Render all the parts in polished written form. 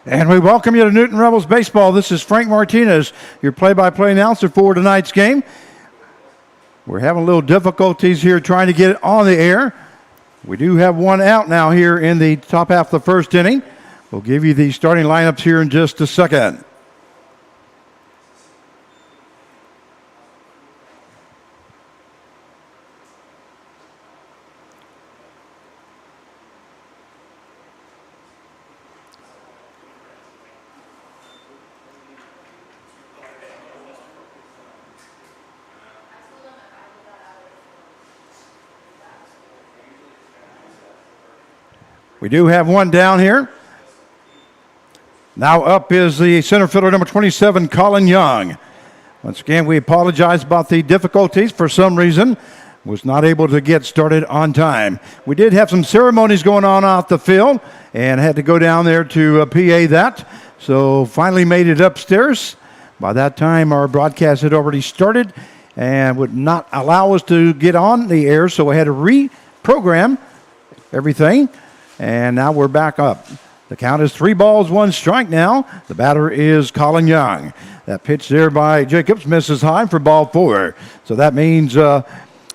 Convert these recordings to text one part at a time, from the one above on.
And we welcome you to Newton Rebels Baseball. This is Frank Martinez, your play-by-play announcer for tonight's game. We're having a little difficulties here trying to get it on the air. We do have one out now here in the top half of the first inning. We'll give you the starting lineups here in just a second. We do have one down here. Now up is the center fielder, number 27, Colin Young. Once again, we apologize about the difficulties. For some reason, was not able to get started on time. We did have some ceremonies going on out the field and had to go down there to PA that. So finally made it upstairs. By that time, our broadcast had already started and would not allow us to get on the air, so we had to reprogram everything. And now we're back up. The count is 3-1 strike now. The batter is Colin Young. That pitch there by Jacobs misses high for ball 4. So that means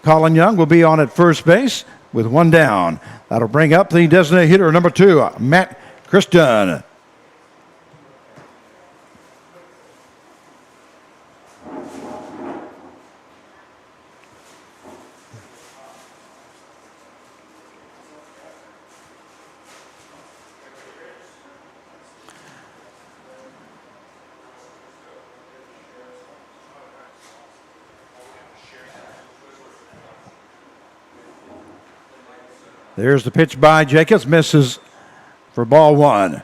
Colin Young will be on at first base with one down. That'll bring up the designated hitter, number 2, Matt Christian. There's the pitch by Jacobs, misses for ball 1.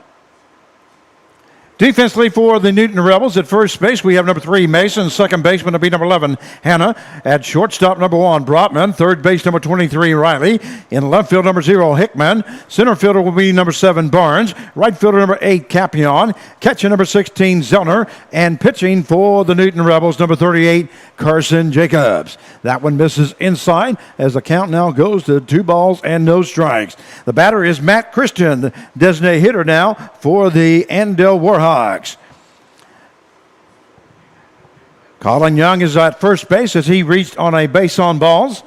Defensively for the Newton Rebels at first base, we have number 3, Mason. Second baseman will be number 11, Hannah. At shortstop, number 1, Brotman. Third base, number 23, Riley. In left field, number 0, Hickman. Center fielder will be number 7, Barnes. Right fielder, number 8, Capion. Catcher, number 16, Zellner. And pitching for the Newton Rebels, number 38, Carson Jacobs. That one misses inside as the count now goes to 2 and no strikes. The batter is Matt Christian, the designated hitter now for the Andale Warhawks. Colin Young is at first base as he reached on a base on balls.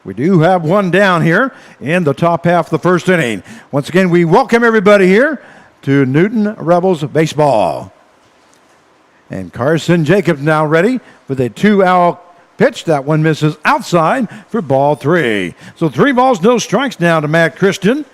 We do have one down here in the top half of the first inning. Once again, we welcome everybody here to Newton Rebels Baseball. And Carson Jacobs now ready with a 2-out pitch. That one misses outside for ball 3. So 3 balls, no strikes now to Matt Christian.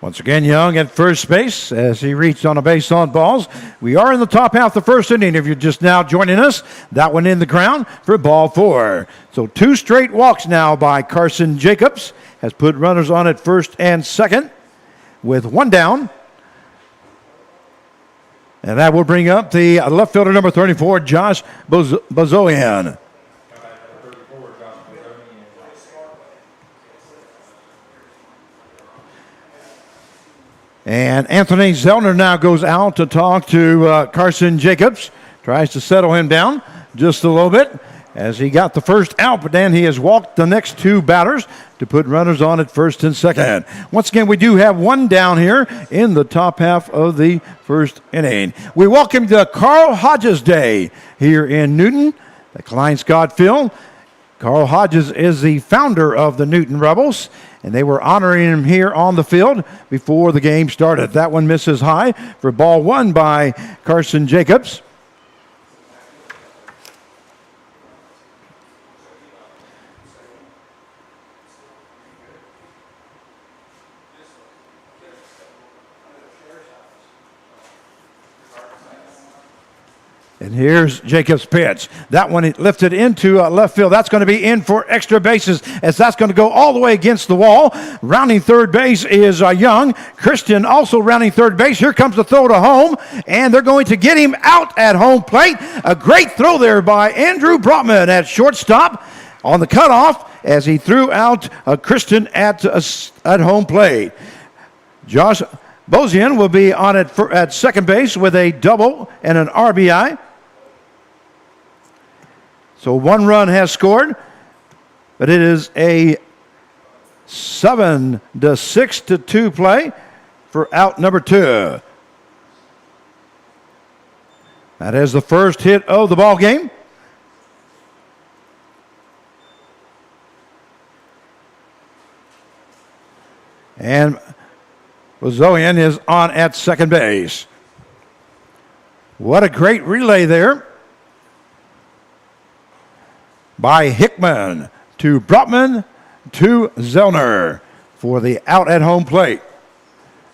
Once again, Young at first base as he reached on a base on balls. We are in the top half of the first inning. If you're just now joining us, that one in the ground for ball 4. So 2 straight walks now by Carson Jacobs. Has put runners on at first and second with one down. And that will bring up the left fielder, number 34, Josh Bozoian. And Anthony Zellner now goes out to talk to Carson Jacobs. Tries to settle him down just a little bit as he got the first out, but then he has walked the next 2 batters to put runners on at first and second. Once again, we do have one down here in the top half of the first inning. We welcome the Carl Hodges Day here in Newton, the Klein Scott Field. Carl Hodges is the founder of the Newton Rebels, and they were honoring him here on the field before the game started. That one misses high for ball 1 by Carson Jacobs. And here's Jacobs' pitch. That one lifted into left field. That's going to be in for extra bases as that's going to go all the way against the wall. Rounding third base is Young. Christian also rounding third base. Here comes the throw to home, and they're going to get him out at home plate. A great throw there by Andrew Brotman at shortstop on the cutoff as he threw out Christian at home plate. Josh Bozian will be on at second base with a double and an RBI. So 1 run has scored, but it is a 7-6-2 play for out number 2. That is the first hit of the ball game. And Bozian is on at second base. What a great relay there by Hickman to Brotman to Zellner for the out at home plate.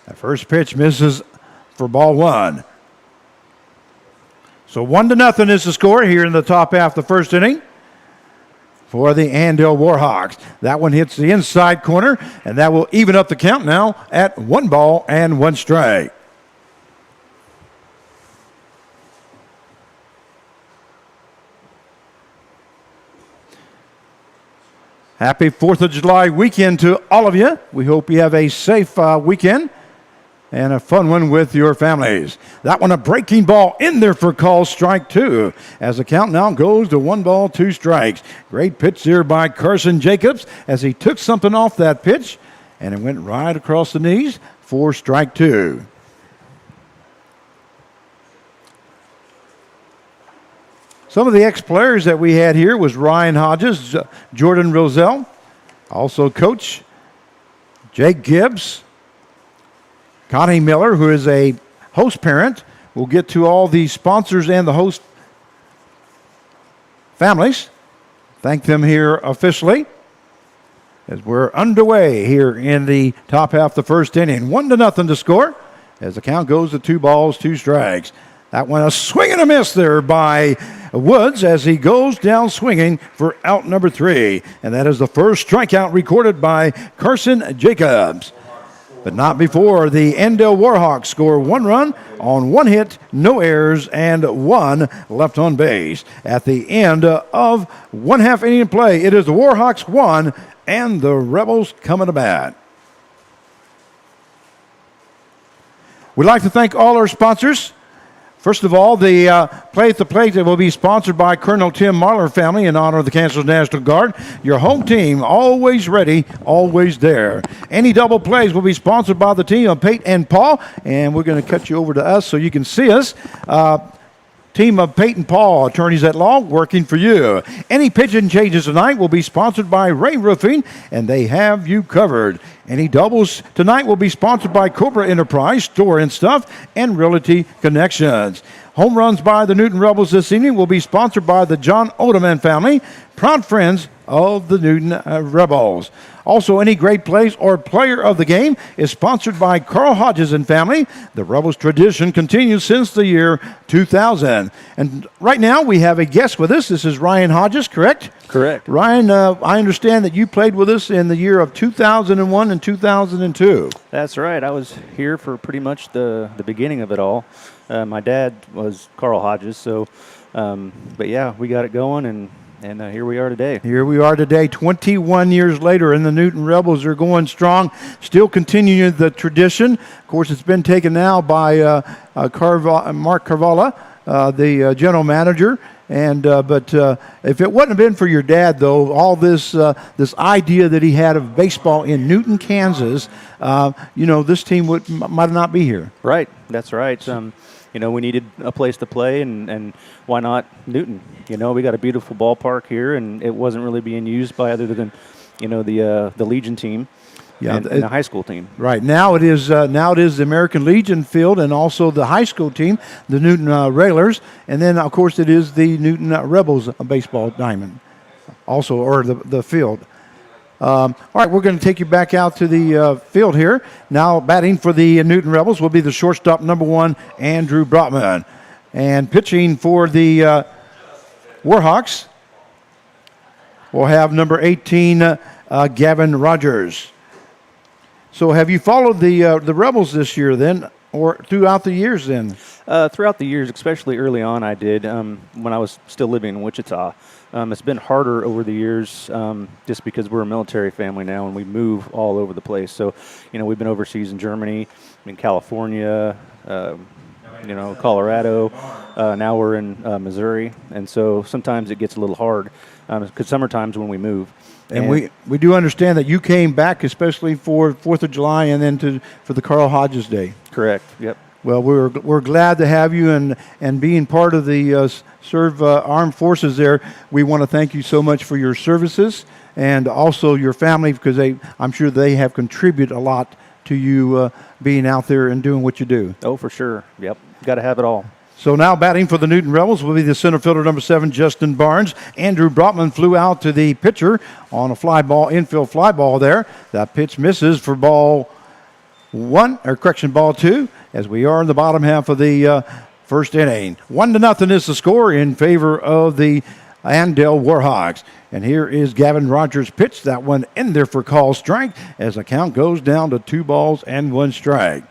The first pitch misses for ball 1. So 1-0 is the score here in the top half of the first inning for the Andale Warhawks. That one hits the inside corner, and that will even up the count now at 1 ball and 1 strike. Happy 4th of July weekend to all of you. We hope you have a safe weekend and a fun one with your families. That one a breaking ball in there for call strike 2 as the count now goes to 1 ball, 2 strikes. Great pitch there by Carson Jacobs as he took something off that pitch and it went right across the knees for strike 2. Some of the ex-players that we had here was Ryan Hodges, Jordan Roselle, also coach Jake Gibbs, Connie Miller, who is a host parent. We'll get to all the sponsors and the host families. Thank them here officially as we're underway here in the top half of the first inning. 1-0 to score as the count goes to 2 balls, 2 strikes. That one a swing and a miss there by Woods as he goes down swinging for out number 3. And that is the first strikeout recorded by Carson Jacobs. But not before the Andale Warhawks score 1 run on 1 hit, no errors, and 1 left on base. At the end of 1/2 inning play, it is the Warhawks 1 and the Rebels coming to bat. We'd like to thank all our sponsors. First of all, the Play at the Plate that will be sponsored by Colonel Tim Marler family in honor of the Kansas National Guard. Your home team, always ready, always there. Any double plays will be sponsored by the team of Pate and Paul, and we're going to cut you over to us so you can see us. Team of Pate and Paul, attorneys at law, working for you. Any pitching changes tonight will be sponsored by Ray Roofing, and they have you covered. Any doubles tonight will be sponsored by Cobra Enterprise, Store and Stuff, and Realty Connections. Home runs by the Newton Rebels this evening will be sponsored by the John Odeman family, proud friends of the Newton Rebels. Also, any great plays or player of the game is sponsored by Carl Hodges and family. The Rebels tradition continues since the year 2000. And right now we have a guest with us. This is Ryan Hodges, correct? Correct. Ryan, I understand that you played with us in the year of 2001 and 2002. That's right. I was here for pretty much the beginning of it all. My dad was Carl Hodges, so, but yeah, we got it going, and here we are today. Here we are today, 21 years later, and the Newton Rebels are going strong, still continuing the tradition. Of course, it's been taken now by Mark Carvala, the general manager. And but if it wouldn't have been for your dad, though, all this this idea that he had of baseball in Newton, Kansas, this team might not be here. Right. That's right. We needed a place to play, and why not Newton? We got a beautiful ballpark here, and it wasn't really being used by other than, the Legion team. Yeah, and the high school team. Right. Now it is the American Legion field and also the high school team, the Newton Railers, and then of course it is the Newton Rebels baseball diamond, also, or the field. All right, we're going to take you back out to the field here. Now batting for the Newton Rebels will be the shortstop number 1, Andrew Brotman, and pitching for the Warhawks we'll have number 18, Gavin Rogers. So have you followed the Rebels this year then, or throughout the years then? Throughout the years, especially early on, I did when I was still living in Wichita. It's been harder over the years just because we're a military family now and we move all over the place. So, we've been overseas in Germany, in California, Colorado. Now we're in Missouri, and so sometimes it gets a little hard because summertime's when we move. And we do understand that you came back especially for 4th of July and then for the Carl Hodges Day. Correct. Yep. Well, we're glad to have you and being part of the armed forces there. We want to thank you so much for your services and also your family because I'm sure they have contributed a lot to you being out there and doing what you do. Oh, for sure. Yep. Got to have it all. So now batting for the Newton Rebels will be the center fielder number 7, Justin Barnes. Andrew Brotman flew out to the pitcher on a infield fly ball there. That pitch misses for ball 2, as we are in the bottom half of the first inning. 1-0 is the score in favor of the Andale Warhawks. And here is Gavin Rogers' pitch. That one in there for call strike as the count goes down to 2 balls and 1 strike.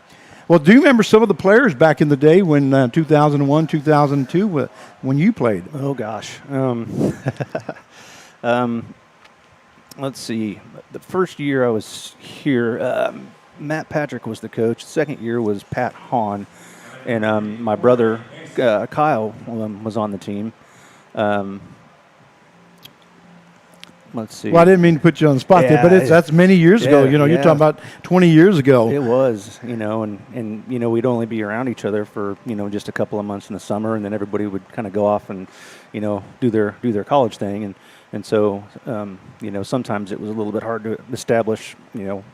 Well, do you remember some of the players back in the day when 2001, 2002, when you played? Oh, gosh. Let's see. The first year I was here, Matt Patrick was the coach. The second year was Pat Hahn. And my brother, Kyle, was on the team. Let's see. Well, I didn't mean to put you on the spot there, but that's many years ago. You're talking about 20 years ago. It was, and we'd only be around each other for, just a couple of months in the summer, and then everybody would kind of go off and, do their college thing. And so, sometimes it was a little bit hard to establish,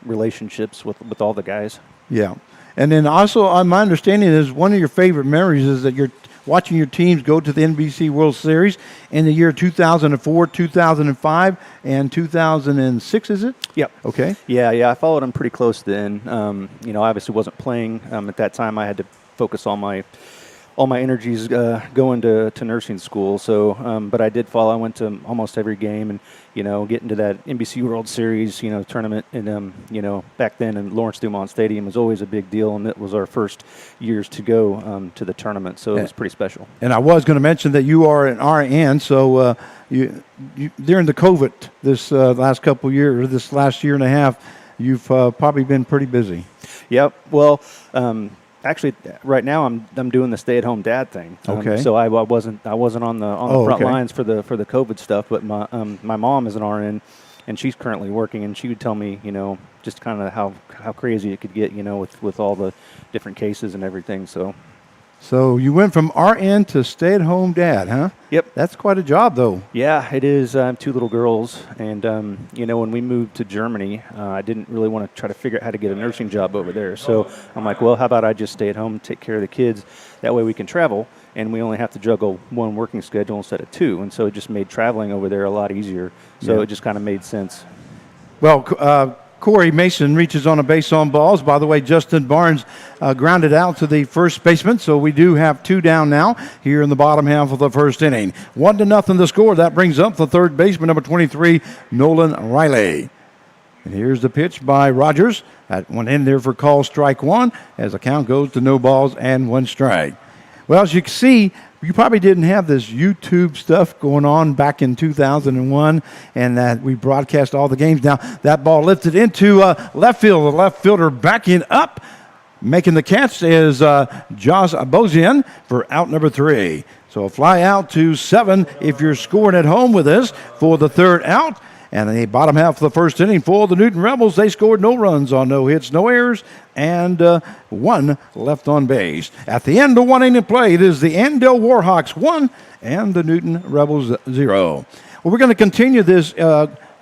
relationships with all the guys. Yeah. And then also, my understanding is one of your favorite memories is that you're watching your teams go to the NBC World Series in the year 2004, 2005, and 2006, is it? Yep. Okay. Yeah, I followed them pretty close then. Obviously wasn't playing at that time. I had to focus all my energies going to nursing school. So, but I did follow. I went to almost every game, and getting to that NBC World Series, tournament, and back then in Lawrence Dumont Stadium was always a big deal, and it was our first years to go to the tournament, so it was pretty special. And I was going to mention that you are an RN, so you during the COVID this last couple of years, this last year and a half, you've probably been pretty busy. Yep. Well. Actually, right now I'm doing the stay-at-home dad thing. Okay. So I wasn't on the front lines for the COVID stuff, but my mom is an RN, and she's currently working, and she would tell me, just kind of how crazy it could get, with all the different cases and everything. So you went from RN to stay-at-home dad, huh? Yep. That's quite a job, though. Yeah, it is. I have 2 little girls, and when we moved to Germany, I didn't really want to try to figure out how to get a nursing job over there. So I'm like, well, how about I just stay at home, take care of the kids? That way we can travel, and we only have to juggle 1 working schedule instead of 2. And so it just made traveling over there a lot easier. So It just kind of made sense. Well, Corey Mason reaches on a base on balls. By the way, Justin Barnes grounded out to the first baseman, so we do have 2 down now here in the bottom half of the first inning. 1-0 the score. That brings up the third baseman, number 23, Nolan Riley. And here's the pitch by Rogers. That one in there for call strike 1 as the count goes to no balls and 1 strike. Well, as you can see, you probably didn't have this YouTube stuff going on back in 2001, and that we broadcast all the games. Now, that ball lifted into left field. The left fielder backing up, making the catch is Josh Bozian for out number 3. So a fly out to 7 if you're scoring at home with this for the third out. And in the bottom half of the first inning for the Newton Rebels, they scored no runs on no hits, no errors, and 1 left on base. At the end of 1 inning play, it is the Andale Warhawks 1 and the Newton Rebels 0. Well, we're going to continue this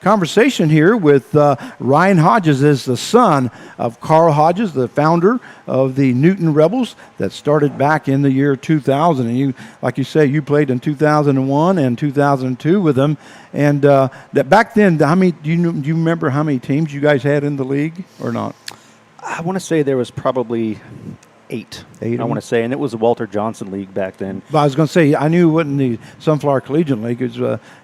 conversation here with Ryan Hodges, is the son of Carl Hodges, the founder of the Newton Rebels that started back in the year 2000. And you, like you say, you played in 2001 and 2002 with them. And that back then, how many do you remember how many teams you guys had in the league or not? I want to say there was probably 8. I want to say, and it was the Walter Johnson League back then. But I was going to say, I knew it wasn't the Sunflower Collegiate League, because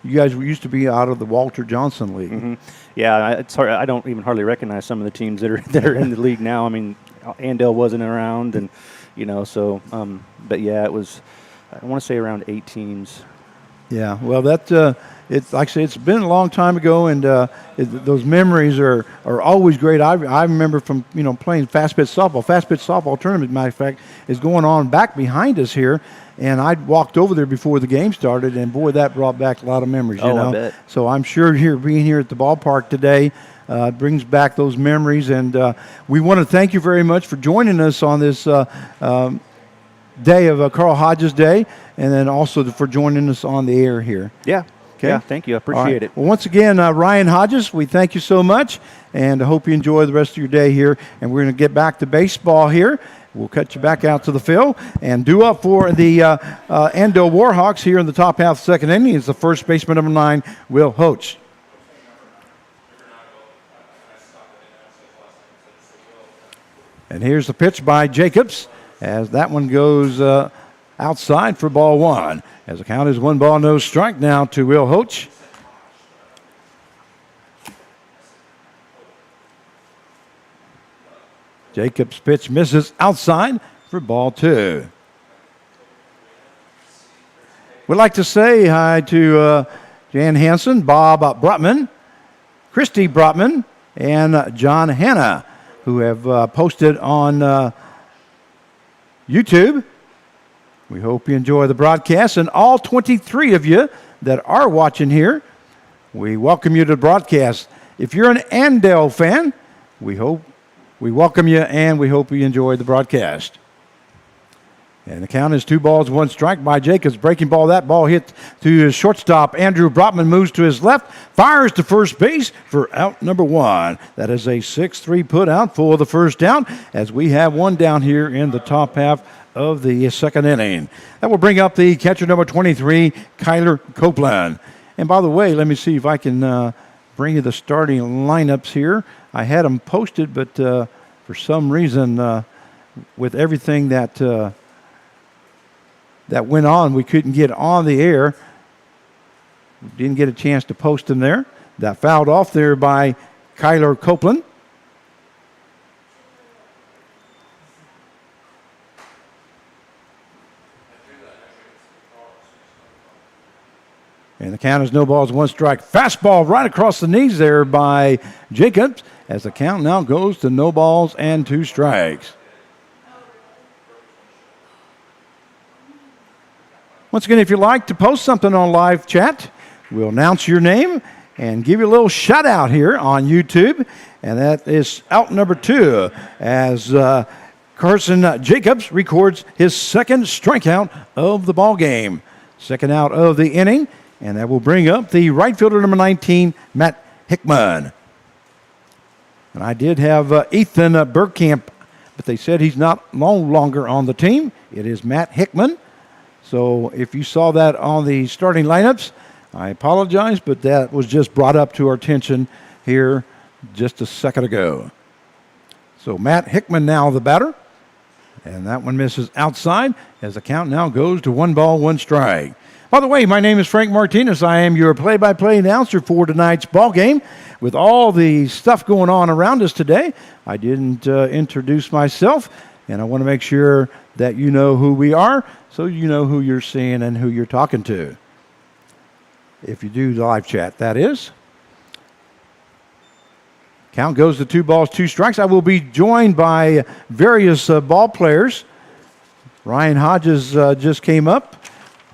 you guys used to be out of the Walter Johnson League. Mm-hmm. Yeah, it's hard. I don't even hardly recognize some of the teams that are in the league now. I mean, Andale wasn't around, and so. But yeah, it was. I want to say around 8 teams. Yeah, well, that it's like I say, it's been a long time ago, and those memories are always great. I remember from playing fast pitch softball. Fast pitch softball tournament, matter of fact, is going on back behind us here, and I walked over there before the game started, and boy, that brought back a lot of memories. Oh, I bet. So I'm sure being here at the ballpark today brings back those memories, and we want to thank you very much for joining us on this day of Carl Hodges Day, and then also for joining us on the air here. Yeah. Okay. Yeah, thank you. I appreciate it. Well, once again, Ryan Hodges, we thank you so much, and I hope you enjoy the rest of your day here. And we're going to get back to baseball here. We'll cut you back out to the field and due up for the Andale Warhawks here in the top half of the second inning is the first baseman, number 9, Will Hoach. And here's the pitch by Jacobs as that one goes outside for ball 1. As the count is 1 ball, no strike now to Will Hoach. Jacobs' pitch misses outside for ball 2. We'd like to say hi to Jan Hansen, Bob Brotman, Christy Brotman, and John Hanna, who have posted on YouTube. We hope you enjoy the broadcast, and all 23 of you that are watching here, we welcome you to the broadcast. If you're an Andale fan, we welcome you, and we hope you enjoy the broadcast. And the count is 2 balls, 1 strike by Jacobs. Breaking ball, that ball hit to his shortstop. Andrew Brotman moves to his left, fires to first base for out number 1. That is a 6-3 put out for the first down, as we have 1 down here in the top half of the second inning. That will bring up the catcher number 23, Kyler Copeland. And by the way, let me see if I can bring you the starting lineups here. I had them posted, but for some reason, with everything that went on, we couldn't get on the air. Didn't get a chance to post them there. That fouled off there by Kyler Copeland. And the count is no balls, 1 strike. Fastball right across the knees there by Jacobs, as the count now goes to no balls and 2 strikes. Once again, if you'd like to post something on live chat, we'll announce your name and give you a little shout out here on YouTube. And that is out number 2 as Carson Jacobs records his 2nd strikeout of the ball game. 2nd out of the inning. And that will bring up the right fielder, number 19, Matt Hickman. And I did have Ethan Bergkamp, but they said he's no longer on the team. It is Matt Hickman. So if you saw that on the starting lineups, I apologize, but that was just brought up to our attention here just a second ago. So Matt Hickman now the batter. And that one misses outside as the count now goes to 1 ball, 1 strike. By the way, my name is Frank Martinez. I am your play-by-play announcer for tonight's ball game. With all the stuff going on around us today, I didn't introduce myself, and I want to make sure that you know who we are, so you know who you're seeing and who you're talking to. If you do live chat, that is. Count goes to 2 balls, 2 strikes. I will be joined by various ball players. Ryan Hodges just came up.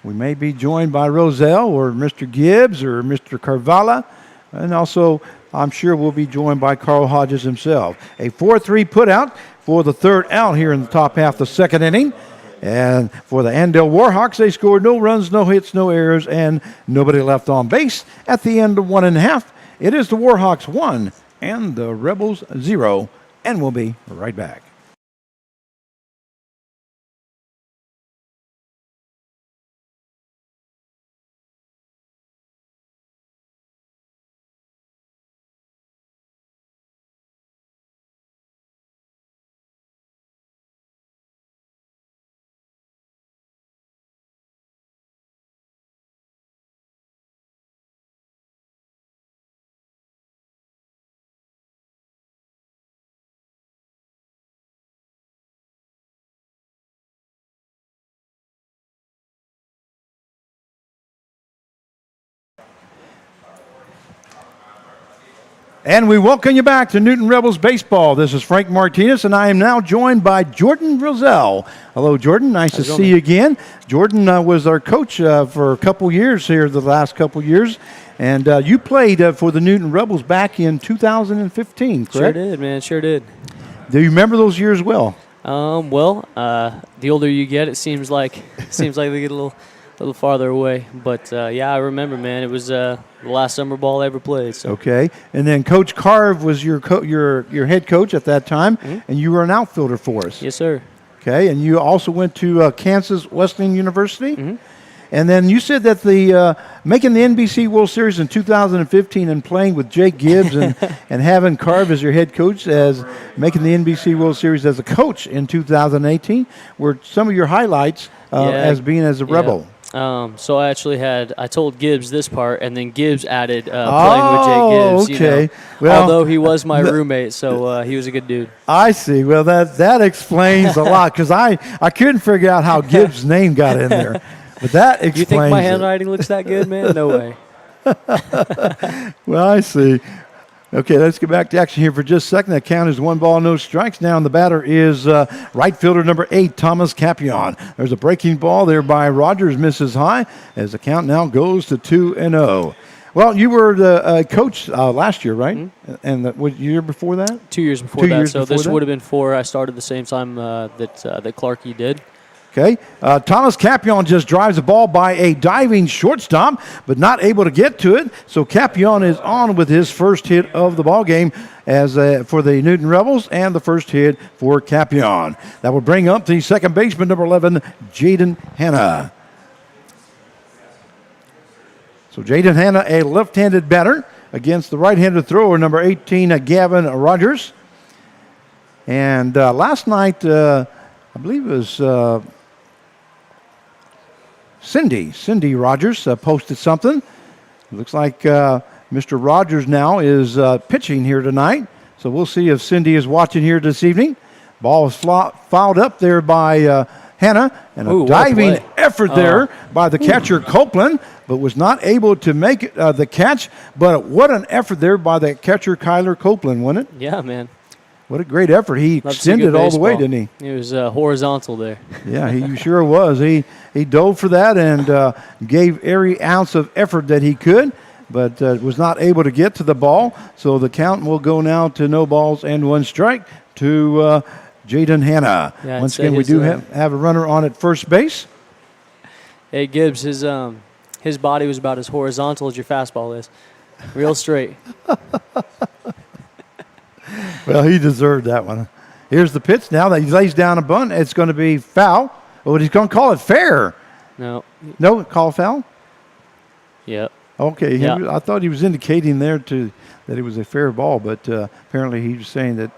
We may be joined by Roselle or Mr. Gibbs or Mr. Carvala. And also, I'm sure we'll be joined by Carl Hodges himself. A 4-3 put out for the 3rd out here in the top half of the second inning. And for the Andale Warhawks, they scored no runs, no hits, no errors, and nobody left on base at the end of 1.5. It is the Warhawks 1 and the Rebels 0. And we'll be right back. And we welcome you back to Newton Rebels Baseball. This is Frank Martinez, and I am now joined by Jordan Roselle. Hello, Jordan. Nice to see you again. Jordan was our coach for a couple years here, the last couple years. And you played for the Newton Rebels back in 2015, correct? Sure did, man. Sure did. Do you remember those years well? The older you get, it seems like they get a little farther away. But yeah, I remember, man. It was the last summer ball I ever played. So. Okay, and then Coach Carve was your head coach at that time, and you were an outfielder for us. Yes, sir. Okay, and you also went to Kansas Wesleyan University. Mm-hmm. And then you said that the making the NBC World Series in 2015 and playing with Jake Gibbs and, and having Carve as your head coach, as making the NBC World Series as a coach in 2018 were some of your highlights as being as a Rebel. So I told Gibbs this part, and then Gibbs added playing with Jake Gibbs. Okay. You know, well, although he was my roommate, so he was a good dude. I see. Well, that explains a lot, because I couldn't figure out how Gibbs' name got in there. But that explains You think my it. handwriting looks that good, man? No way. Well, I see. Okay, let's get back to action here for just a second. The count is 1 ball, no strikes. Now, and the batter is right fielder number 8, Thomas Capion. There's a breaking ball there by Rogers, misses high, as the count now goes to 2-0. Well, you were the coach last year, right? Mm-hmm. And what year before that? 2 years before that. So this would have been 4. I started the same time that Clarkey did. Okay, Thomas Capion just drives the ball by a diving shortstop, but not able to get to it. So Capion is on with his first hit of the ball game as for the Newton Rebels, and the first hit for Capion. That will bring up the second baseman, number 11, Jaden Hanna. So Jaden Hanna, a left-handed batter against the right-handed thrower, number 18, Gavin Rogers. And last night, I believe it was Cindy Rogers posted something. It looks like Mr. Rogers now is pitching here tonight. So we'll see if Cindy is watching here this evening. Ball is fouled up there by Hanna, and a diving effort there by the catcher Copeland, but was not able to make the catch. But what an effort there by the catcher Kyler Copeland, wasn't it? Yeah, man. What a great effort. He extended all the way, didn't he? He was horizontal there. Yeah, he sure was. He dove for that and gave every ounce of effort that he could, but was not able to get to the ball. So the count will go now to no balls and 1 strike to Jaden Hanna. Yeah, once again, we do have a runner on at first base. Hey, Gibbs, his body was about as horizontal as your fastball is. Real straight. Well, he deserved that one. Here's the pitch now that he lays down a bunt. It's going to be foul. Oh, he's going to call it fair. No, call foul? Yep. Okay, yeah. I thought he was indicating there that it was a fair ball, but apparently he was saying that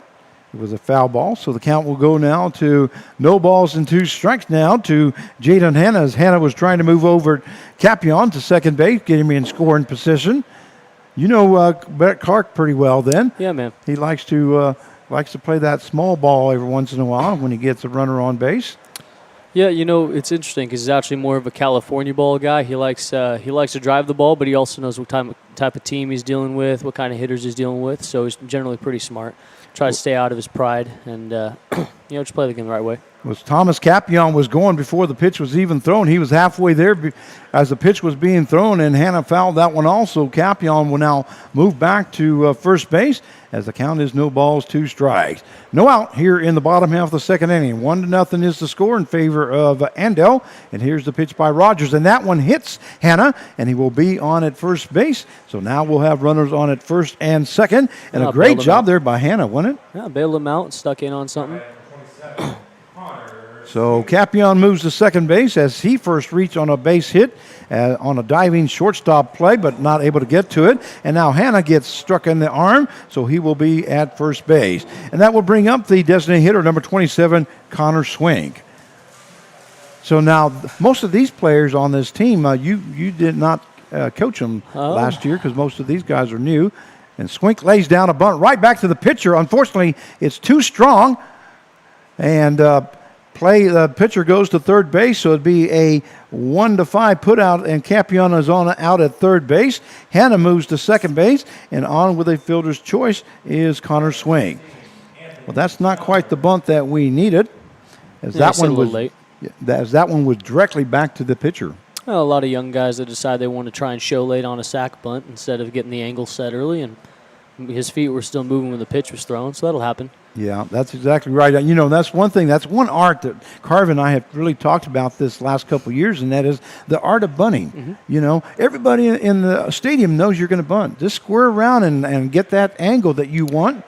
it was a foul ball. So the count will go now to no balls and 2 strikes now to Jaden Hanna, as Hanna was trying to move over Capion to second base, get him in scoring position. You know Brett Clark pretty well then. Yeah, man. He likes to play that small ball every once in a while when he gets a runner on base. Yeah, you know, it's interesting because he's actually more of a California ball guy. He likes to drive the ball, but he also knows what type of team he's dealing with, what kind of hitters he's dealing with. So he's generally pretty smart. Try to stay out of his pride and just play the game the right way. Was Thomas Capion was going before the pitch was even thrown. He was halfway there as the pitch was being thrown, and Hanna fouled that one also. Capion will now move back to first base as the count is no balls, 2 strikes. No out here in the bottom half of the second inning. 1-0 is the score in favor of Andale, and here's the pitch by Rogers, and that one hits Hanna, and he will be on at first base. So now we'll have runners on at first and second, and a great job there by Hanna, wasn't it? Yeah, bailed him out, stuck in on something. So Capion moves to second base as he first reached on a base hit on a diving shortstop play, but not able to get to it. And now Hanna gets struck in the arm, so he will be at first base. And that will bring up the designated hitter, number 27, Connor Swink. So now most of these players on this team, you did not coach them last year because most of these guys are new. And Swink lays down a bunt right back to the pitcher. Unfortunately, it's too strong. And The pitcher goes to third base, so it'd be a 1-5 put out, and Capiano is out at third base. Hannah moves to second base, and on with a fielder's choice is Connor Swing. Well, that's not quite the bunt that we needed, as that one was late. As that one was directly back to the pitcher. Well, a lot of young guys that decide they want to try and show late on a sac bunt instead of getting the angle set early, and his feet were still moving when the pitch was thrown, so that'll happen. Yeah, that's exactly right. That's one thing. That's one art that Carver and I have really talked about this last couple of years, and that is the art of bunting. Everybody in the stadium knows you're going to bunt. Just square around and get that angle that you want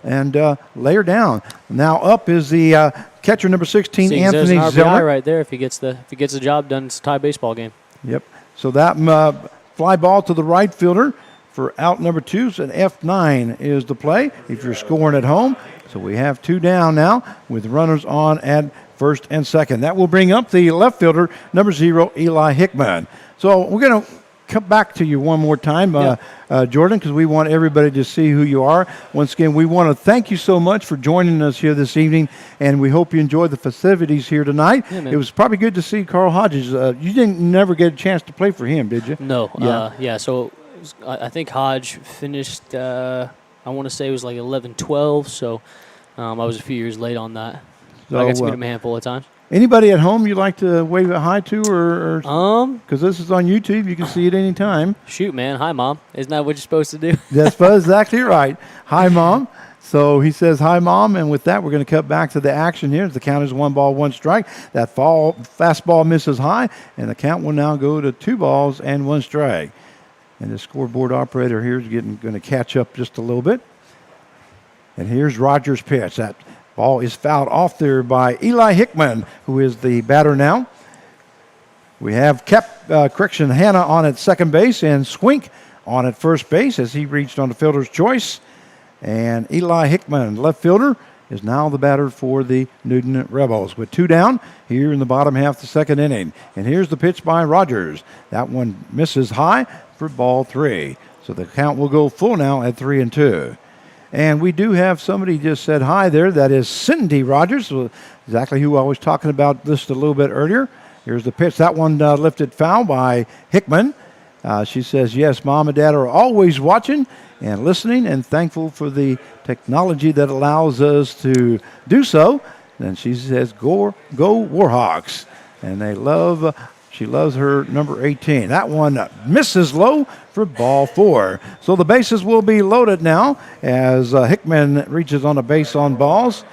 and lay her down. Now up is the catcher number 16, Seems Anthony there's an RBI Zeller. right there. If he gets the job done, it's a tie baseball game. Yep. So that fly ball to the right fielder for out number 2. So an F9 is the play if you're scoring at home. So we have 2 down now with runners on at first and second. That will bring up the left fielder, number 0, Eli Hickman. So we're going to come back to you one more time, Jordan, because we want everybody to see who you are. Once again, we want to thank you so much for joining us here this evening, and we hope you enjoyed the festivities here tonight. Yeah, it was probably good to see Carl Hodges. You never get a chance to play for him, did you? No. So I think Hodge finished, I want to say it was like 11-12, so I was a few years late on that. So, I got to meet him a handful of times. Anybody at home you'd like to wave a hi to, or because this is on YouTube, you can see it any time. Shoot, man. Hi, Mom. Isn't that what you're supposed to do? That's exactly right. Hi, Mom. So he says, hi, Mom. And with that, we're going to cut back to the action here. The count is 1 ball, 1 strike. That fastball misses high, and the count will now go to 2 balls and 1 strike. And the scoreboard operator here is going to catch up just a little bit. And here's Rogers' pitch. That ball is fouled off there by Eli Hickman, who is the batter now. We have Hannah on at second base and Swink on at first base as he reached on the fielder's choice. And Eli Hickman, left fielder, is now the batter for the Newton Rebels. With 2 down here in the bottom half of the second inning. And here's the pitch by Rogers. That one misses high for ball 3. So the count will go full now at 3-2. And we do have somebody just said hi there. That is Cindy Rogers, exactly who I was talking about just a little bit earlier. Here's the pitch. That one lifted foul by Hickman. She says, yes, Mom and Dad are always watching and listening and thankful for the technology that allows us to do so. And she says, go Warhawks. And she loves her number 18. That one misses low for ball 4. So the bases will be loaded now as Hickman reaches on a base on balls.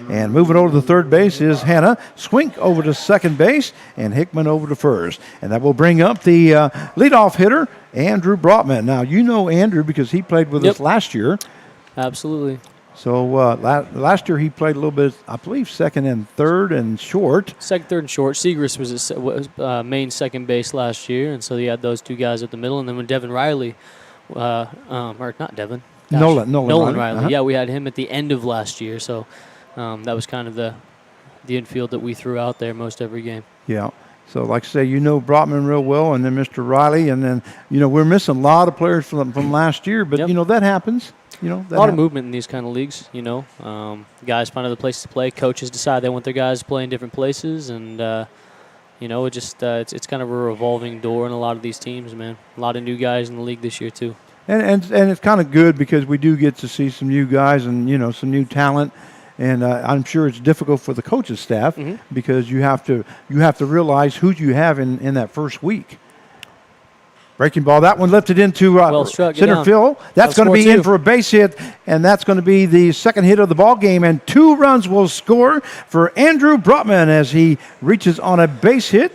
And moving over to the third base is Hannah. Swink over to second base and Hickman over to first. And that will bring up the leadoff hitter, Andrew Brotman. Now, you know Andrew because he played with us last year. Absolutely. So last year he played a little bit, I believe, second and third and short. Second, third, and short. Segrist was main second base last year, and so he had those 2 guys at the middle. And then when Devin Riley, or not Devin, Nolan Riley. Yeah, we had him at the end of last year. So that was kind of the infield that we threw out there most every game. Yeah. So, like I say, you know Brotman real well, and then Mr. Riley, and then, we're missing a lot of players from last year, but, that happens. A lot of movement in these kind of leagues, Guys find other places to play. Coaches decide they want their guys to play in different places, and, it's kind of a revolving door in a lot of these teams, man. A lot of new guys in the league this year, too. And it's kind of good because we do get to see some new guys and, some new talent. And I'm sure it's difficult for the coaching staff because you have to realize who you have in that first week. Breaking ball, that one lifted into center field. That's going to be in for a base hit, and that's going to be the second hit of the ball game. And 2 runs will score for Andrew Brotman as he reaches on a base hit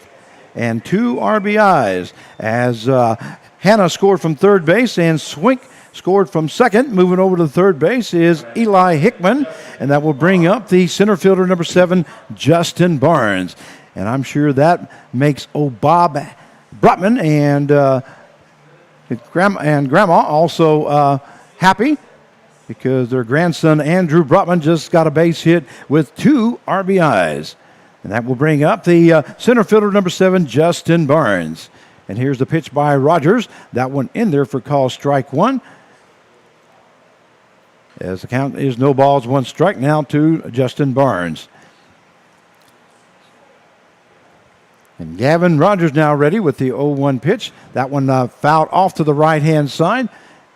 and 2 RBIs. As Hannah scored from third base and Swink scored from second. Moving over to third base is Eli Hickman, and that will bring up the center fielder, number 7, Justin Barnes. And I'm sure that makes Bob Brotman and Grandma also happy because their grandson, Andrew Brotman, just got a base hit with 2 RBIs. And that will bring up the center fielder, number 7, Justin Barnes. And here's the pitch by Rogers. That one in there for call strike 1. As the count is no balls, 1 strike now to Justin Barnes. And Gavin Rogers now ready with the 0-1 pitch. That one fouled off to the right-hand side.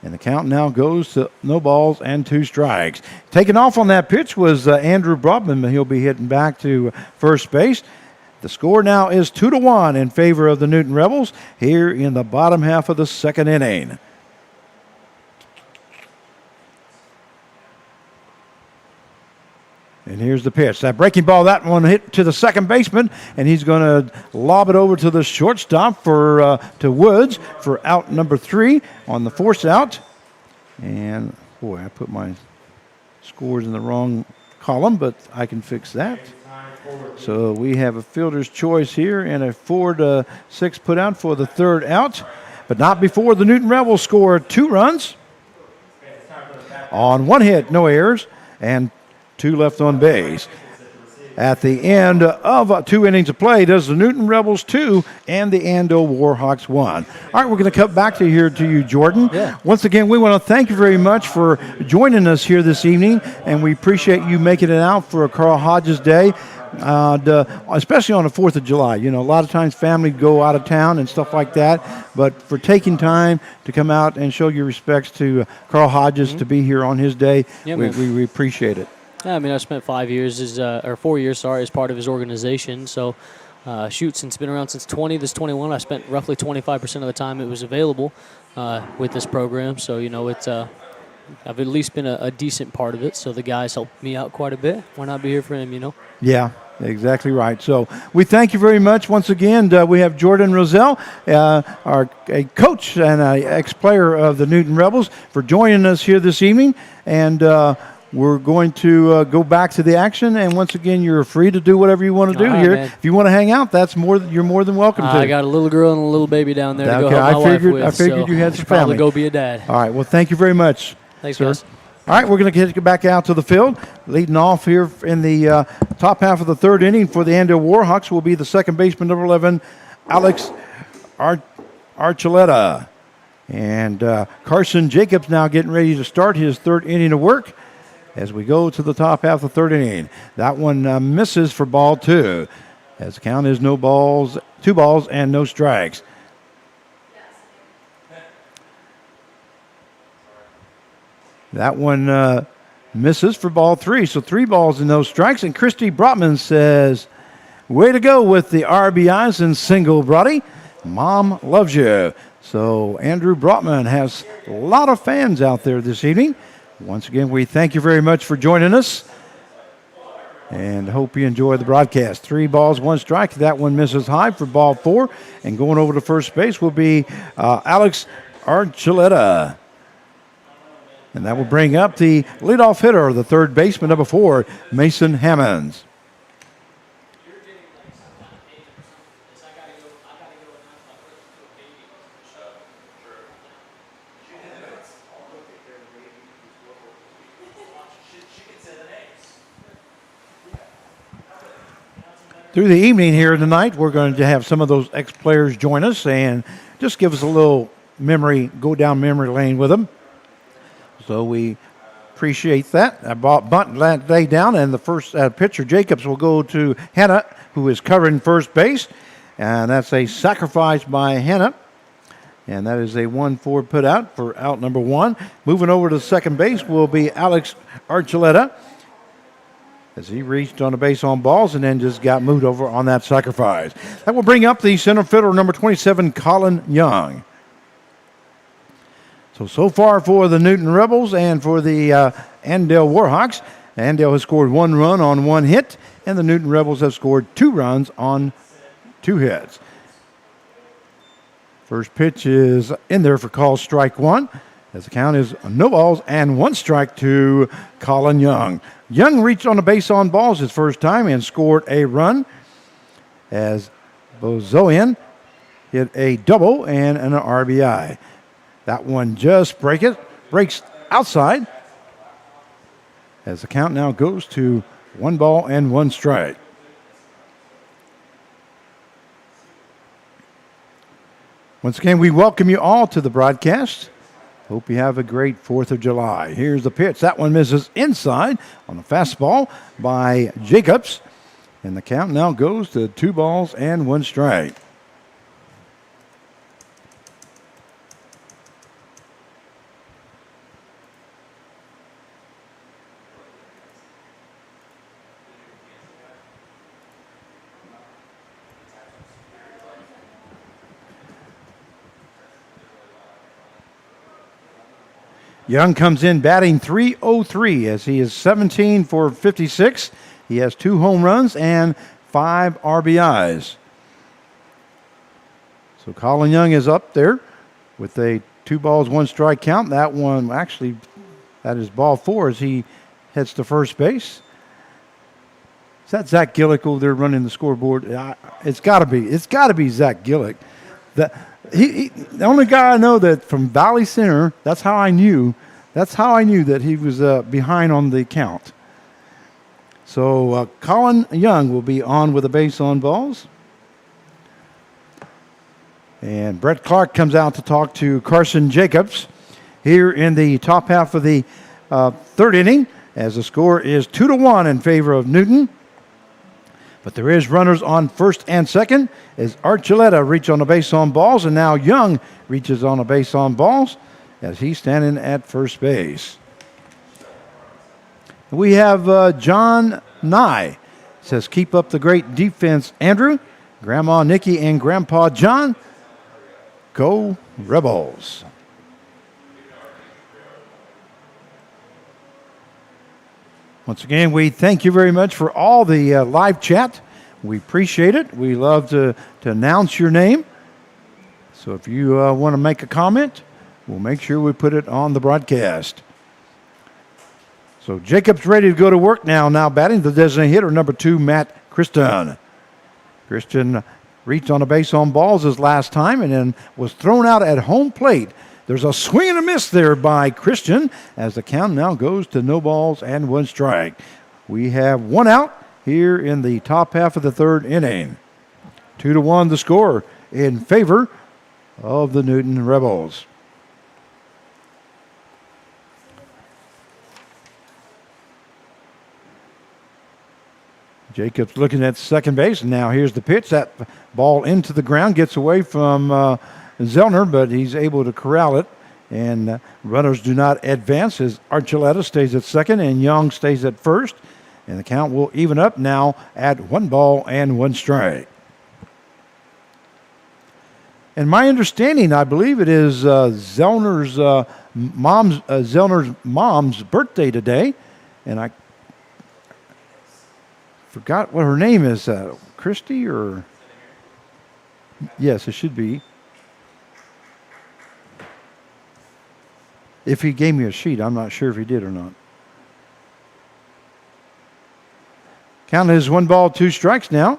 And the count now goes to no balls and 2 strikes. Taking off on that pitch was Andrew Brobman. He'll be hitting back to first base. The score now is 2-1 in favor of the Newton Rebels here in the bottom half of the second inning. And here's the pitch. That breaking ball, that one hit to the second baseman, and he's going to lob it over to the shortstop for to Woods for out number 3 on the force out. And, boy, I put my scores in the wrong column, but I can fix that. So we have a fielder's choice here and a 4-6 put out for the third out, but not before the Newton Rebels score 2 runs on 1 hit, no errors, and 2 left on base. At the end of 2 innings of play, does the Newton Rebels 2 and the Andale Warhawks 1. All right, we're going to cut back to you, Jordan. Yeah. Once again, we want to thank you very much for joining us here this evening, and we appreciate you making it out for a Carl Hodges Day. Especially on the 4th of July. You know, a lot of times families go out of town and stuff like that, but for taking time to come out and show your respects to Carl Hodges to be here on his day, we appreciate it. Yeah, I mean, I spent 5 years or 4 years, as part of his organization. So, since it's been around since 20, this 21, I spent roughly 25% of the time it was available with this program. So, you know, it's I've at least been a decent part of it. So the guys helped me out quite a bit. Why not be here for him, you know? Yeah. Exactly right. So we thank you very much once again. We have Jordan Roselle, a coach and an ex-player of the Newton Rebels, for joining us here this evening. And we're going to go back to the action. And once again, you're free to do whatever you want to do here. Man. If you want to hang out, you're more than welcome to. I got a little girl and a little baby down there to go help my wife with. I figured you had some family. Probably go be a dad. All right. Well, thank you very much. Thanks, sir. guys. All right, we're going to get back out to the field. Leading off here in the top half of the third inning for the Andale Warhawks will be the second baseman, number 11, Alex Archuleta. And Carson Jacobs now getting ready to start his third inning of work as we go to the top half of the third inning. That one misses for ball 2, as the count is 2 balls and no strikes. That one misses for ball 3. So 3 balls and no strikes. And Christy Brotman says, way to go with the RBIs and single, Brody. Mom loves you. So Andrew Brotman has a lot of fans out there this evening. Once again, we thank you very much for joining us. And hope you enjoy the broadcast. 3 balls, 1 strike. That one misses high for ball 4. And going over to first base will be Alex Archuleta. And that will bring up the leadoff hitter, the third baseman, number 4, Mason Hammonds. Through the evening here tonight, we're going to have some of those ex-players join us and just give us a little go down memory lane with them. So we appreciate that. I bunt that day down, and the first pitcher, Jacobs, will go to Hannah, who is covering first base. And that's a sacrifice by Hannah. And that is a 1-4 put out for out number 1. Moving over to second base will be Alex Archuleta, as he reached on the base on balls and then just got moved over on that sacrifice. That will bring up the center fielder, number 27, Colin Young. So far for the Newton Rebels and for the Andale Warhawks, Andale has scored 1 run on 1 hit, and the Newton Rebels have scored 2 runs on 2 hits. First pitch is in there for call strike 1, as the count is no balls and 1 strike to Colin Young. Young reached on the base on balls his first time and scored a run, as Bozoian hit a double and an RBI. That one just breaks outside, as the count now goes to 1 ball and 1 strike. Once again, we welcome you all to the broadcast. Hope you have a great 4th of July. Here's the pitch. That one misses inside on the fastball by Jacobs. And the count now goes to 2 balls and 1 strike. Young comes in batting .303 as he is 17 for 56. He has 2 home runs and 5 RBIs. So Colin Young is up there with a 2 balls, 1 strike count. That one, actually, that is ball 4 as he heads to first base. Is that Zach Gillick over there running the scoreboard? It's got to be. It's got to be Zach Gillick. The only guy I know that from Valley Center, that's how I knew that he was behind on the count. So Colin Young will be on with a base on balls. And Brett Clark comes out to talk to Carson Jacobs here in the top half of the 3rd inning as the score is 2-1 in favor of Newton. But there is runners on first and second as Archuleta reach on a base on balls, and now Young reaches on a base on balls as he's standing at first base. We have John Nye. Says, keep up the great defense, Andrew. Grandma Nikki and Grandpa John. Go Rebels. Once again, we thank you very much for all the live chat. We appreciate it. We love to announce your name. So if you want to make a comment, we'll make sure we put it on the broadcast. So Jacob's ready to go to work now. Now batting the designated hitter, number 2, Matt Christian. Christian reached on a base on balls his last time and then was thrown out at home plate. There's a swing and a miss there by Christian as the count now goes to no balls and 1 strike. We have 1 out here in the top half of the 3rd inning. 2-1 the score in favor of the Newton Rebels. Jacobs looking at second base, and now here's the pitch. That ball into the ground, gets away from Zellner, but he's able to corral it, and runners do not advance as Archuleta stays at second and Young stays at first, and the count will even up now at 1 ball and 1 strike. And my understanding, I believe it is Zellner's mom's birthday today, and I forgot what her name is. Christy or? Yes, it should be. If he gave me a sheet, I'm not sure if he did or not. Count is 1 ball, 2 strikes now.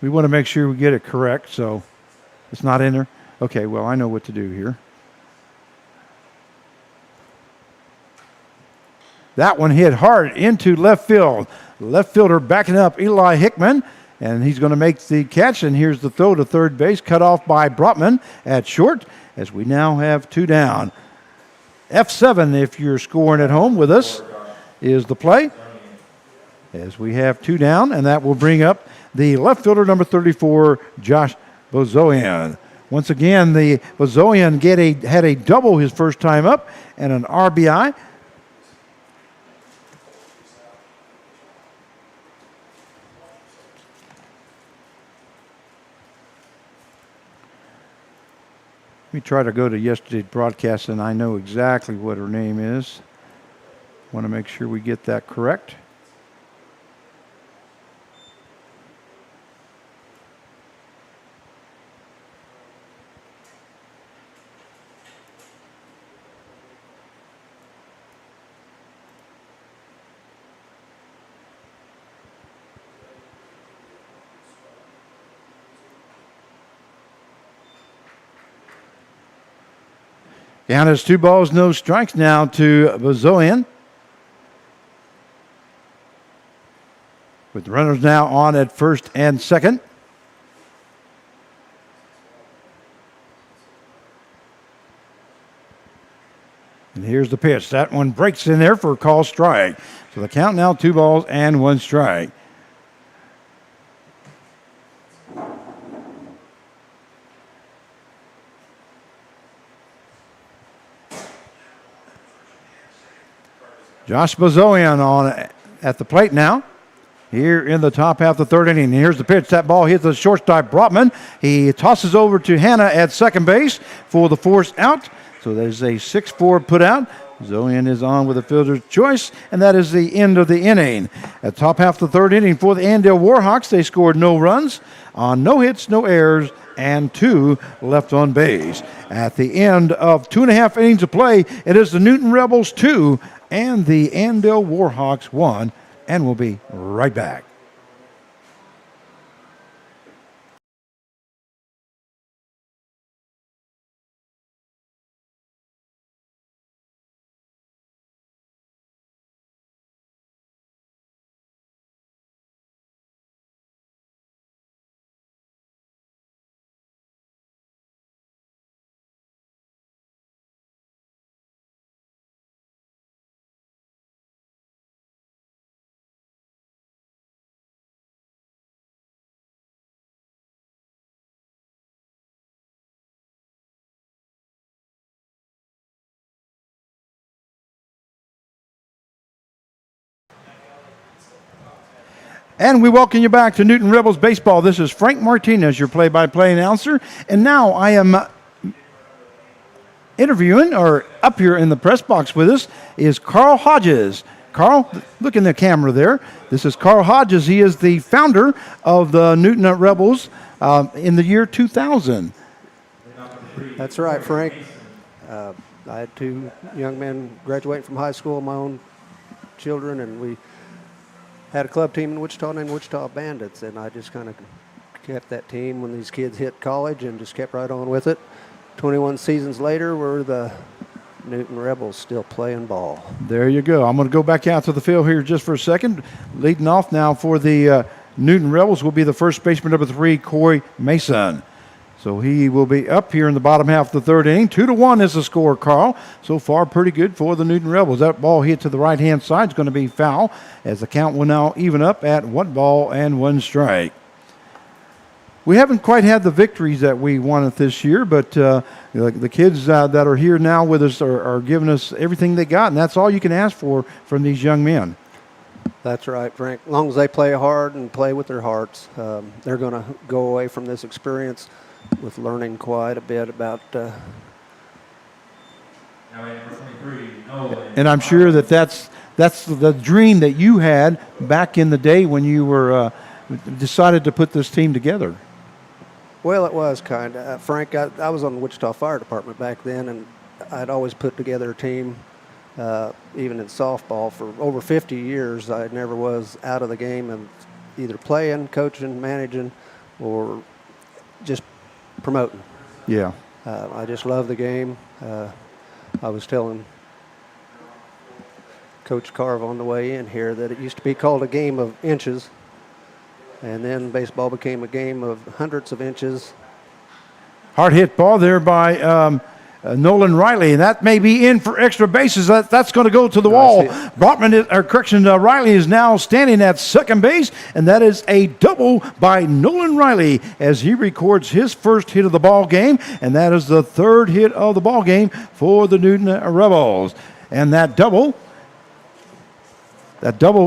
We want to make sure we get it correct, so it's not in there. Okay, well, I know what to do here. That one hit hard into left field. Left fielder backing up Eli Hickman, and he's going to make the catch, and here's the throw to third base, cut off by Brotman at short, as we now have 2 down. F7, if you're scoring at home with us, is the play, as we have 2 down, and that will bring up the left fielder, number 34, Josh Bozoyan. Once again, the Bozoyan had a double his first time up and an RBI. Let me try to go to yesterday's broadcast, and I know exactly what her name is. Want to make sure we get that correct. Down is 2 balls, no strikes now to Bozoyan. With the runners now on at first and second. And here Here's the pitch. That one breaks in there for a call strike. So the count now 2 balls and 1 strike. Josh Bazoian on at the plate now. Here in the top half of the 3rd inning. Here's the pitch. That ball hits the shortstop Brotman. He tosses over to Hanna at second base for the force out. So there's a 6-4 put out. Zoian is on with a fielder's choice, and that is the end of the inning. At top half of the 3rd inning for the Andale Warhawks, they scored no runs on no hits, no errors, and 2 left on base. At the end of 2.5 innings of play, it is the Newton Rebels 2 and the Andale Warhawks 1. And we'll be right back. And we welcome you back to Newton Rebels Baseball. This is Frank Martinez, your play-by-play announcer. And now I am interviewing, or up here in the press box with us, is Carl Hodges. Carl, look in the camera there. This is Carl Hodges. He is the founder of the Newton Rebels in the year 2000. That's right, Frank. I had 2 young men graduating from high school, my own children, and we had a club team in Wichita named Wichita Bandits, and I just kind of kept that team when these kids hit college and just kept right on with it. 21 seasons later, we're the Newton Rebels still playing ball. There you go. I'm going to go back out to the field here just for a second. Leading off now for the Newton Rebels will be the first baseman, number 3, Corey Mason. So he will be up here in the bottom half of the 3rd inning. 2-1 is the score, Carl. So far, pretty good for the Newton Rebels. That ball hit to the right-hand side is going to be foul, as the count will now even up at 1 ball and 1 strike. We haven't quite had the victories that we wanted this year, but the kids that are here now with us are giving us everything they got, and that's all you can ask for from these young men. That's right, Frank. As long as they play hard and play with their hearts, they're going to go away from this experience with learning quite a bit about. And I'm sure that's the dream that you had back in the day when you were decided to put this team together. Well, it was kind of. Frank, I was on the Wichita Fire Department back then, and I'd always put together a team, even in softball. For over 50 years, I never was out of the game of either playing, coaching, managing, or just promoting. Yeah. I just love the game. I was telling Coach Carve on the way in here that it used to be called a game of inches, and then baseball became a game of hundreds of inches. Hard hit ball there by Nolan Riley, and that may be in for extra bases. That's going to go to the wall. Riley is now standing at second base, and that is a double by Nolan Riley as he records his first hit of the ball game, and that is the 3rd hit of the ball game for the Newton Rebels. And that double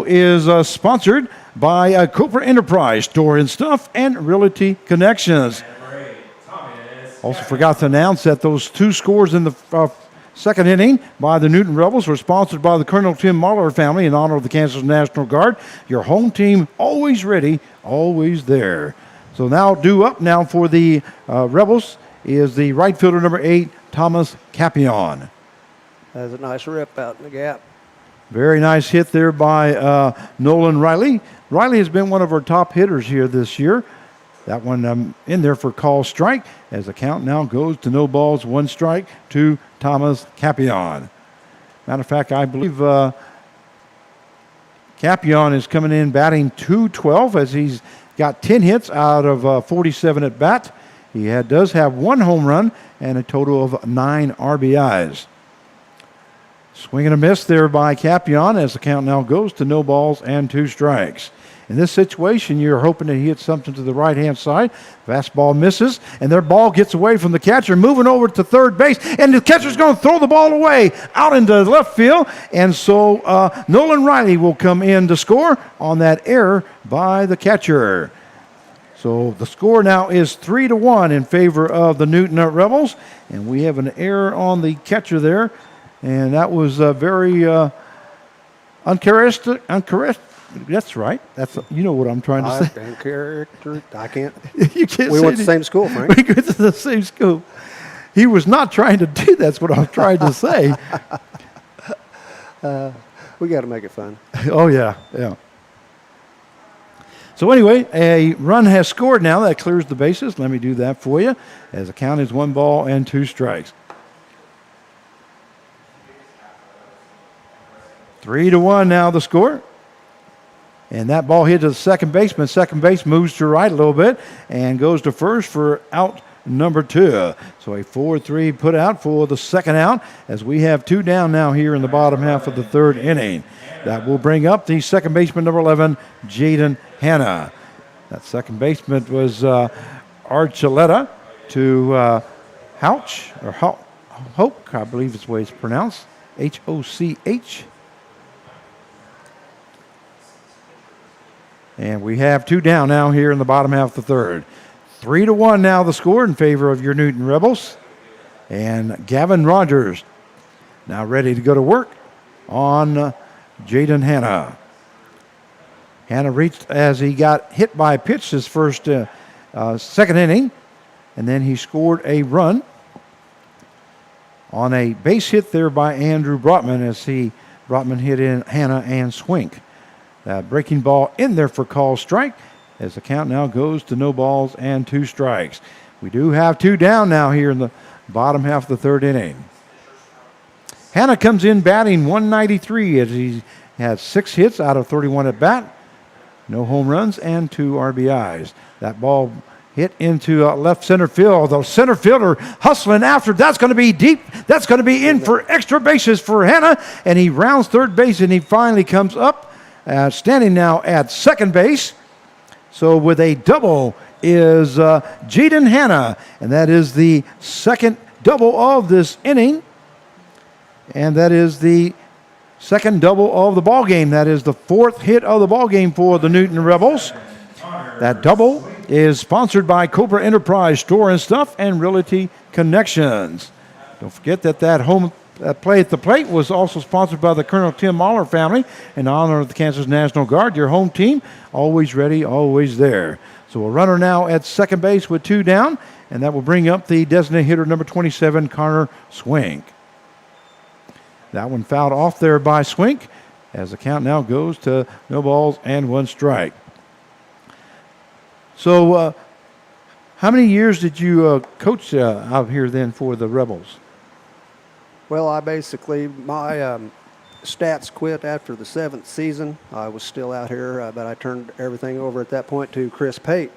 is sponsored by Cooper Enterprise, Store and Stuff, and Realty Connections. Also forgot to announce that those 2 scores in the 2nd inning by the Newton Rebels were sponsored by the Colonel Tim Mahler family in honor of the Kansas National Guard. Your home team, always ready, always there. So now due up now for the Rebels is the right fielder, number 8, Thomas Capion. That's a nice rip out in the gap. Very nice hit there by Nolan Riley. Riley has been one of our top hitters here this year. That one in there for call strike as the count now goes to no balls, 1 strike to Thomas Capion. Matter of fact, I believe Capion is coming in batting .212 as he's got 10 hits out of 47 at bat. He does have 1 home run and a total of 9 RBIs. Swing and a miss there by Capion as the count now goes to no balls and 2 strikes. In this situation, you're hoping to hit something to the right-hand side. Fastball misses, and their ball gets away from the catcher, moving over to third base, and the catcher's going to throw the ball away out into left field, and so Nolan Riley will come in to score on that error by the catcher. So the score now is 3-1 in favor of the Newton Rebels, and we have an error on the catcher there, and that was very uncharacteristic. That's right. You know what I'm trying to say. I can't. You can't. We went to the same school, Frank. We went to the same school. He was not trying to do. That's what I'm trying to say. We got to make it fun. Oh yeah. So anyway, a run has scored now. That clears the bases. Let me do that for you. As the count is 1 ball and 2 strikes. 3-1 now the score. And that ball hit to the second baseman. Second base moves to right a little bit and goes to first for out number 2. So a 4-3 put out for the second out as we have 2 down now here in the bottom half of the 3rd inning. That will bring up the second baseman, number 11, Jaden Hanna. That second baseman was Archuleta to Houch, or Hoke, I believe is the way it's pronounced, Hoch. And we have 2 down now here in the bottom half of the 3rd. 3-1 now the score in favor of your Newton Rebels. And Gavin Rogers now ready to go to work on Jaden Hanna. Hanna reached as he got hit by a pitch his first second inning. And then he scored a run on a base hit there by Andrew Brotman as Brotman hit in Hanna and Swink. That breaking ball in there for call strike as the count now goes to no balls and 2 strikes. We do have 2 down now here in the bottom half of the 3rd inning. Hanna comes in batting 193 as he has 6 hits out of 31 at bat, no home runs and 2 RBIs. That ball hit into left center field. The center fielder hustling after. That's going to be deep. That's going to be in for extra bases for Hanna, and he rounds third base and he finally comes up. Standing now at second base. So with a double is Jaden Hanna, and that is the second double of this inning. And that is the second double of the ball game. That is the 4th hit of the ball game for the Newton Rebels. That double is sponsored by Cobra Enterprise Store and Stuff and Realty Connections. Don't forget that home play at the plate was also sponsored by the Colonel Tim Mahler family in honor of the Kansas National Guard. Your home team, always ready, always there. So a runner now at second base with 2 down, and that will bring up the designated hitter, number 27, Connor Swink. That one fouled off there by Swink as the count now goes to no balls and 1 strike. So how many years did you coach out here then for the Rebels? Well, my stats quit after the 7th season. I was still out here, but I turned everything over at that point to Chris Pate.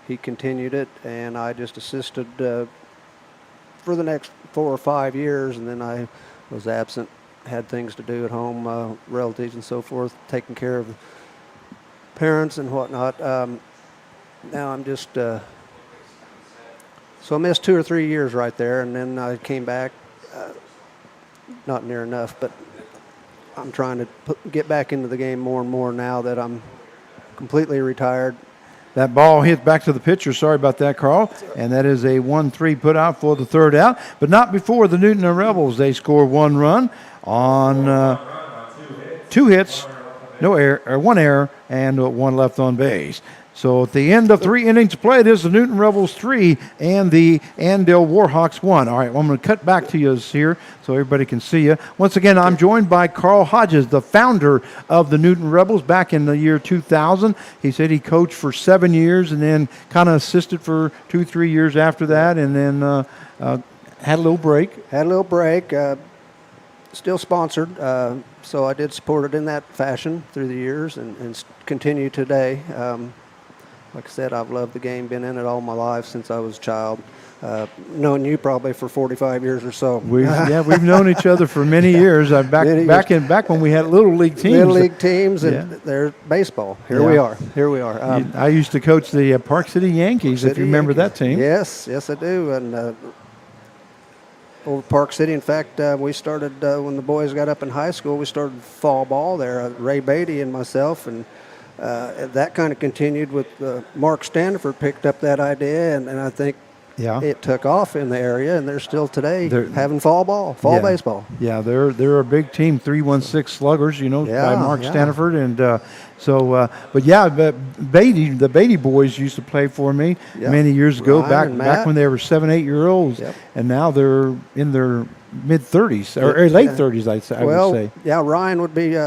He continued it, and I just assisted for the next 4 or 5 years, and then I was absent, had things to do at home, relatives and so forth, taking care of parents and whatnot. Now I'm just... So I missed 2 or 3 years right there, and then I came back, not near enough, but I'm trying to get back into the game more and more now that I'm completely retired. That ball hit back to the pitcher. Sorry about that, Carl. And that is a 1-3 put out for the 3rd out, but not before the Newton Rebels. They score 1 run on 2 hits, no error, or 1 error, and 1 left on base. So at the end of 3 innings of play, it is the Newton Rebels 3 and the Andale Warhawks 1. All right, well, I'm going to cut back to you here so everybody can see you. Once again, I'm joined by Carl Hodges, the founder of the Newton Rebels back in the year 2000. He said he coached for 7 years and then kind of assisted for 2-3 years after that, and then had a little break. Still sponsored, so I did support it in that fashion through the years and continue today. like I said, I've loved the game, been in it all my life since I was a child. Known you probably for 45 years or so. We've known each other for many years. Back when we had little league teams. Little league teams, and they're baseball. Here we are. I used to coach the Park City Yankees, if you remember that team. Yes, I do. And over Park City, in fact, we started when the boys got up in high school. We started fall ball there. Ray Beatty and myself, and that kind of continued with Mark Standiford picked up that idea, and I think. Yeah, it took off in the area, and they're still today having fall baseball. Yeah, they're a big team, 316 Sluggers, by Mark Staniford, and the Beatty boys used to play for me many years ago, back when they were 7, 8 year olds, and now they're in their mid 30s or late 30s, I would say. Yeah, Ryan would be.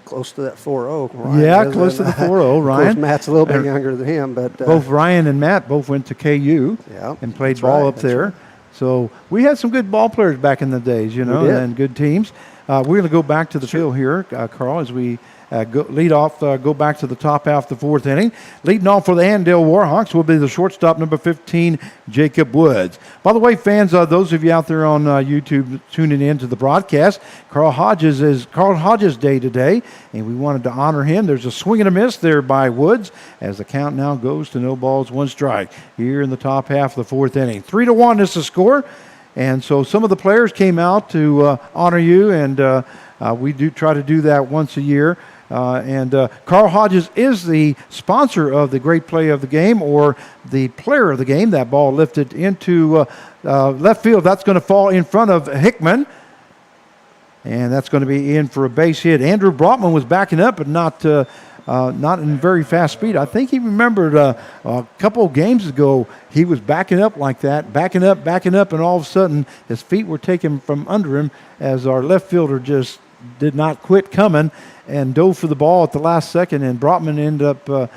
Close to that 4-0. Close to the 4-0, Ryan. Of course, Matt's a little bit younger than him, but both Ryan and Matt both went to KU and played ball up there. Right. So we had some good ball players back in the days, and good teams. We're going to go back to the field here, Carl, as we go back to the top half of the fourth inning. Leading off for the Andale Warhawks will be the shortstop, number 15, Jacob Woods. By the way, fans, those of you out there on YouTube tuning in to the broadcast, Carl Hodges' day today, and we wanted to honor him. There's a swing and a miss there by Woods as the count now goes to no balls, 1 strike here in the top half of the fourth inning. 3-1 is the score. And so some of the players came out to honor you, and we do try to do that once a year. Carl Hodges is the sponsor of the great play of the game, or the player of the game. That ball lifted into left field. That's going to fall in front of Hickman, and that's going to be in for a base hit. Andrew Brotman was backing up, but not in very fast speed. I think he remembered a couple of games ago he was backing up like that, backing up, and all of a sudden his feet were taken from under him as our left fielder just did not quit coming and dove for the ball at the last second, and Brotman ended up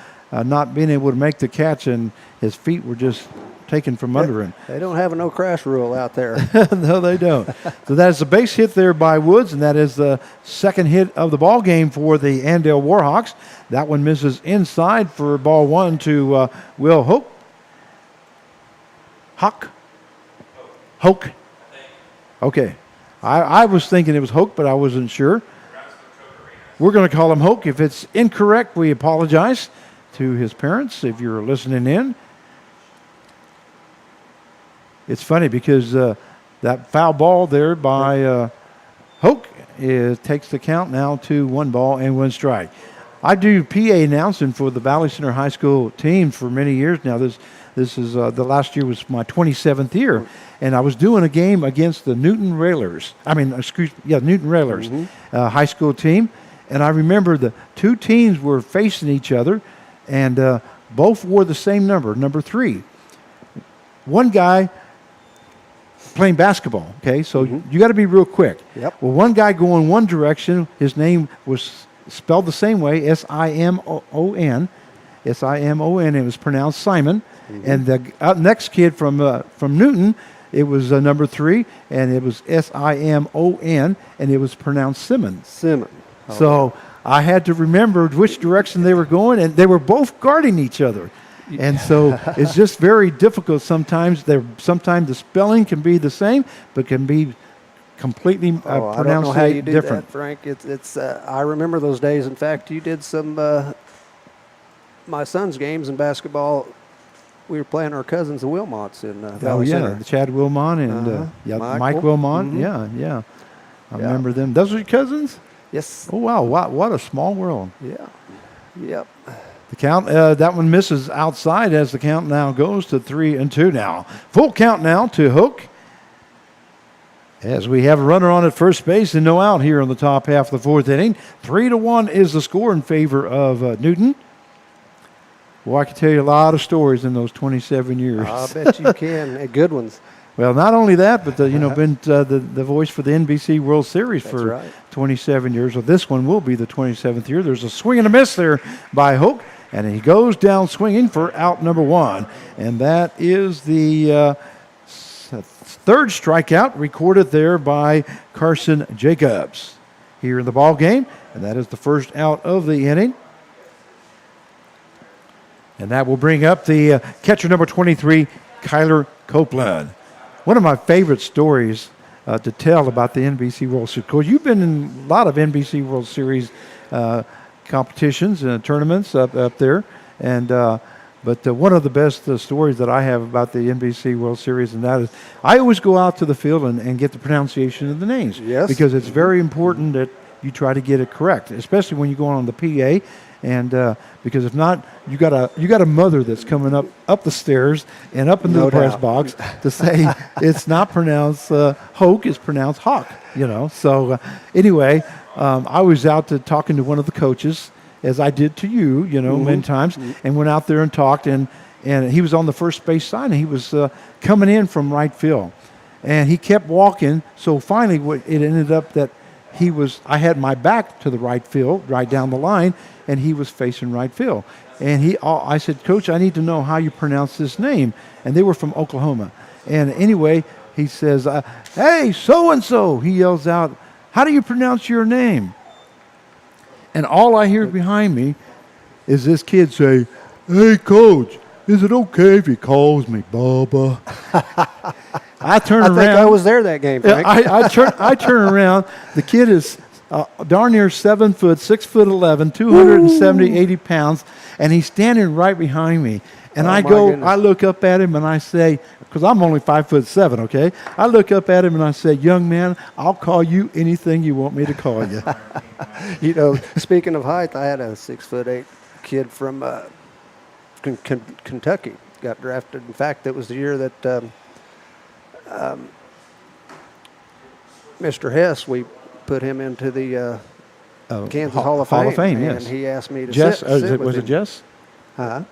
not being able to make the catch, and his feet were just taken from under him. They don't have a no crash rule out there. No, they don't. So that is a base hit there by Woods, and that is the second hit of the ball game for the Andale Warhawks. That one misses inside for ball 1 to Will Hoke. Hoke. Okay. I was thinking it was Hoke, but I wasn't sure. We're going to call him Hoke. If it's incorrect, we apologize to his parents if you're listening in. It's funny because that foul ball there by Hoke takes the count now to 1 ball and 1 strike. I do PA announcing for the Valley Center High School team for many years now. This is the last year was my 27th year, and I was doing a game against the Newton Railers. Newton Railers high school team, and I remember the two teams were facing each other, and both wore the same number 3. One guy playing basketball, okay, so you got to be real quick. Yep. Well, one guy going one direction, his name was spelled the same way, Simon. Simon, it was pronounced Simon. And the next kid from Newton, it was number 3, and it was Simon, and it was pronounced Simmons. So I had to remember which direction they were going, and they were both guarding each other. And so it's just very difficult sometimes. Sometimes the spelling can be the same, but can be completely pronounced different. I don't know how you do that, Frank. It's I remember those days. In fact, you did some my son's games in basketball. We were playing our cousins, the Wilmots, in Valley Center. Chad Wilmot and Mike Wilmot. Yeah. I remember them. Those were your cousins? Yes. Oh, wow. What a small world. Yeah. Yep. The count, that one misses outside as the count now goes to 3-2 now. Full count now to Hook. As we have a runner on at first base and no out here in the top half of the fourth inning. 3-1 is the score in favor of Newton. Well, I can tell you a lot of stories in those 27 years. I bet you can. Good ones. Well, not only that, but been the voice for the NBC World Series for 27 years. Well, this one will be the 27th year. There's a swing and a miss there by Hoke, and he goes down swinging for out number 1. And that is the third strikeout recorded there by Carson Jacobs here in the ball game, and that is the first out of the inning. And that will bring up the catcher number 23, Kyler Copeland. One of my favorite stories to tell about the NBC World Series. Of course, you've been in a lot of NBC World Series competitions and tournaments up there. And but one of the best stories that I have about the NBC World Series, and that is I always go out to the field and get the pronunciation of the names. Yes. Because it's very important that you try to get it correct, especially when you go on the PA. And because if not, you got a mother that's coming up the stairs and up into No the press doubt. box to say it's not pronounced Hoke, it's pronounced Hawk. So anyway, I was out talking to one of the coaches, as I did to you, many times, and went out there and talked, and he was on the first base side, and he was coming in from right field, and he kept walking. So finally, it ended up that I had my back to the right field, right down the line, and he was facing right field. And I said, Coach, I need to know how you pronounce this name. And they were from Oklahoma. And anyway, he says, hey, so-and-so, he yells out, how do you pronounce your name? And all I hear behind me is this kid say, hey, Coach, is it okay if he calls me Bubba? I turn around. I think I was there that game, Frank. I turn around. The kid is darn near 7 foot, 6'11", 270, 80 pounds, and he's standing right behind me. And Oh, my goodness. I look up at him and I say, because I'm only 5'7", okay? I look up at him and I say, young man, I'll call you anything you want me to call you. Speaking of height, I had a 6'8" kid from Kentucky. Got drafted. In fact, it was the year that Mr. Hess, we put him into the Kansas Hall of Fame. Hall of Fame, yes. And he asked me to Jess, sit with was him. it Jess? Huh?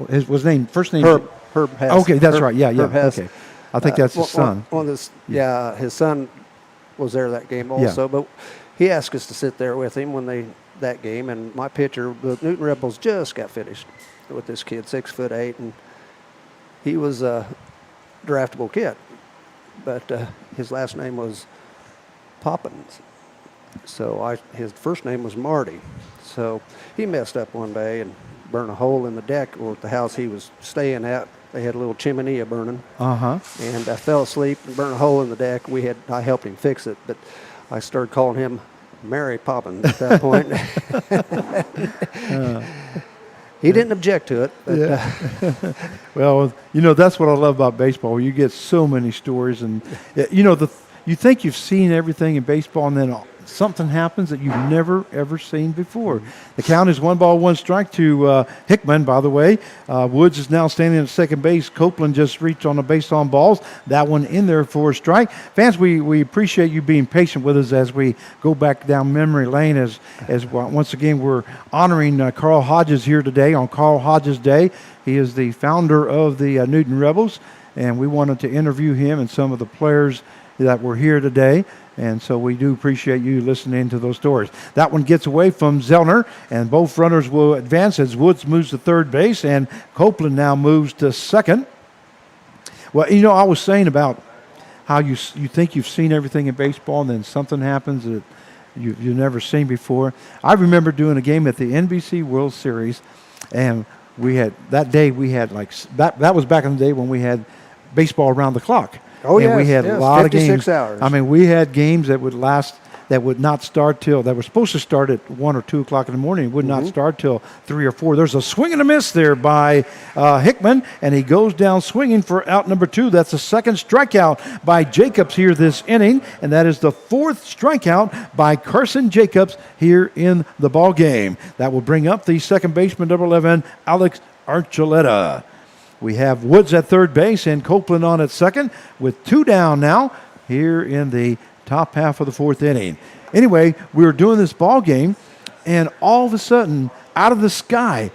His name, first name? Herb Hess. Okay, that's Herb- right. Yeah. Herb Hess. Okay. I think that's his son. His son was there that game also, but he asked us to sit there with him that game, and my pitcher, the Newton Rebels, just got finished with this kid, 6'8", and he was a draftable kid, but his last name was Poppins. So his first name was Marty. So he messed up one day and burned a hole in the deck or at the house he was staying at. They had a little chimney burning. Uh-huh. And I fell asleep and burned a hole in the deck. I helped him fix it, but I started calling him Mary Poppins at that point. He didn't object to it. But, Well, that's what I love about baseball. You get so many stories, and you think you've seen everything in baseball, and then something happens that you've never ever seen before. The count is 1-1 to Hickman. By the way, Woods is now standing at second base. Copeland just reached on a base on balls. That one in there for a strike. Fans, we appreciate you being patient with us as we go back down memory lane. As once again we're honoring Carl Hodges here today on Carl Hodges Day. He is the founder of the Newton Rebels, and we wanted to interview him and some of the players that were here today. And so we do appreciate you listening to those stories. That one gets away from Zellner, and both runners will advance as Woods moves to third base, and Copeland now moves to second. Well, I was saying about how you think you've seen everything in baseball, and then something happens that you've never seen before. I remember doing a game at the NBC World Series, and that was back in the day when we had baseball around the clock. Oh, and we yes, had a lot of 56 games. hours. I mean, we had games that would not start till, that were supposed to start at 1 or 2 o'clock in the morning, would not start till 3 or 4. There's a swing and a miss there by Hickman, and he goes down swinging for out number 2. That's the second strikeout by Jacobs here this inning, and that is the fourth strikeout by Carson Jacobs here in the ball game. That will bring up the second baseman, number 11, Alex Archuleta. We have Woods at third base and Copeland on at second with 2 down now here in the top half of the fourth inning. Anyway, we were doing this ball game, and all of a sudden, out of the sky,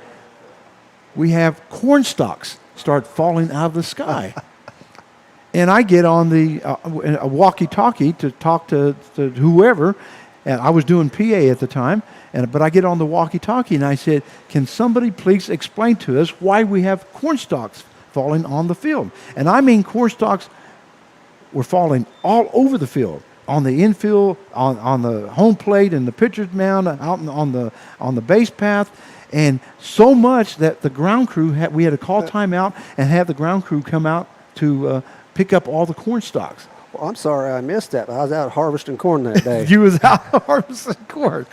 we have corn stalks start falling out of the sky. And I get on a walkie-talkie to talk to whoever, and I was doing PA at the time, but I get on the walkie-talkie and I said, can somebody please explain to us why we have corn stalks falling on the field? And I mean corn stalks were falling all over the field. on the infield, on the home plate, and the pitcher's mound, out on the base path, and so much that the ground crew we had to call timeout and have the ground crew come out to pick up all the corn stalks. Well, I'm sorry I missed that. I was out harvesting corn that day. You was out harvesting corn.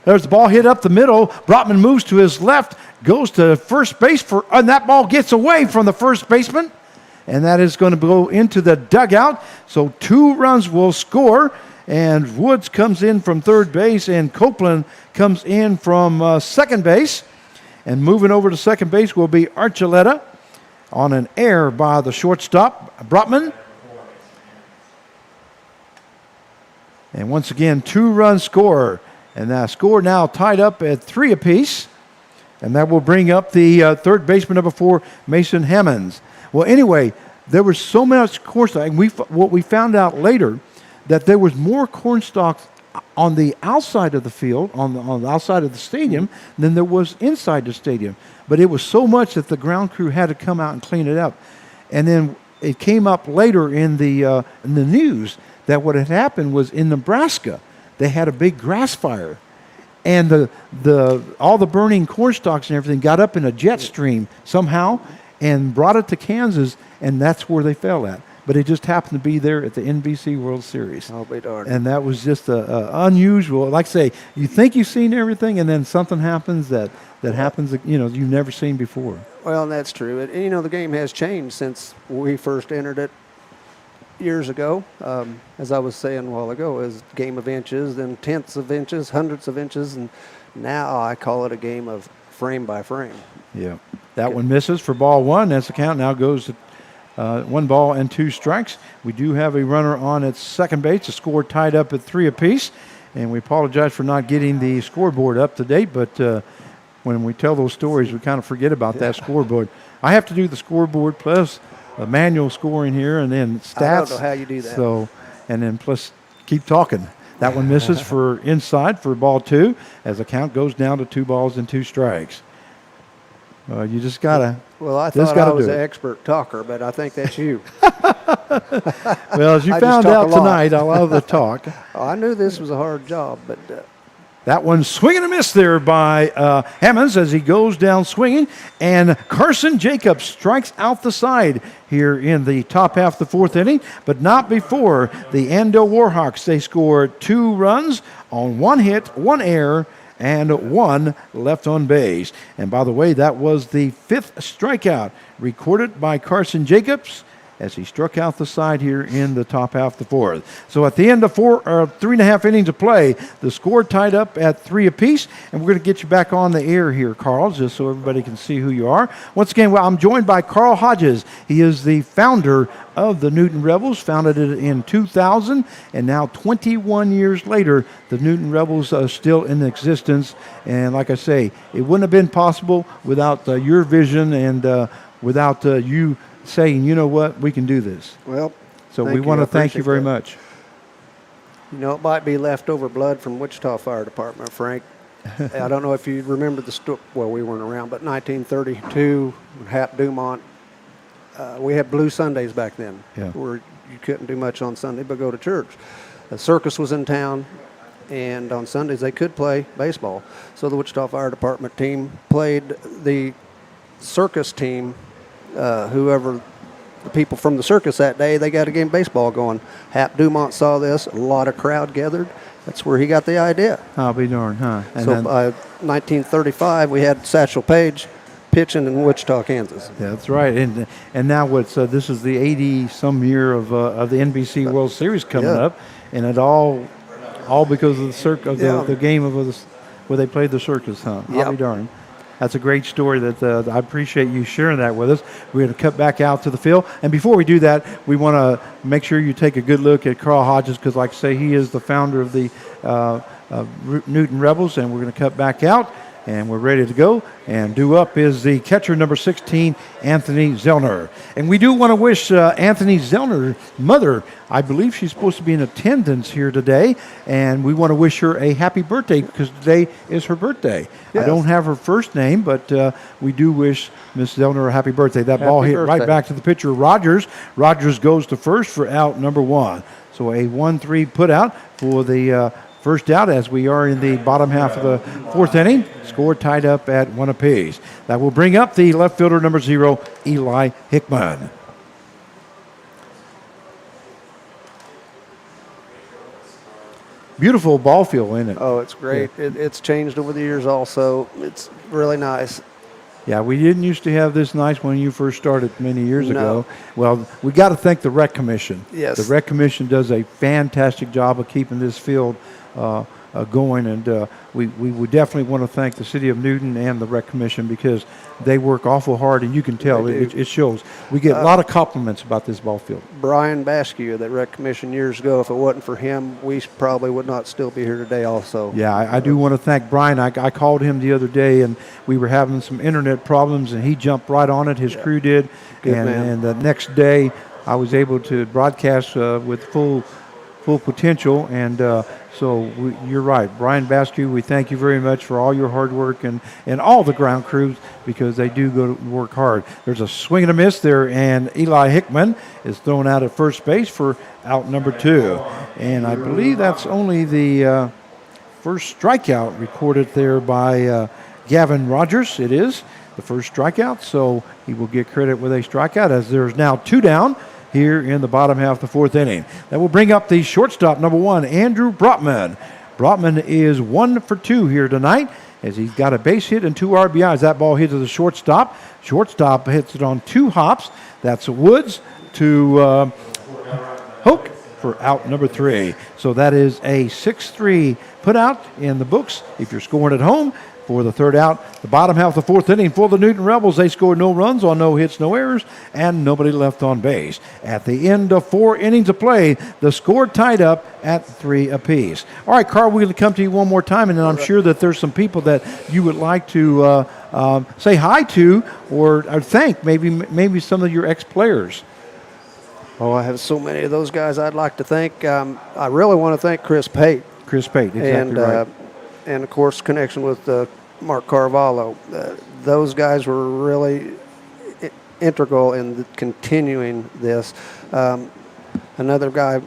There's the ball hit up the middle. Brotman moves to his left, goes to first base and that ball gets away from the first baseman. And that is going to go into the dugout. So 2 runs will score. And Woods comes in from third base, and Copeland comes in from second base. And moving over to second base will be Archuleta on an error by the shortstop, Brotman. And once again, 2-run score. And that score now tied up at 3 apiece. And that will bring up the third baseman number 4, Mason Hammonds. Well, anyway, there was so much corn stalk. And what we found out later, that there was more corn stalks on the outside of the field, on the outside of the stadium, than there was inside the stadium. But it was so much that the ground crew had to come out and clean it up. And then it came up later in the news that what had happened was in Nebraska, they had a big grass fire. And all the burning corn stalks and everything got up in a jet stream somehow and brought it to Kansas, and that's where they fell at. But it just happened to be there at the NBC World Series. I'll be darned. And that was just unusual. Like I say, you think you've seen everything, and then something happens that happens, you've never seen before. Well, that's true. And, the game has changed since we first entered it years ago. As I was saying a while ago, it was a game of inches, then tenths of inches, hundredths of inches, and now I call it a game of frame by frame. Yeah. That one misses for ball 1. That's the count. Now goes to 1 ball and 2 strikes. We do have a runner on at second base. The score tied up at 3 apiece. And we apologize for not getting the scoreboard up to date, but when we tell those stories, we kind of forget about that scoreboard. I have to do the scoreboard plus the manual scoring here and then stats. I don't know how you do that. So, and then plus keep talking. That one misses for inside for ball 2 as the count goes down to 2 balls and 2 strikes. You just got to. Well, I thought I was an expert talker, but I think that's you. Well, as you found out tonight, I love the talk. I knew this was a hard job, but... That one swing and a miss there by Hammonds as he goes down swinging. And Carson Jacobs strikes out the side here in the top half of the 4th inning, but not before the Andale Warhawks. They score 2 runs on 1 hit, 1 error, and 1 left on base. And by the way, that was the 5th strikeout recorded by Carson Jacobs as he struck out the side here in the top half of the 4th. So at the end of 3.5 innings of play, the score tied up at 3 apiece. And we're going to get you back on the air here, Carl, just so everybody can see who you are. Once again, I'm joined by Carl Hodges. He is the founder of the Newton Rebels, founded it in 2000, and now 21 years later, the Newton Rebels are still in existence. And like I say, it wouldn't have been possible without your vision and without you saying, you know what, we can do this. Well, so we want to thank you very much. It might be leftover blood from Wichita Fire Department, Frank. I don't know if you remember the story. Well, we weren't around, but 1932, Hap Dumont. We had Blue Sundays back then, where you couldn't do much on Sunday but go to church. The circus was in town, and on Sundays they could play baseball. So the Wichita Fire Department team played the circus team. Whoever the people from the circus that day, they got a game of baseball going. Hap Dumont saw this, a lot of crowd gathered. That's where he got the idea. I'll be darned, huh? And so by 1935, we had Satchel Paige pitching in Wichita, Kansas. Yeah, that's right. And now this is the 80-some year of the NBC World Series coming up, and it all because of the game of where they played the circus, huh? I'll be darned. That's a great story that I appreciate you sharing that with us. We're going to cut back out to the field. And before we do that, we want to make sure you take a good look at Carl Hodges because, like I say, he is the founder of the Newton Rebels. And we're going to cut back out and we're ready to go. And due up is the catcher, number 16, Anthony Zellner. And we do want to wish Anthony Zellner's mother, I believe she's supposed to be in attendance here today, and we want to wish her a happy birthday because today is her birthday. Yes. I don't have her first name, but we do wish Miss Zellner a happy birthday. That ball hit right back to the pitcher, Rogers. Rogers goes to first for out number 1. So a 1-3 put out for the first out as we are in the bottom half of the 4th inning. Score tied up at 1 apiece. That will bring up the left fielder, number 0, Eli Hickman. Beautiful ball field, isn't it? Oh, it's great. Yeah. It's changed over the years also. It's really nice. Yeah, we didn't used to have this nice when you first started many years No. ago. Well, we got to thank the Rec Commission. Yes. The Rec Commission does a fantastic job of keeping this field going, and we would definitely want to thank the City of Newton and the Rec Commission because they work awful hard, and you can tell it shows. We get a lot of compliments about this ball field. Brian Baskew, that Rec Commission years ago, if it wasn't for him, we probably would not still be here today also. Yeah, I do want to thank Brian. I called him the other day, and we were having some internet problems, and he jumped right on it. His crew did. Good man. And the next day, I was able to broadcast with full potential, and so you're right. Brian Baskew, we thank you very much for all your hard work and all the ground crews because they do go to work hard. There's a swing and a miss there, and Eli Hickman is thrown out at first base for out number 2. And I believe that's only the first strikeout recorded there by Gavin Rogers. It is the first strikeout, so he will get credit with a strikeout as there's now 2 down here in the bottom half of the 4th inning. That will bring up the shortstop, number 1, Andrew Brotman. Brotman is 1 for 2 here tonight as he's got a base hit and 2 RBIs. That ball hits to the shortstop. Shortstop hits it on 2 hops. That's Woods to Hoke for out number 3. So that is a 6-3 put out in the books if you're scoring at home. For the 3rd out, the bottom half of the 4th inning for the Newton Rebels. They scored no runs on no hits, no errors, and nobody left on base. At the end of 4 innings of play, the score tied up at 3 apiece. All right, Carl, we're going to come to you one more time, and then I'm sure that there's some people that you would like to say hi to or thank, maybe some of your ex-players. Oh, I have so many of those guys I'd like to thank. I really want to thank Chris Pate. Chris Pate, exactly right. And, of course, connection with Mark Carvalho. Those guys were really integral in continuing this. Another guy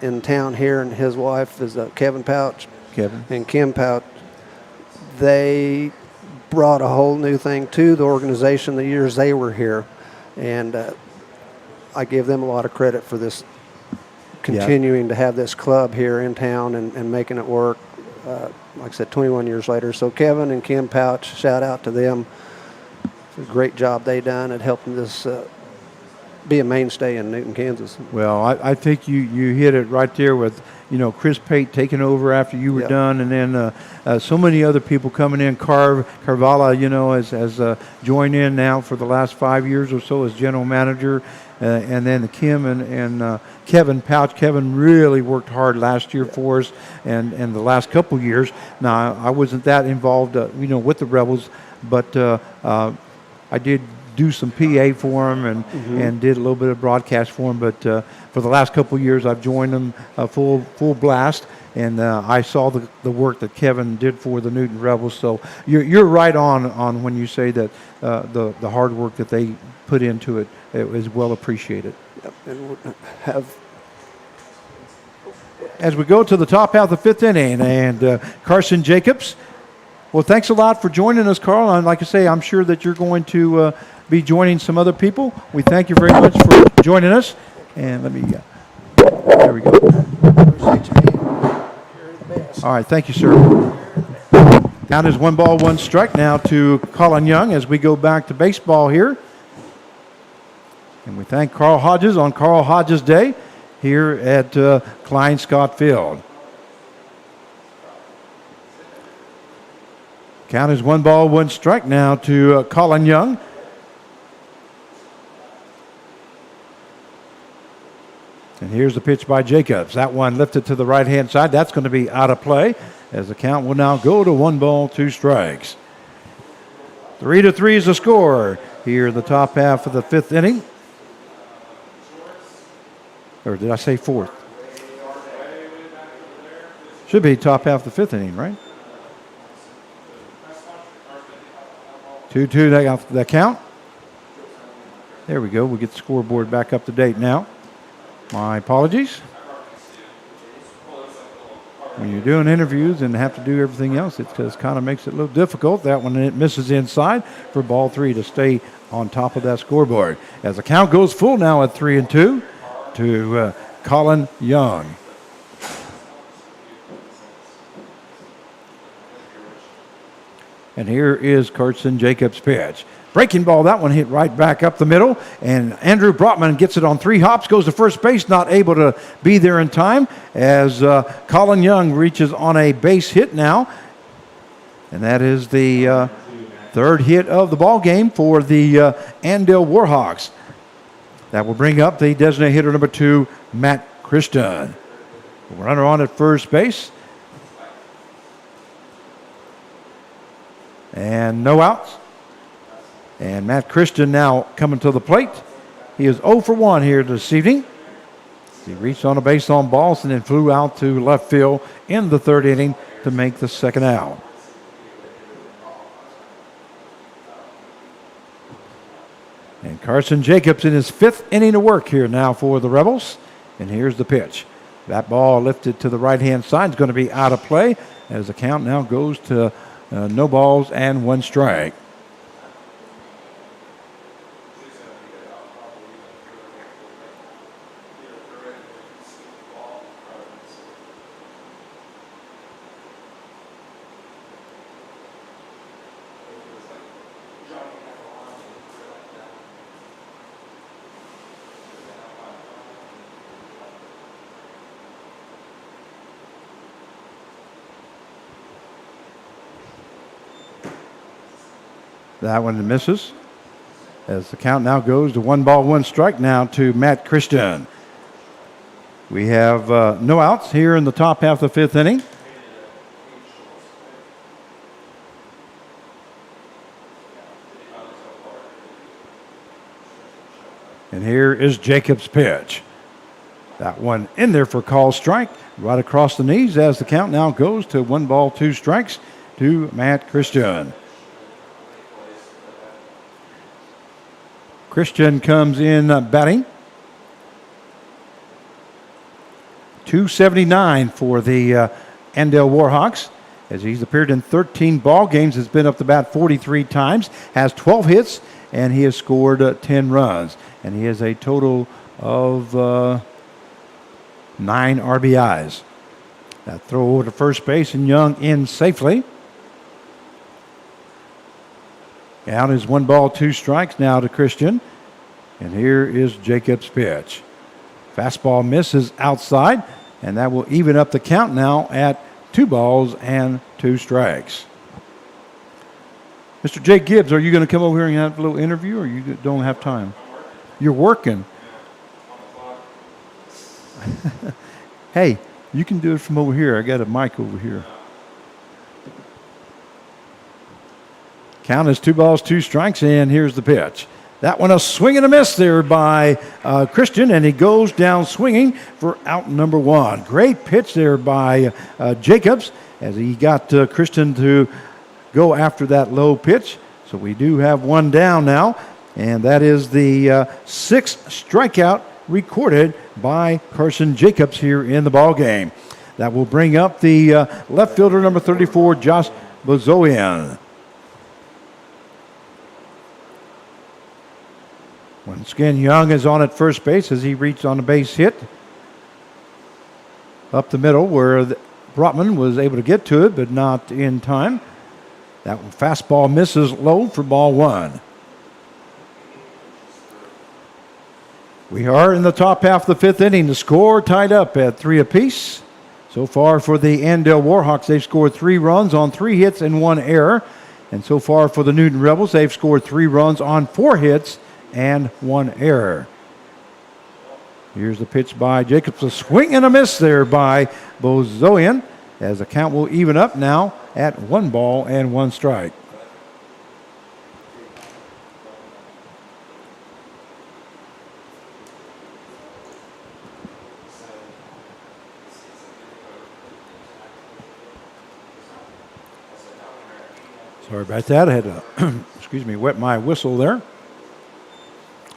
in town here and his wife is Kevin Pouch. Kevin. And Kim Pouch. They brought a whole new thing to the organization the years they were here. And I give them a lot of credit for this, continuing to have this club here in town and making it work. Like I said, 21 years later. So Kevin and Kim Pouch, shout out to them. It's a great job they done at helping this be a mainstay in Newton, Kansas. Well, I think you hit it right there with, Chris Pate taking over after you were done, and then so many other people coming in. Carvalho, has joined in now for the last 5 years or so as general manager. And then Kim and Kevin Pouch. Kevin really worked hard last year for us and the last couple years. Now, I wasn't that involved, with the Rebels, but I did do some PA for him and did a little bit of broadcast for him. But for the last couple years, I've joined them full blast. And I saw the work that Kevin did for the Newton Rebels. So you're right on when you say that the hard work that they put into it is well appreciated. Yep. And we'll have. As we go to the top half of the 5th inning, and Carson Jacobs. Well, thanks a lot for joining us, Carl. And like I say, I'm sure that you're going to be joining some other people. We thank you very much for joining us. And let me, there we go. All right, thank you, sir. Count is 1 ball, 1 strike now to Colin Young as we go back to baseball here. And we thank Carl Hodges on Carl Hodges Day here at Klein Scott Field. Count is 1 ball, 1 strike now to Colin Young. And here's the pitch by Jacobs. That one lifted to the right-hand side. That's going to be out of play as the count will now go to 1 ball, 2 strikes. 3-3 is the score here in the top half of the 5th inning. Or did I say 4th? Should be top half of the 5th inning, right? 2-2, that count. There we go. We'll get the scoreboard back up to date now. My apologies. When you're doing interviews and have to do everything else, it just kind of makes it a little difficult. That one, it misses inside for ball 3 to stay on top of that scoreboard. As the count goes full now at 3-2 to Colin Young. And here is Carson Jacobs' pitch. Breaking ball, that one hit right back up the middle, and Andrew Brotman gets it on 3 hops, goes to first base, not able to be there in time as Colin Young reaches on a base hit now. And that is the 3rd hit of the ball game for the Andale Warhawks. That will bring up the designated hitter number 2, Matt Christian. Runner on at first base. And no outs. And Matt Christian now coming to the plate. He is 0 for 1 here this evening. He reached on a base on balls and then flew out to left field in the 3rd inning to make the 2nd out. And Carson Jacobs in his 5th inning of work here now for the Rebels. And here's the pitch. That ball lifted to the right-hand side is going to be out of play as the count now goes to no balls and 1 strike. That one misses as the count now goes to 1 ball, 1 strike now to Matt Christian. We have no outs here in the top half of the 5th inning. And here is Jacobs' pitch. That one in there for call strike right across the knees as the count now goes to 1 ball, 2 strikes to Matt Christian. Christian comes in batting. .279 for the Andale Warhawks as he's appeared in 13 ball games, has been up to bat 43 times, has 12 hits, and he has scored 10 runs. And he has a total of 9 RBIs. That throw over to first base and Young in safely. Out is 1 ball, 2 strikes now to Christian. And here is Jacobs' pitch. Fastball misses outside, and that will even up the count now at 2 balls and 2 strikes. Mr. Jake Gibbs, are you going to come over here and have a little interview, or you don't have time? You're working. Hey, you can do it from over here. I got a mic over here. Count is 2 balls, 2 strikes, and here's the pitch. That one a swing and a miss there by Christian, and he goes down swinging for out number 1. Great pitch there by Jacobs as he got Christian to go after that low pitch. So we do have 1 down now, and that is the 6th strikeout recorded by Carson Jacobs here in the ball game. That will bring up the left fielder number 34, Josh Bozoian. Once again, Young is on at first base as he reached on a base hit up the middle where Brotman was able to get to it, but not in time. That fastball misses low for ball 1. We are in the top half of the 5th inning. The score tied up at 3 apiece. So far for the Andale Warhawks, they've scored 3 runs on 3 hits and 1 error. And so far for the Newton Rebels, they've scored 3 runs on 4 hits and 1 error. Here's the pitch by Jacobs. A swing and a miss there by Bozoian as the count will even up now at 1 ball and 1 strike. Sorry about that. I had to, wet my whistle there.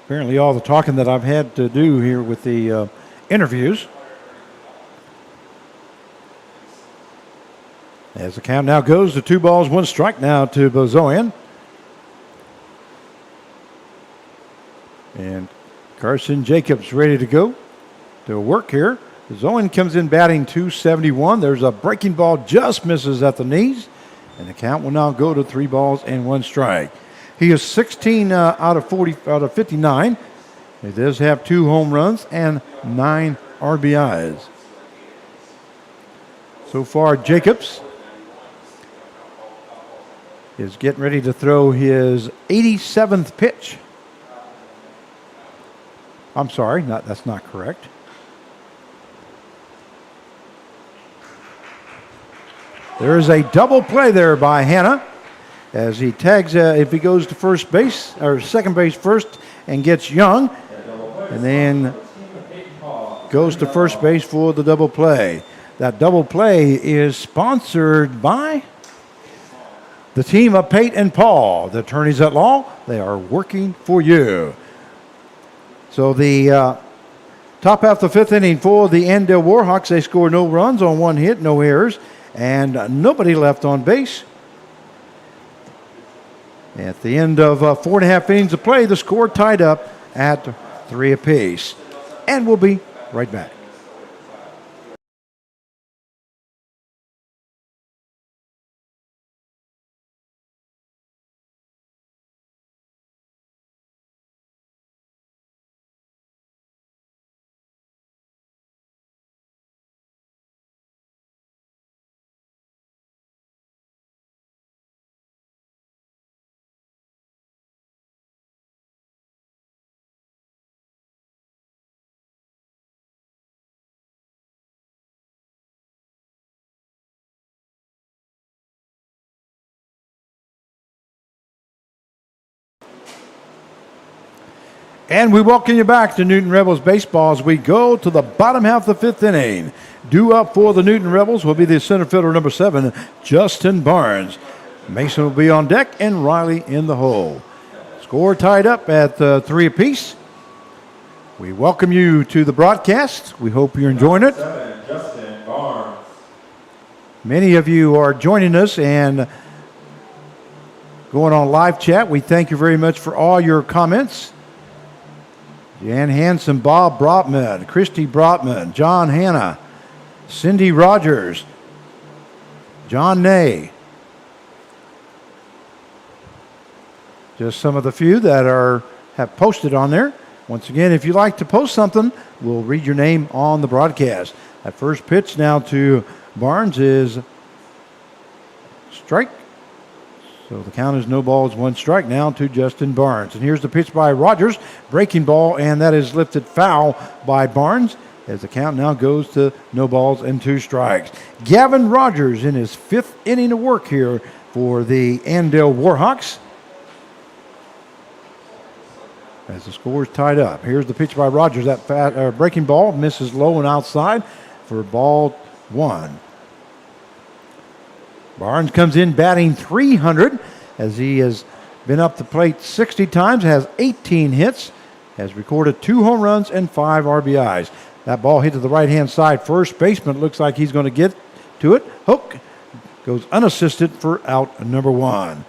Apparently all the talking that I've had to do here with the interviews. As the count now goes to 2 balls, 1 strike now to Bozoyan. And Carson Jacobs ready to go to work here. Bozoyan comes in batting .271. There's a breaking ball, just misses at the knees. And the count will now go to 3 balls and 1 strike. He is 16 out of 59. He does have 2 home runs and 9 RBIs. So far, Jacobs is getting ready to throw his 87th pitch. I'm sorry, that's not correct. There is a double play there by Hanna as he tags, if he goes to first base, or second base first and gets Young, and then goes to first base for the double play. That double play is sponsored by the team of Pate and Paul, the attorneys at law. They are working for you. So the top half of the 5th inning for the Andale Warhawks, they score no runs on 1 hit, no errors, and nobody left on base. At the end of 4.5 innings of play, the score tied up at 3 apiece. And we'll be right back. And we welcome you back to Newton Rebels baseball as we go to the bottom half of the 5th inning. Due up for the Newton Rebels will be the center fielder number 7, Justin Barnes. Mason will be on deck and Riley in the hole. Score tied up at 3 apiece. We welcome you to the broadcast. We hope you're enjoying it. Justin Barnes. Many of you are joining us and going on live chat. We thank you very much for all your comments. Jan Hansen, Bob Brotman, Christy Brotman, John Hanna, Cindy Rogers, John Ney. Just some of the few that have posted on there. Once again, if you'd like to post something, we'll read your name on the broadcast. That first pitch now to Barnes is strike. So the count is no balls, 1 strike now to Justin Barnes. And here's the pitch by Rogers, breaking ball, and that is lifted foul by Barnes as the count now goes to no balls and 2 strikes. Gavin Rogers in his 5th inning of work here for the Andale Warhawks. As the score is tied up. Here's the pitch by Rogers. That breaking ball misses low and outside for ball 1. Barnes comes in batting .300 as he has been up the plate 60 times, has 18 hits, has recorded 2 home runs and 5 RBIs. That ball hit to the right-hand side. First baseman looks like he's going to get to it. Hook goes unassisted for out number 1.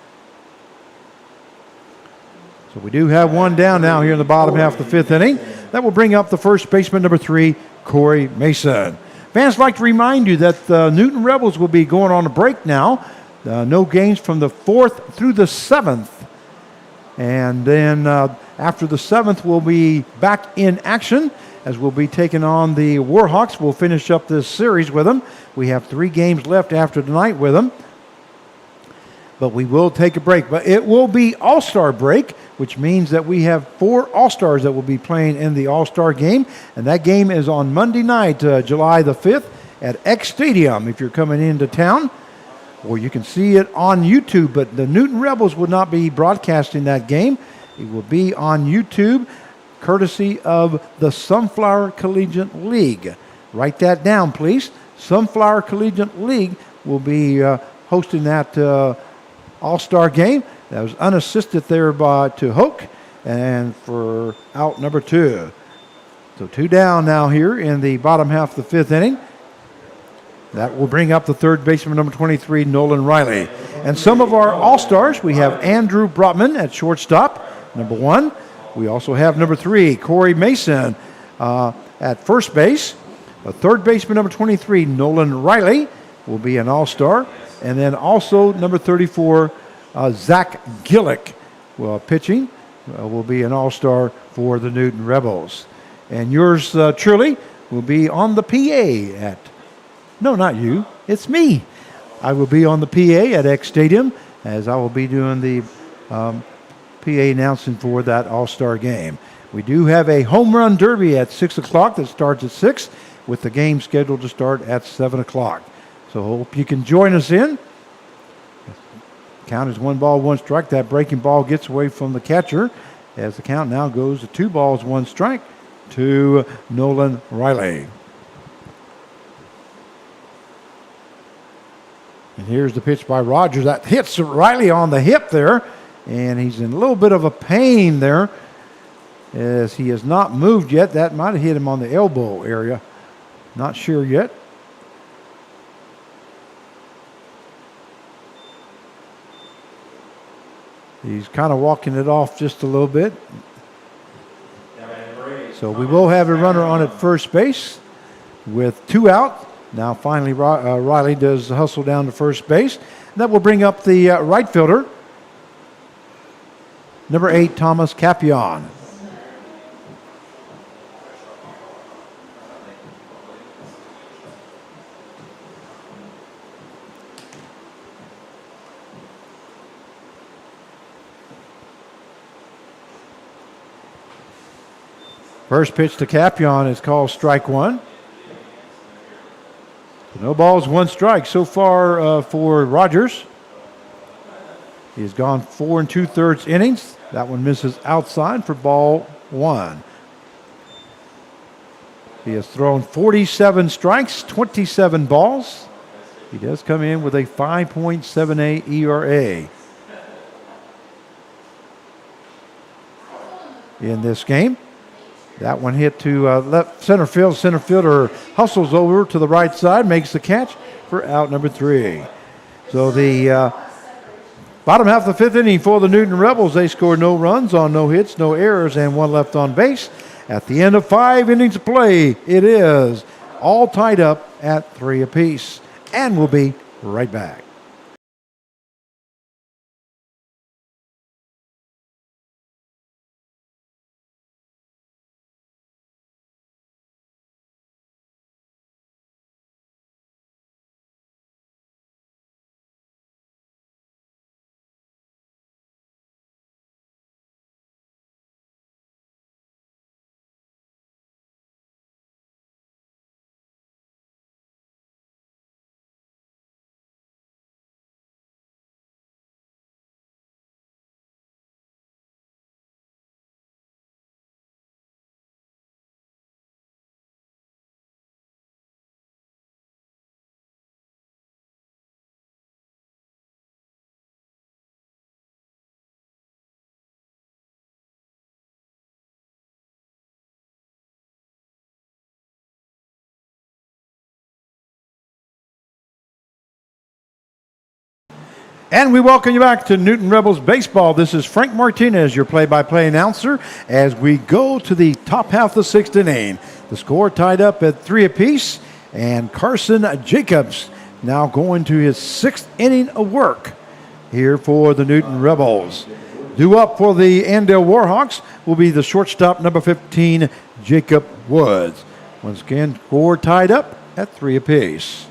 So we do have 1 down now here in the bottom half of the 5th inning. That will bring up the first baseman, number 3, Corey Mason. Fans, like to remind you that the Newton Rebels will be going on a break now. No games from the 4th through the 7th. And then after the 7th, we'll be back in action as we'll be taking on the Warhawks. We'll finish up this series with them. We have 3 games left after tonight with them. But we will take a break. But it will be All-Star break, which means that we have 4 All-Stars that will be playing in the All-Star game. And that game is on Monday night, July the 5th at X Stadium if you're coming into town. Or you can see it on YouTube, but the Newton Rebels will not be broadcasting that game. It will be on YouTube, courtesy of the Sunflower Collegiate League. Write that down, please. Sunflower Collegiate League will be hosting that All-Star game. That was unassisted there to Hoke, and for out number 2. So 2 down now here in the bottom half of the 5th inning. That will bring up the third baseman, number 23, Nolan Riley. And some of our All-Stars, we have Andrew Brotman at shortstop, number 1. We also have number 3, Corey Mason at first base. The third baseman, number 23, Nolan Riley, will be an All-Star. And then also number 34, Zach Gillick, pitching, will be an All-Star for the Newton Rebels. And yours truly will be on the PA at, no, not you, it's me. I will be on the PA at X Stadium, as I will be doing the PA announcing for that All-Star game. We do have a home run derby at 6 o'clock that starts at 6, with the game scheduled to start at 7 o'clock. So hope you can join us in. Count is 1 ball, 1 strike. That breaking ball gets away from the catcher, as the count now goes to 2 balls, 1 strike to Nolan Riley. And here's the pitch by Rogers. That hits Riley on the hip there, and he's in a little bit of a pain there, as he has not moved yet. That might have hit him on the elbow area. Not sure yet. He's kind of walking it off just a little bit. So we will have a runner on at first base with 2 out. Now finally Riley does hustle down to first base. That will bring up the right fielder, number 8, Thomas Capion. First pitch to Capion is called strike 1. No balls, 1 strike so far for Rogers. He's gone 4 2/3 innings. That one misses outside for ball 1. He has thrown 47 strikes, 27 balls. He does come in with a 5.78 ERA in this game. That one hit to left center field. Center fielder hustles over to the right side, makes the catch for out number 3. So the bottom half of the 5th inning for the Newton Rebels, they scored no runs on no hits, no errors, and 1 left on base. At the end of 5 innings of play, it is all tied up at 3 apiece. And we'll be right back. And we welcome you back to Newton Rebels Baseball. This is Frank Martinez, your play-by-play announcer, as we go to the top half of the 6th inning. The score tied up at 3 apiece, and Carson Jacobs now going to his 6th inning of work here for the Newton Rebels. Due up for the Andale Warhawks will be the shortstop, number 15, Jacob Woods. Once again, score tied up at 3 apiece.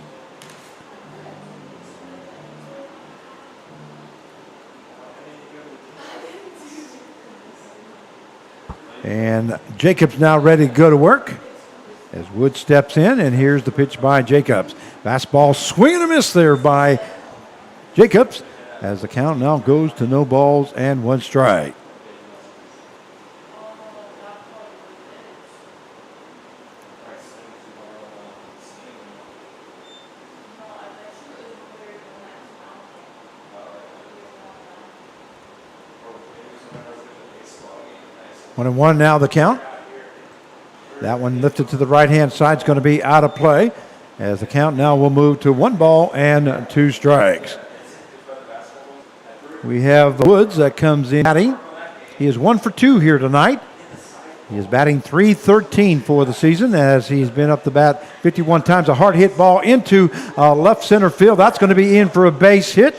And Jacobs now ready to go to work as Wood steps in, and here's the pitch by Jacobs. Fastball swing and a miss there by Jacobs, as the count now goes to no balls and 1 strike. 1-1 now the count. That one lifted to the right-hand side is going to be out of play, as the count now will move to 1 ball and 2 strikes. We have Woods that comes in batting. He is 1 for 2 here tonight. He is batting .313 for the season, as he's been up the bat 51 times. A hard hit ball into left center field. That's going to be in for a base hit,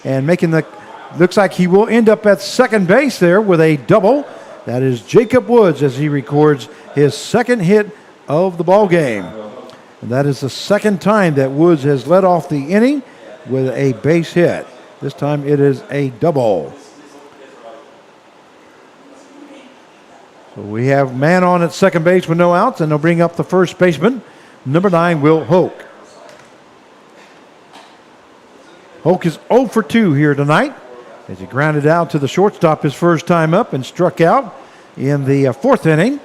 and looks like he will end up at second base there with a double. That is Jacob Woods, as he records his second hit of the ball game. And that is the second time that Woods has led off the inning with a base hit. This time it is a double. So we have man on at second base with no outs, and they'll bring up the first baseman, number 9, Will Hoke. Hoke is 0 for 2 here tonight, as he grounded out to the shortstop his first time up and struck out in the 4th inning.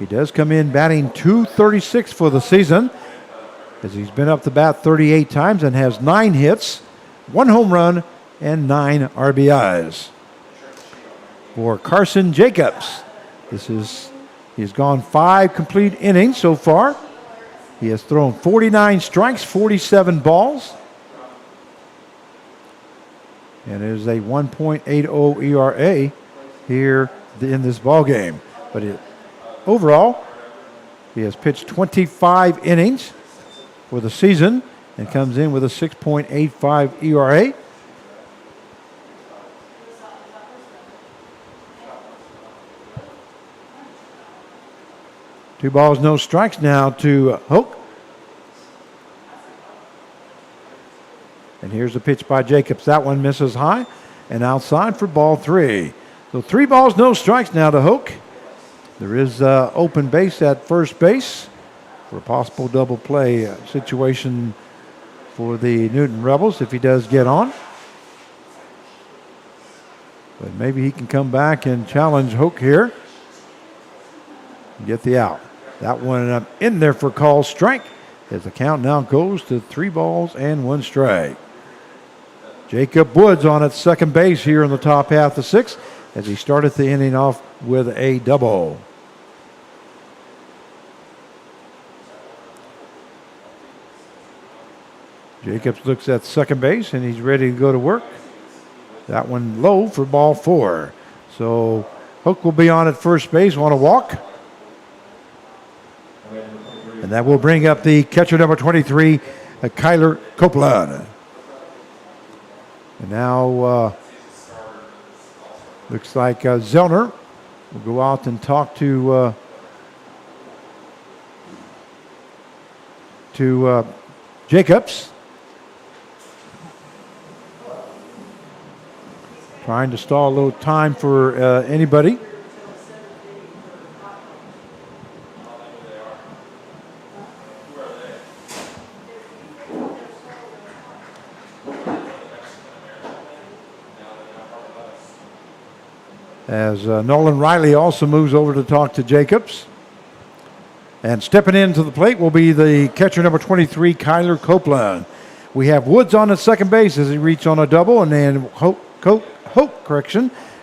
He does come in batting .236 for the season, as he's been up the bat 38 times and has 9 hits, 1 home run, and 9 RBIs. For Carson Jacobs, he's gone 5 complete innings so far. He has thrown 49 strikes, 47 balls, and it is a 1.80 ERA here in this ball game. But overall, he has pitched 25 innings for the season and comes in with a 6.85 ERA. Two balls, no strikes now to Hoke. And here's the pitch by Jacobs. That one misses high and outside for ball 3. So 3 balls, no strikes now to Hoke. There is open base at first base for a possible double play situation for the Newton Rebels if he does get on. But maybe he can come back and challenge Hoke here and get the out. That one in there for call strike, as the count now goes to 3 balls and 1 strike. Jacob Woods on at second base here in the top half of 6, as he started the inning off with a double. Jacobs looks at second base, and he's ready to go to work. That one low for ball 4. So Hook will be on at first base on a walk. And that will bring up the catcher, number 23, Kyler Copeland. And now looks like Zellner will go out and talk to Jacobs. Trying to stall a little time for anybody. As Nolan Riley also moves over to talk to Jacobs. And stepping into the plate will be the catcher, number 23, Kyler Copeland. We have Woods on at second base as he reaches on a double, and then Hope,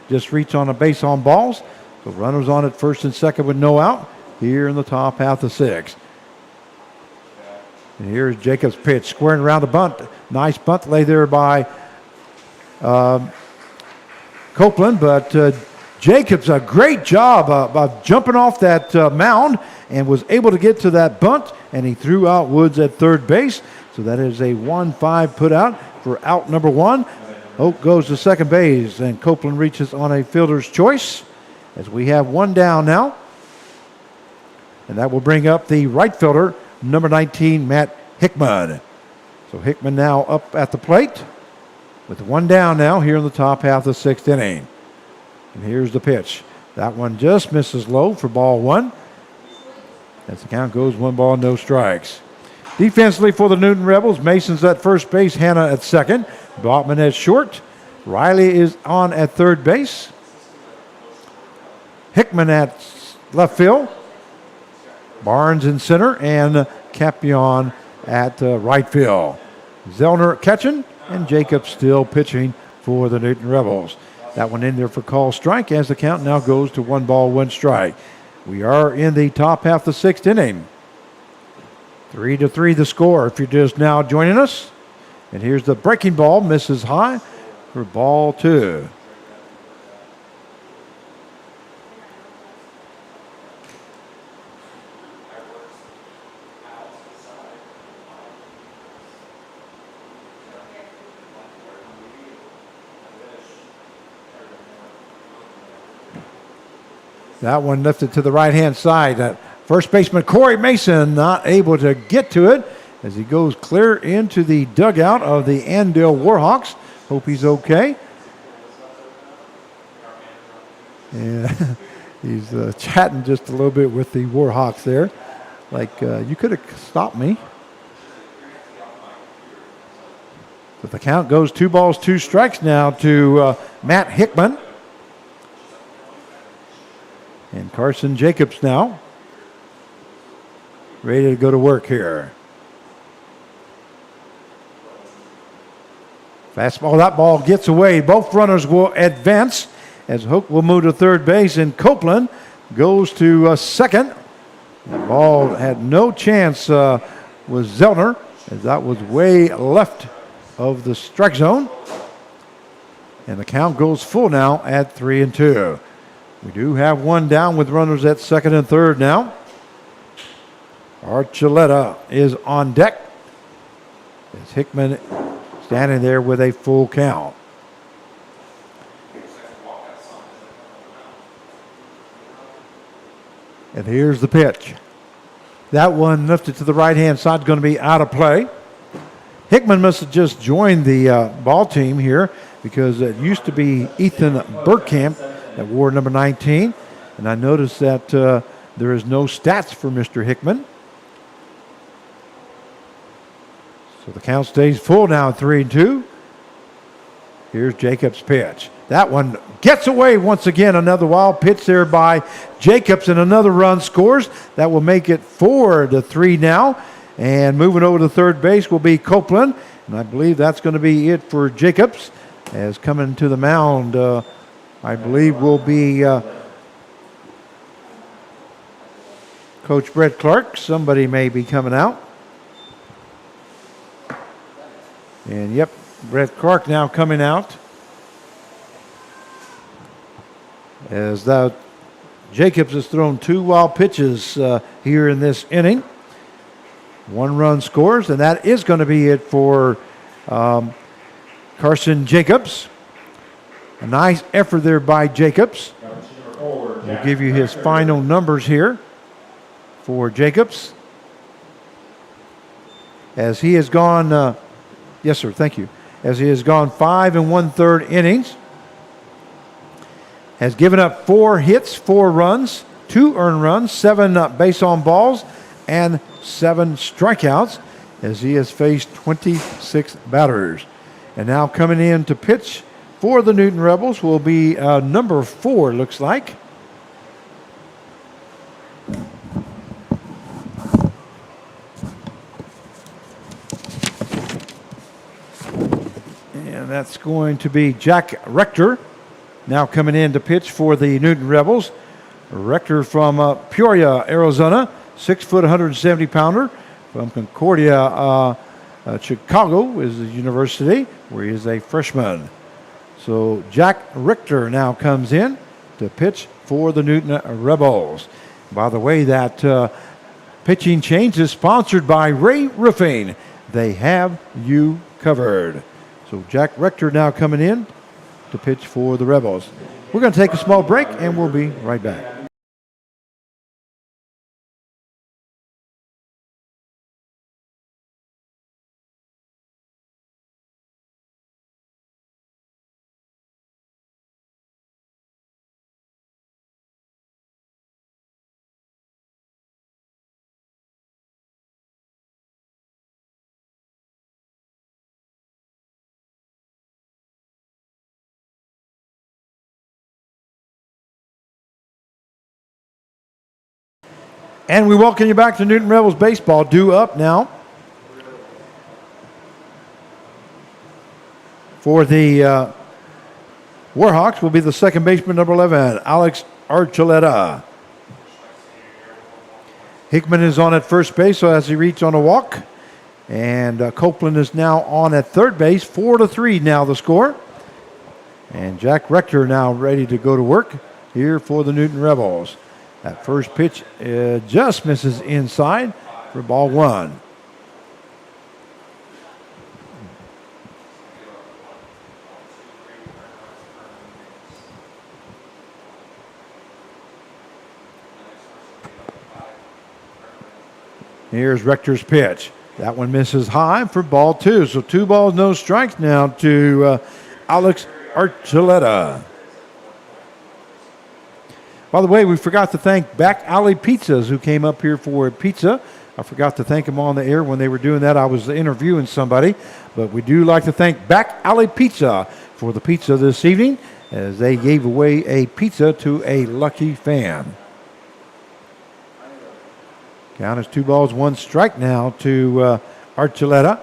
just reached on a base on balls. So runners on at first and second with no out here in the top half of 6. And here's Jacobs' pitch, squaring around the bunt. Nice bunt lay there by Copeland, but Jacobs, a great job of jumping off that mound and was able to get to that bunt, and he threw out Woods at third base. So that is a 1-5 put out for out number 1. Oak goes to second base, and Copeland reaches on a fielder's choice as we have 1 down now. And that will bring up the right fielder, number 19, Matt Hickman. So Hickman now up at the plate with 1 down now here in the top half of the 6th inning. And here's the pitch. That one just misses low for ball 1. As the count goes 1 ball, no strikes. Defensively for the Newton Rebels, Mason's at first base, Hanna at second, Botman at short, Riley is on at third base, Hickman at left field, Barnes in center, and Capion at right field. Zellner catching, and Jacobs still pitching for the Newton Rebels. That one in there for call strike as the count now goes to 1 ball, 1 strike. We are in the top half of the 6th inning. 3-3 the score if you're just now joining us. And here's the breaking ball, misses high for ball 2. That one lifted to the right-hand side. First baseman Corey Mason not able to get to it as he goes clear into the dugout of the Andale Warhawks. Hope he's okay. Yeah, he's chatting just a little bit with the Warhawks there. Like, you could have stopped me. But the count goes 2 balls, 2 strikes now to Matt Hickman. And Carson Jacobs now ready to go to work here. Fastball, that ball gets away. Both runners will advance as Hook will move to third base and Copeland goes to second. The ball had no chance with Zellner as that was way left of the strike zone. And the count goes full now at 3-2. We do have one down with runners at second and third now. Archuleta is on deck as Hickman standing there with a full count. And here's the pitch. That one lifted to the right-hand side, going to be out of play. Hickman must have just joined the ball team here because it used to be Ethan Bergkamp that wore number 19. And I noticed that there is no stats for Mr. Hickman. So the count stays full now at 3-2. Here's Jacobs' pitch. That one gets away once again. Another wild pitch there by Jacobs, and another run scores. That will make it 4-3 now. And moving over to third base will be Copeland. And I believe that's going to be it for Jacobs. As coming to the mound, I believe will be Coach Brett Clark. Somebody may be coming out. And yep, Brett Clark now coming out. As Jacobs has thrown 2 wild pitches here in this inning. 1 run scores, and that is going to be it for Carson Jacobs. A nice effort there by Jacobs. We'll give you his final numbers here for Jacobs. As he has gone, yes sir, thank you. As he has gone 5 1/3 innings. Has given up 4 hits, 4 runs, 2 earned runs, 7 base on balls, and 7 strikeouts as he has faced 26 batters. And now coming in to pitch for the Newton Rebels will be number 4, looks like. And that's going to be Jack Rector. Now coming in to pitch for the Newton Rebels. Rector from Peoria, Arizona. 6 foot, 170 pounder from Concordia, Chicago is the university where he is a freshman. So Jack Richter now comes in to pitch for the Newton Rebels. By the way, that pitching change is sponsored by Ray Roofing. They have you covered. So Jack Richter now coming in to pitch for the Rebels. We're going to take a small break and we'll be right back. And we welcome you back to Newton Rebels Baseball. Due up now for the Warhawks will be the second baseman, number 11, Alex Archuleta. Hickman is on at first base, so as he reaches on a walk. And Copeland is now on at third base. 4-3 now the score. And Jack Rector now ready to go to work here for the Newton Rebels. That first pitch just misses inside for ball one. Here's Rector's pitch. That one misses high for ball two. So 2 balls, no strikes now to Alex Archuleta. By the way, we forgot to thank Back Alley Pizzas who came up here for a pizza. I forgot to thank them on the air when they were doing that. I was interviewing somebody. But we do like to thank Back Alley Pizza for the pizza this evening as they gave away a pizza to a lucky fan. Count is 2 balls, 1 strike now to Archuleta.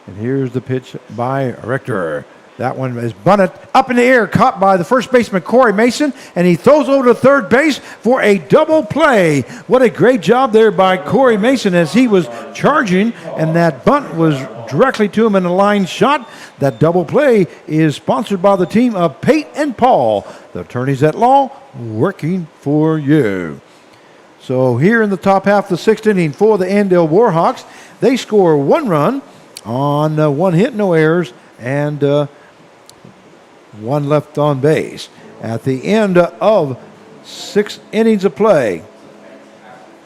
And here's the pitch by Rector. That one is bunted up in the air, caught by the first baseman, Corey Mason, and he throws over to third base for a double play. What a great job there by Corey Mason as he was charging, and that bunt was directly to him in a line shot. That double play is sponsored by the team of Pate and Paul, the attorneys at law, working for you. So here in the top half of the 6th inning for the Andale Warhawks, they score 1 run on 1 hit, no errors, and 1 left on base. At the end of 6 innings of play,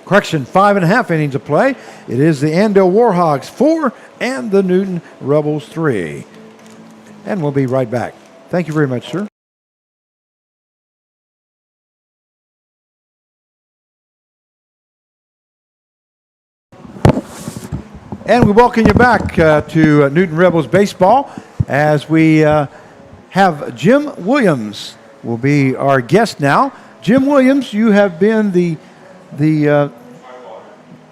5.5 innings of play, it is the Andale Warhawks 4 and the Newton Rebels 3. And we'll be right back. Thank you very much, sir. And we welcome you back to Newton Rebels baseball as we have Jim Williams will be our guest now. Jim Williams, you have been the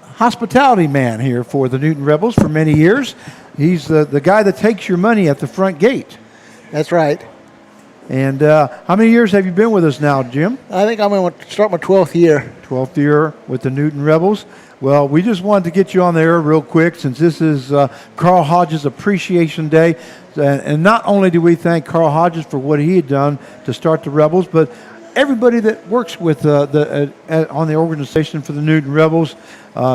hospitality man here for the Newton Rebels for many years. He's the guy that takes your money at the front gate. That's right. And how many years have you been with us now, Jim? I think I'm going to start my 12th year. 12th year with the Newton Rebels. Well, we just wanted to get you on the air real quick since this is Carl Hodges Appreciation Day. And not only do we thank Carl Hodges for what he had done to start the Rebels, but everybody that works with on the organization for the Newton Rebels.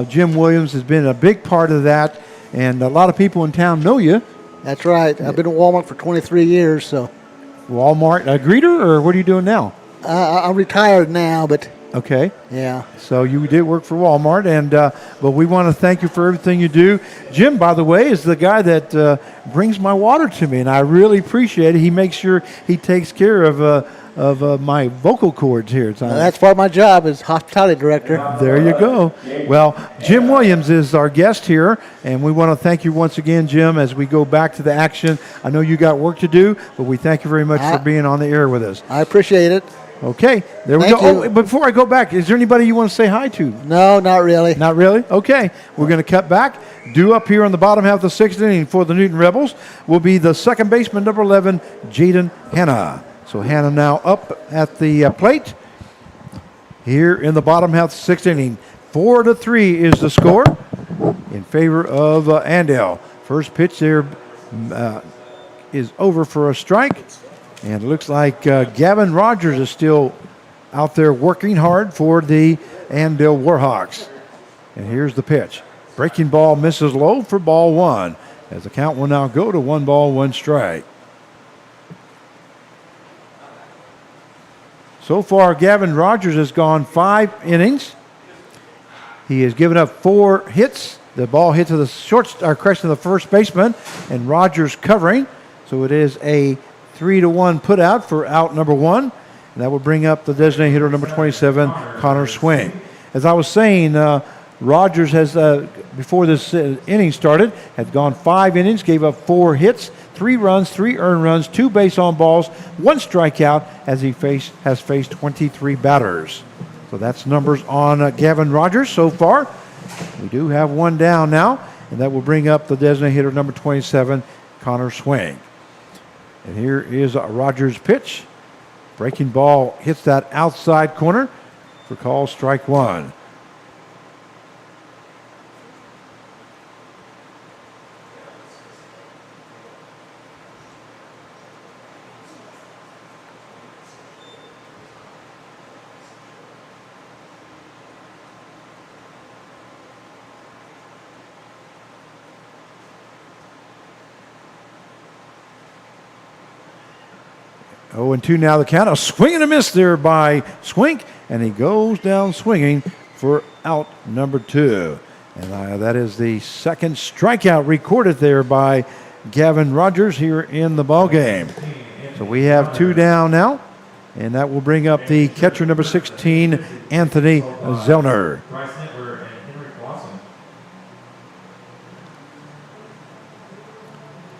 Jim Williams has been a big part of that, and a lot of people in town know you. That's right. I've been at Walmart for 23 years. So. Walmart, a greeter, or what are you doing now? I'm retired now, but... Okay. Yeah. So you did work for Walmart, and but we want to thank you for everything you do. Jim, by the way, is the guy that brings my water to me, and I really appreciate it. He makes sure he takes care of my vocal cords here. That's part of my job as hospitality director. There you go. Well, Jim Williams is our guest here, and we want to thank you once again, Jim, as we go back to the action. I know you got work to do, but we thank you very much for being on the air with us. I appreciate it. Okay, there we Thank go. you. Oh, before I go back, is there anybody you want to say hi to? No, not really. Not really? Okay, we're going to cut back. Due up here on the bottom half of the 6th inning for the Newton Rebels will be the second baseman, number 11, Jaden Hanna. So Hanna now up at the plate here in the bottom half of the 6th inning. 4-3 is the score in favor of Andale. First pitch there is over for a strike. And it looks like Gavin Rogers is still out there working hard for the Andale Warhawks. And here's the pitch. Breaking ball misses low for ball 1. As the count will now go to 1 ball, 1 strike. So far, Gavin Rogers has gone 5 innings. He has given up 4 hits. The ball hit to the to the first baseman, and Rogers covering. So it is a 3-1 put out for out number 1. And that will bring up the designated hitter number 27, Connor Swing. As I was saying, Rogers has, before this inning started, had gone 5 innings, gave up 4 hits, 3 runs, 3 earned runs, 2 base on balls, 1 strikeout as he has faced 23 batters. So that's numbers on Gavin Rogers so far. We do have 1 down now, and that will bring up the designated hitter number 27, Connor Swing. And here is Rogers' pitch. Breaking ball hits that outside corner for call strike one. Oh, and 2 now the count. A swing and a miss there by Swink, and he goes down swinging for out number 2. And that is the second strikeout recorded there by Gavin Rogers here in the ball game. So we have 2 down now, and that will bring up the catcher number 16, Anthony Zellner. Bryce Hitler and Henry Clausen.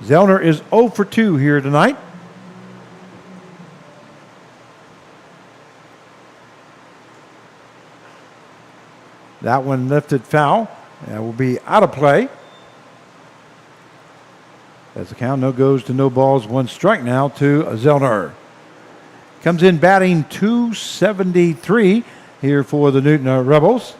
Zellner is 0 for 2 here tonight. That one lifted foul. That will be out of play. As the count goes to no balls, 1 strike now to Zellner. Comes in batting .273 here for the Newton Rebels.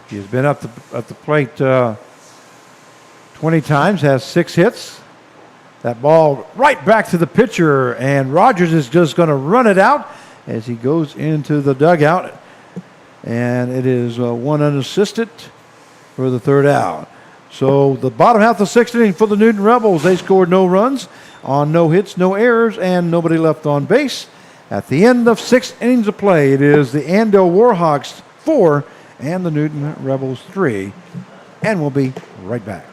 He has been up the plate 20 times, has 6 hits. That ball right back to the pitcher, and Rogers is just going to run it out as he goes into the dugout. And it is 1 unassisted for the 3rd out. So the bottom half of the 6th inning for the Newton Rebels, they scored no runs on no hits, no errors, and nobody left on base. At the end of 6 innings of play, it is the Andale Warhawks 4 and the Newton Rebels 3. And we'll be right back.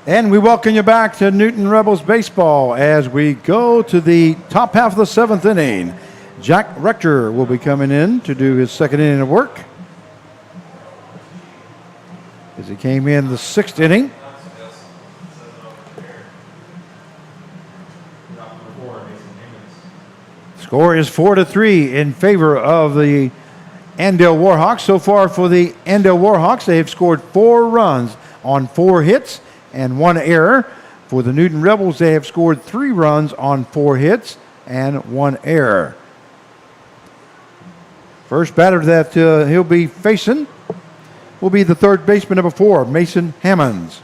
And we welcome you back to Newton Rebels baseball as we go to the top half of the 7th inning. Jack Rector will be coming in to do his 2nd inning of work. As he came in the 6th inning. Score is 4-3 in favor of the Andale Warhawks. So far for the Andale Warhawks, they have scored 4 runs on 4 hits and 1 error. For the Newton Rebels, they have scored 3 runs on 4 hits and 1 error. First batter that he'll be facing will be the 3rd baseman, number 4, Mason Hammonds.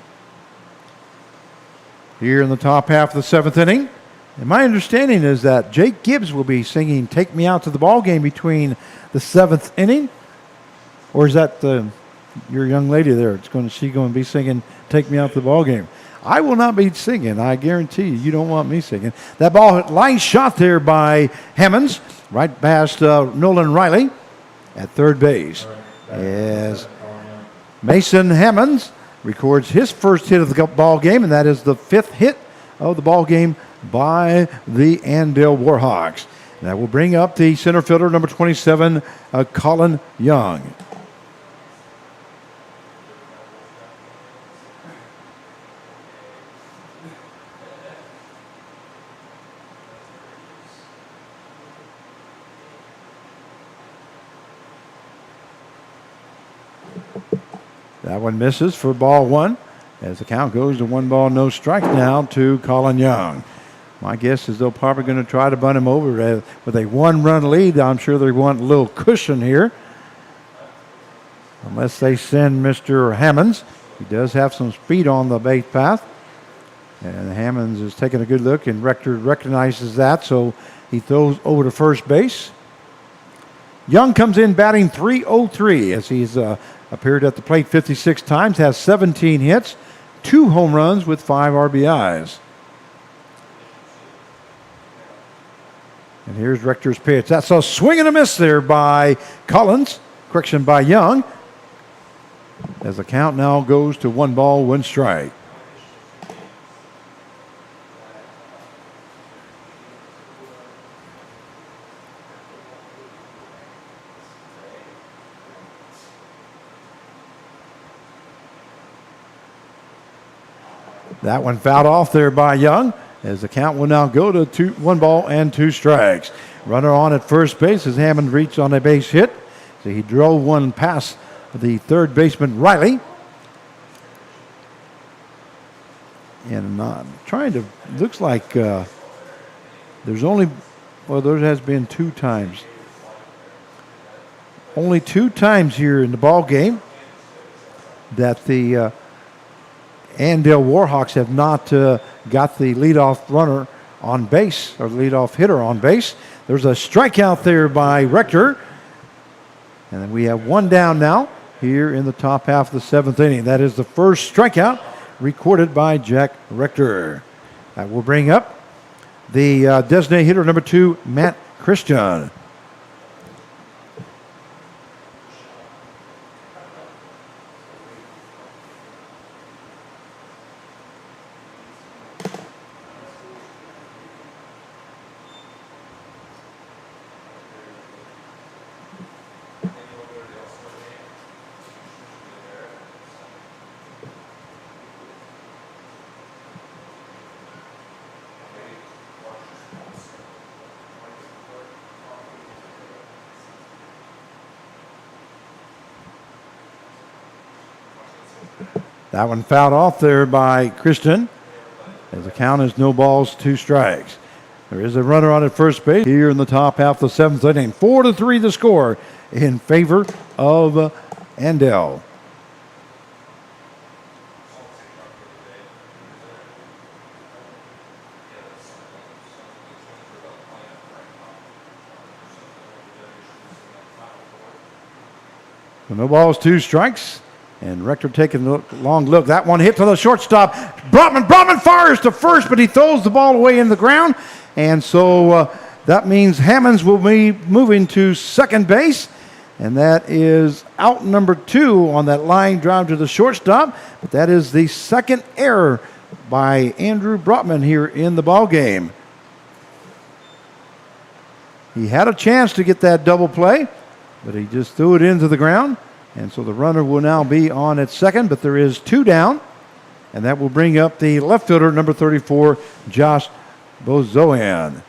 Here in the top half of the 7th inning. And my understanding is that Jake Gibbs will be singing "Take Me Out to the Ball Game" between the 7th inning. Or is that your young lady there? She going to be singing "Take Me Out to the Ball Game"? I will not be singing. I guarantee you. You don't want me singing. That ball, line shot there by Hammonds, right past Nolan Riley at 3rd base. As Mason Hammonds records his first hit of the ball game, and that is the 5th hit of the ball game by the Andale Warhawks. That will bring up the center fielder, number 27, Colin Young. That one misses for ball one as the count goes to 1 ball, no strike now to Colin Young. My guess is they're probably going to try to bunt him over with a 1-run lead. I'm sure they want a little cushion here. Unless they send Mr. Hammonds. He does have some speed on the base path. And Hammonds is taking a good look, and Rector recognizes that, so he throws over to first base. Young comes in batting .303 as he's appeared at the plate 56 times, has 17 hits, 2 home runs with 5 RBIs. And here's Rector's pitch. That's a swing and a miss there by Collins. Correction by Young. As the count now goes to 1 ball, 1 strike. That one fouled off there by Young as the count will now go to 1 ball and 2 strikes. Runner on at first base as Hammond reached on a base hit. So he drove one past the third baseman Riley. And trying to, looks like there's only, well, there has been 2 times. Only 2 times here in the ball game that the Andale Warhawks have not got the leadoff runner on base, or the leadoff hitter on base. There's a strikeout there by Rector. And then we have 1 down now here in the top half of the 7th inning. That is the first strikeout recorded by Jack Rector. That will bring up the designated hitter number 2, Matt Christian. That one fouled off there by Christian as the count is 0 balls, 2 strikes. There is a runner on at first base here in the top half of the 7th inning. 4-3 the score in favor of Andale. So 0 balls, 2 strikes. And Rector taking a long look. That one hit to the shortstop. Brotman fires to first, but he throws the ball away in the ground. And so that means Hammonds will be moving to second base. And that is out number 2 on that line drive to the shortstop. But that is the second error by Andrew Brotman here in the ball game. He had a chance to get that double play, but he just threw it into the ground. And so the runner will now be on at second, but there is 2 down. And that will bring up the left fielder, number 34, Josh Bozoan.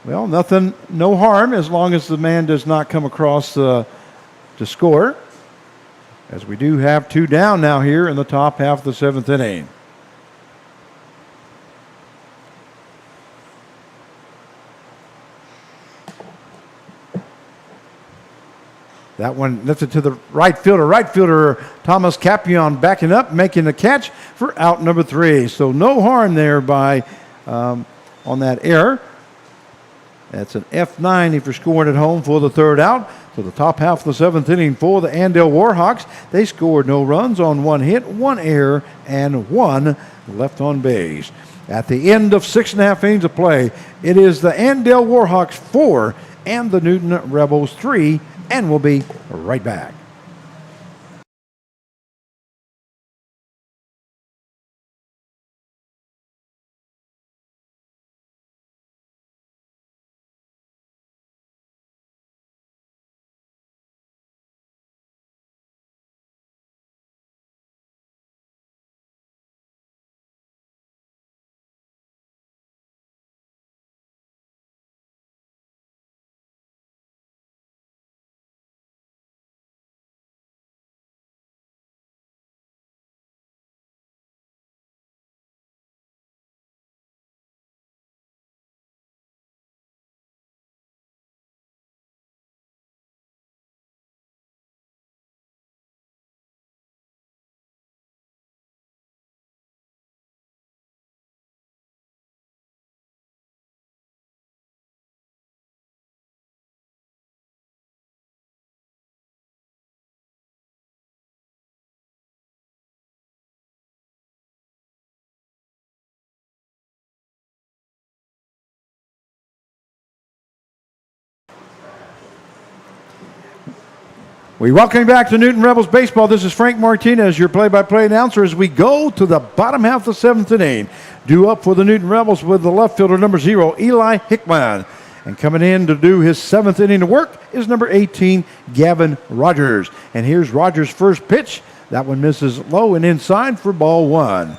Well, no harm as long as the man does not come across to score. As we do have 2 down now here in the top half of the 7th inning. That one lifted to the right fielder. Right fielder Thomas Capion backing up, making the catch for out number 3. So no harm there by on that error. That's an F9 if you're scoring at home for the 3rd out. So the top half of the 7th inning for the Andale Warhawks. They scored no runs on 1 hit, 1 error, and 1 left on base. At the end of 6.5 innings of play, it is the Andale Warhawks 4 and the Newton Rebels 3. And we'll be right back. We welcome you back to Newton Rebels Baseball. This is Frank Martinez, your play-by-play announcer, as we go to the bottom half of the seventh inning. Due up for the Newton Rebels with the left fielder, number 0, Eli Hickman. And coming in to do his seventh inning of work is number 18, Gavin Rogers. And here's Rogers' first pitch. That one misses low and inside for ball 1.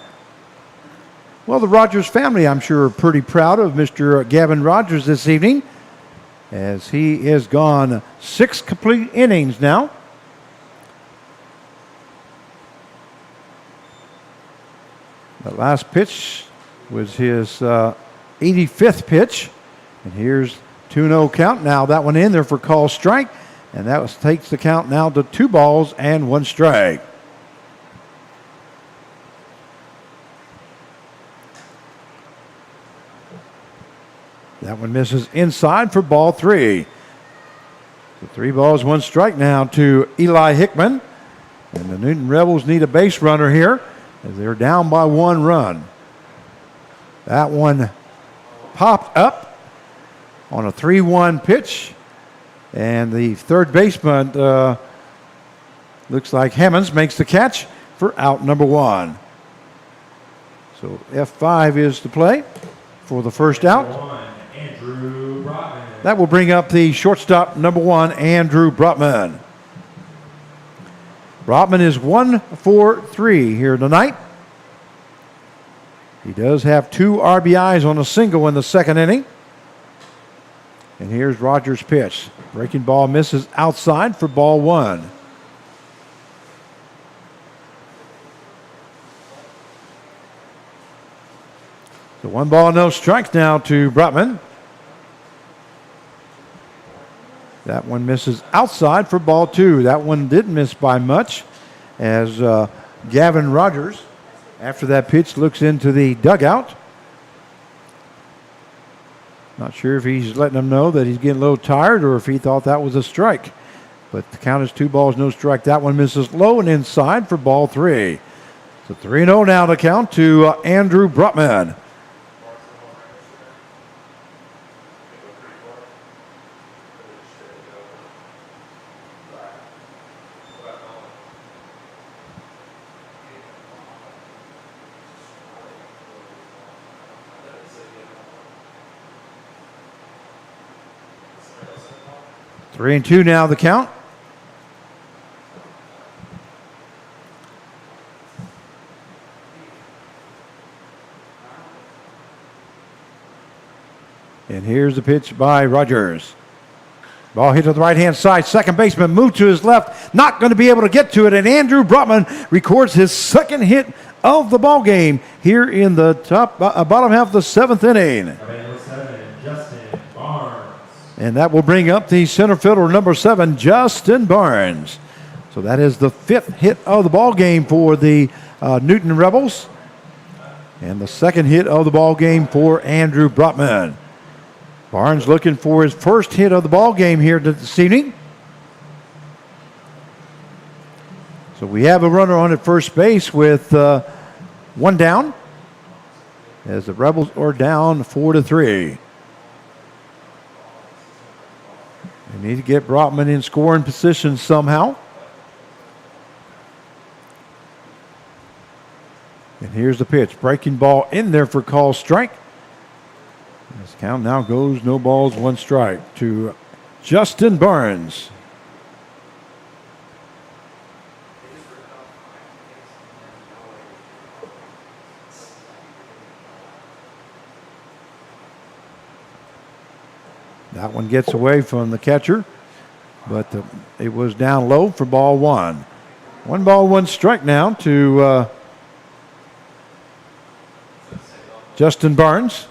Well, the Rogers family, I'm sure, are pretty proud of Mr. Gavin Rogers this evening, as he has gone 6 complete innings now. The last pitch was his 85th pitch. And here's 2-0 count. Now that one in there for call strike. And that takes the count now to 2 balls and 1 strike. That one misses inside for ball 3. So 3 balls, 1 strike now to Eli Hickman. And the Newton Rebels need a base runner here, as they're down by 1 run. That one popped up on a 3-1 pitch. And the third baseman, looks like Hammonds, makes the catch for out number 1. So F5 is the play for the first out. That will bring up the shortstop, number 1, Andrew Brotman. Brotman is 1 for 3 here tonight. He does have 2 RBIs on a single in the second inning. And here's Rogers' pitch. Breaking ball misses outside for ball 1. So 1 ball, no strikes now to Brotman. That one misses outside for ball 2. That one didn't miss by much, as Gavin Rogers, after that pitch, looks into the dugout. Not sure if he's letting them know that he's getting a little tired or if he thought that was a strike. But the count is 2 balls, no strike. That one misses low and inside for ball 3. So 3-0 now to count to Andrew Brotman. Three and 2 now the count. And here's the pitch by Rogers. Ball hit to the right-hand side. Second baseman moved to his left. Not going to be able to get to it. And Andrew Brotman records his second hit of the ball game here in the bottom half of the 7th inning. And that will bring up the center fielder, number 7, Justin Barnes. So that is the 5th hit of the ball game for the Newton Rebels, and the 2nd hit of the ball game for Andrew Brotman. Barnes looking for his first hit of the ball game here this evening. So we have a runner on at first base with 1 down, as the Rebels are down 4-3. They need to get Brotman in scoring position somehow. And here's the pitch. Breaking ball in there for call strike. This count now goes no balls, 1 strike to Justin Barnes. That one gets away from the catcher, but it was down low for ball 1. 1 ball, 1 strike now to Justin Barnes.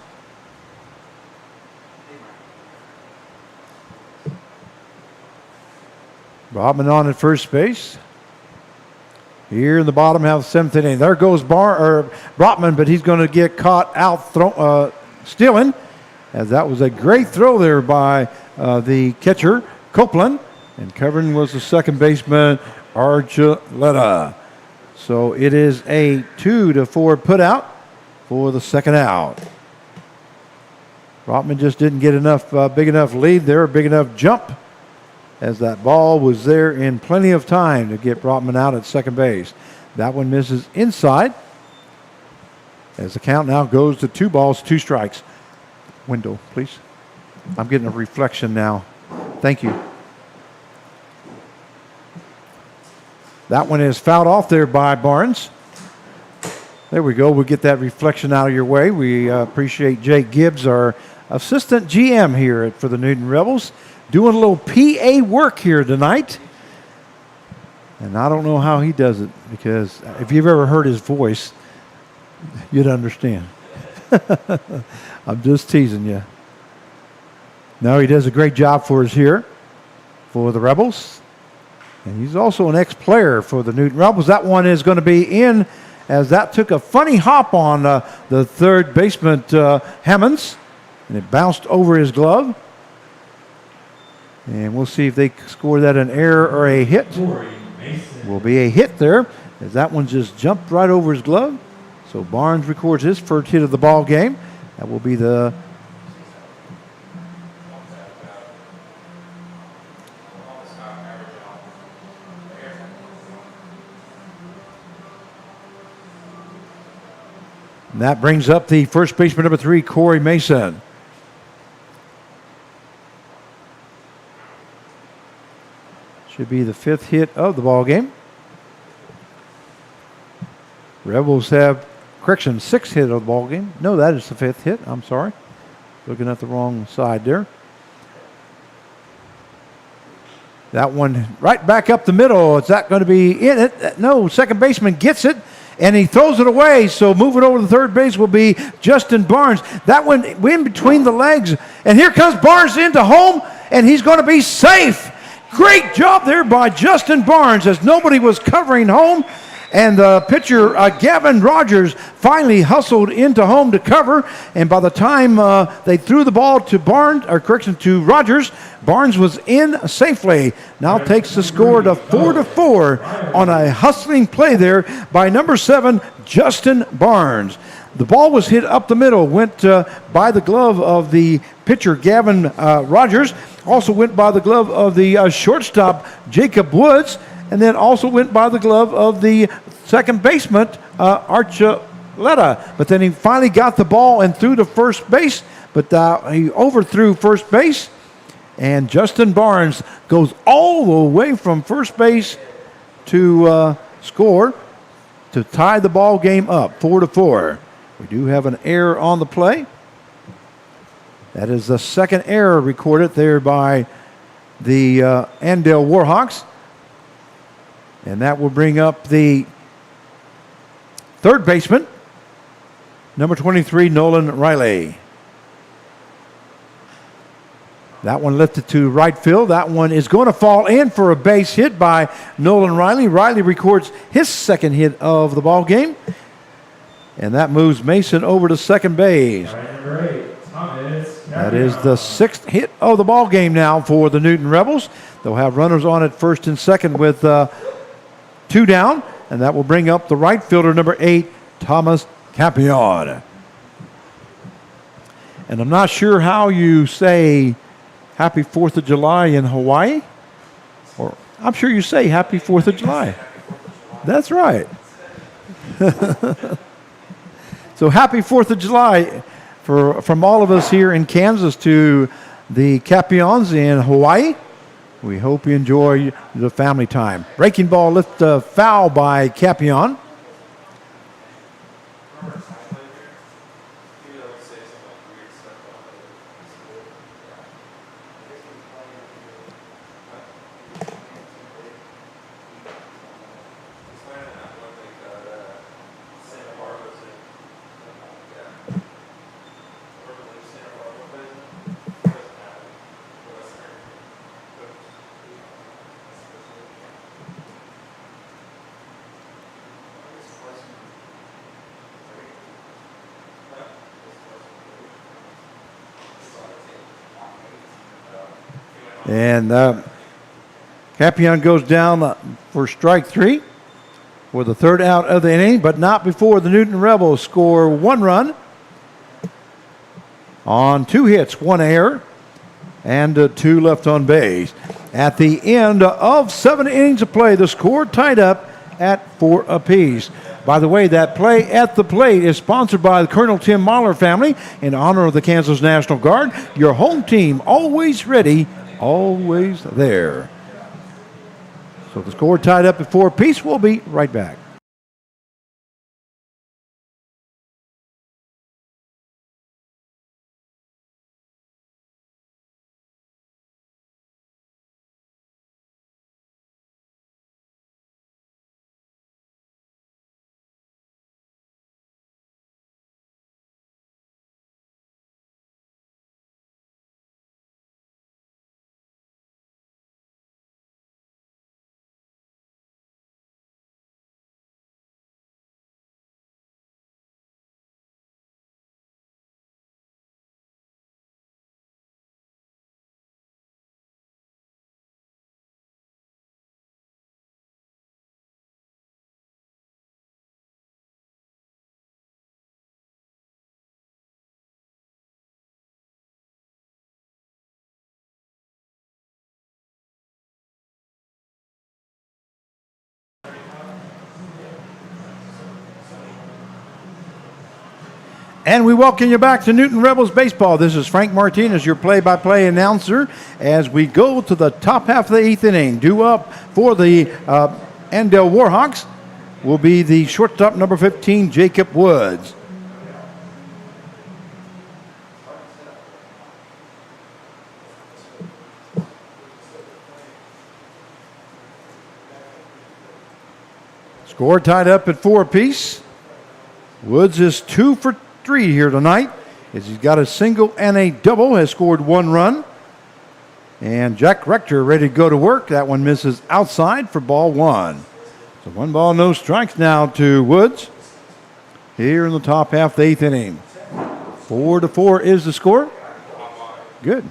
Brotman on at first base. Here in the bottom half of the 7th inning. There goes Brotman, but he's going to get caught out stealing, as that was a great throw there by the catcher, Copeland. And covering was the second baseman, Archuleta. So it is a 2-4 putout for the 2nd out. Brotman just didn't get enough big enough lead there, big enough jump as that ball was there in plenty of time to get Brotman out at second base. That one misses inside as the count now goes to 2 balls, 2 strikes. Window, please. I'm getting a reflection now. Thank you. That one is fouled off there by Barnes. There we go. We'll get that reflection out of your way. We appreciate Jake Gibbs, our assistant GM here for the Newton Rebels, doing a little PA work here tonight. And I don't know how he does it, because if you've ever heard his voice, you'd understand. I'm just teasing you. No, he does a great job for us here for the Rebels. And he's also an ex-player for the Newton Rebels. That one is going to be in, as that took a funny hop on the third baseman, Hammonds, and it bounced over his glove. And we'll see if they score that an error or a hit. Will be a hit there, as that one just jumped right over his glove. So Barnes records his first hit of the ball game. That will be the and that brings up the first baseman, number 3, Corey Mason. Should be the 5th hit of the ball game. Rebels have, correction, 6th hit of the ball game. No, that is the 5th hit. I'm sorry. Looking at the wrong side there. That one right back up the middle. Is that going to be in it? No, second baseman gets it, and he throws it away. So moving over to third base will be Justin Barnes. That one in between the legs. And here comes Barnes into home, and he's going to be safe. Great job there by Justin Barnes, as nobody was covering home. And the pitcher, Gavin Rogers, finally hustled into home to cover. And by the time they threw the ball to to Rogers, Barnes was in safely. Now takes the score to 4-4 on a hustling play there by number 7, Justin Barnes. The ball was hit up the middle, went by the glove of the pitcher, Gavin Rogers. Also went by the glove of the shortstop, Jacob Woods. And then also went by the glove of the second baseman, Archuleta. But then he finally got the ball and threw to first base, but he overthrew first base. And Justin Barnes goes all the way from first base to score to tie the ball game up, 4-4. We do have an error on the play. That is the second error recorded there by the Andale Warhawks. And that will bring up the third baseman, number 23, Nolan Riley. That one lifted to right field. That one is going to fall in for a base hit by Nolan Riley. Riley records his second hit of the ball game. And that moves Mason over to second base. That is the 6th hit of the ball game now for the Newton Rebels. They'll have runners on at first and second with 2 down, and that will bring up the right fielder, number 8, Thomas Campion. And I'm not sure how you say Happy 4th of July in Hawaii, or I'm sure you say Happy 4th of July. That's right. So happy 4th of July from all of us here in Kansas to the Campions in Hawaii. We hope you enjoy the family time. Breaking ball lift foul by Campion. And Campion goes down for strike 3 for the third out of the inning, but not before the Newton Rebels score 1 run on 2 hits, 1 error, and 2 left on base. At the end of 7 innings of play, the score tied up at 4 apiece. By the way, that play at the plate is sponsored by the Colonel Tim Mahler family in honor of the Kansas National Guard. Your home team, always ready, always there. So the score tied up at 4 apiece. We'll be right back. And we welcome you back to Newton Rebels Baseball. This is Frank Martinez, your play-by-play announcer, as we go to the top half of the 8th inning. Due up for the Andale Warhawks will be the shortstop, number 15, Jacob Woods. Score tied up at 4 apiece. Woods is 2 for 3 here tonight, as he's got a single and a double, has scored 1 run. And Jack Rector ready to go to work. That one misses outside for ball 1. So 1 ball, no strikes now to Woods here in the top half of the 8th inning. 4-4 is the score. Good.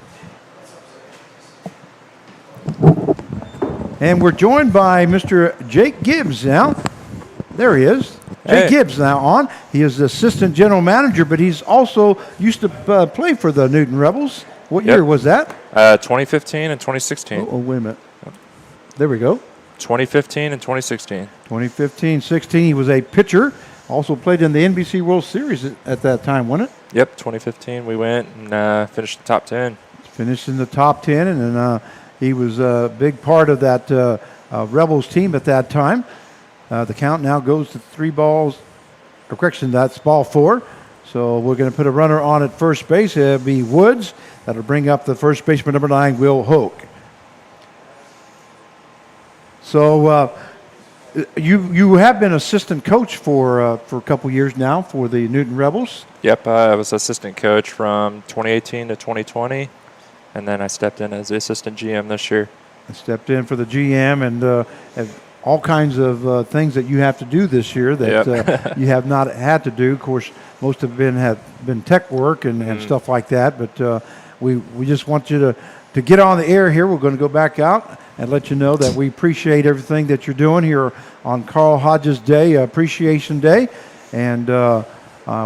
And we're joined by Mr. Jake Gibbs now. There he is. Jake Gibbs now on. He is the assistant general manager, but he's also used to play for the Newton Rebels. What year was that? 2015 and 2016. Oh, wait a minute. There we go. 2015 and 2016. 2015-16, he was a pitcher. Also played in the NBC World Series at that time, wasn't it? Yep, 2015 we went and finished the top 10. Finished in the top 10, and then he was a big part of that Rebels team at that time. The count now goes to 3 balls. Correction, that's ball 4. So we're going to put a runner on at first base. It'll be Woods. That'll bring up the first baseman, number 9, Will Hoke. So you have been assistant coach for a couple years now for the Newton Rebels. Yep, I was assistant coach from 2018 to 2020, and then I stepped in as the assistant GM this year. I stepped in for the GM and all kinds of things that you have to do this year that you have not had to do. Of course, most have been tech work and stuff like that. But we just want you to get on the air here. We're going to go back out and let you know that we appreciate everything that you're doing here on Carl Hodges Day, Appreciation Day. And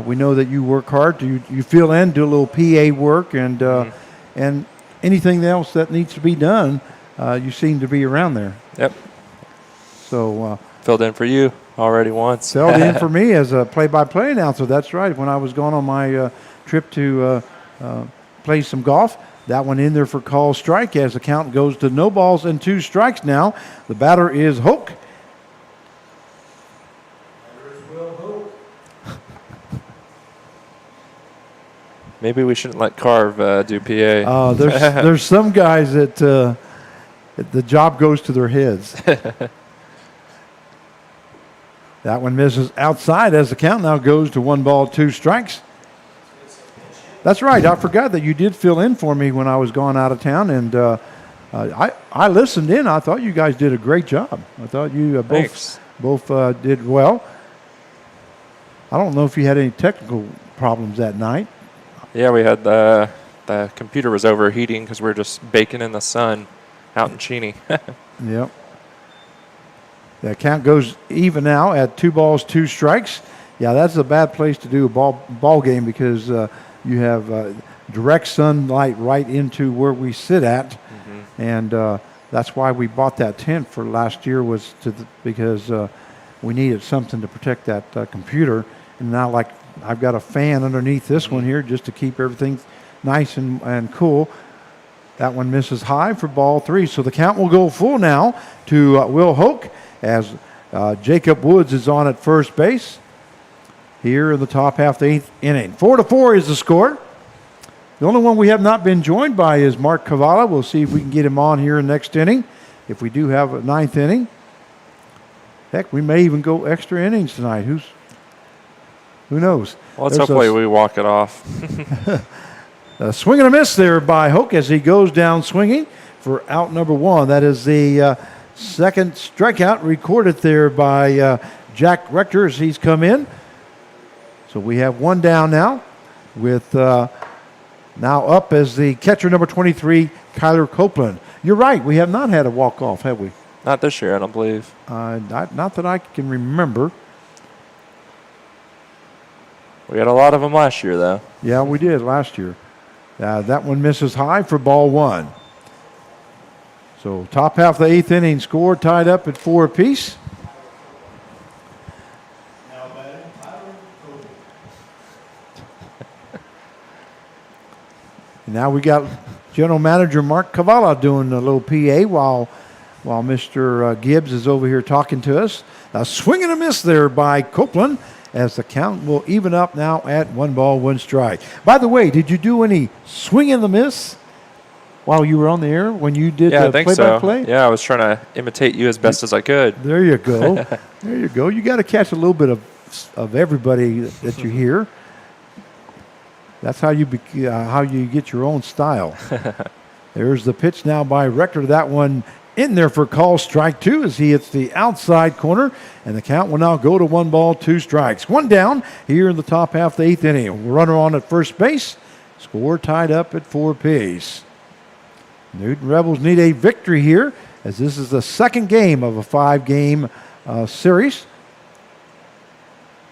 we know that you work hard. You fill in, do a little PA work, and anything else that needs to be done, you seem to be around there. Yep. So filled in for you already once. Filled in for me as a play-by-play announcer. That's right. When I was going on my trip to play some golf, that one in there for call strike as the count goes to no balls and 2 strikes now. The batter is Hoke. Maybe we shouldn't let Carv do PA. There's some guys that the job goes to their heads. That one misses outside as the count now goes to 1 ball, 2 strikes. That's right. I forgot that you did fill in for me when I was gone out of town, and I listened in. I thought you guys did a great job. I thought you both did well. I don't know if you had any technical problems that night. Yeah, we had the computer was overheating because we were just baking in the sun out in Cheney. Yep. The count goes even now at 2 balls, 2 strikes. Yeah, that's a bad place to do a ball game because you have direct sunlight right into where we sit at, and That's why we bought that tent for last year was because we needed something to protect that computer. And now, like, I've got a fan underneath this one here just to keep everything nice and cool. That one misses high for ball 3. So the count will go full now to Will Hoke as Jacob Woods is on at first base here in the top half of the 8th inning. 4-4 is the score. The only one we have not been joined by is Mark Cavallo. We'll see if we can get him on here in the next inning. If we do have a 9th inning. Heck, we may even go extra innings tonight. Who knows? Well, let's hopefully we walk it off. A swing and a miss there by Hoke as he goes down swinging for out number 1. That is the second strikeout recorded there by Jack Rector as he's come in. So we have 1 down now with now up as the catcher number 23, Kyler Copeland. You're right. We have not had a walk-off, have we? Not this year, I don't believe. Not that I can remember. We had a lot of them last year, though. Yeah, we did last year. That one misses high for ball 1. So top half of the 8th inning score tied up at 4 apiece. Now we got General Manager Mark Cavallo doing a little PA while Mr. Gibbs is over here talking to us. A swing and a miss there by Copeland as the count will even up now at 1 ball, 1 strike. By the way, did you do any swing and the miss while you were on the air when you did the play-by-play? Yeah, I was trying to imitate you as best as I could. There you go. There you go. You got to catch a little bit of everybody that you hear. That's how you get your own style. There's the pitch now by Rector. That one in there for call strike 2 as he hits the outside corner, and the count will now go to 1 ball, 2 strikes. 1 down here in the top half of the 8th inning. Runner on at first base. Score tied up at 4 apiece. Newton Rebels need a victory here as this is the second game of a 5-game series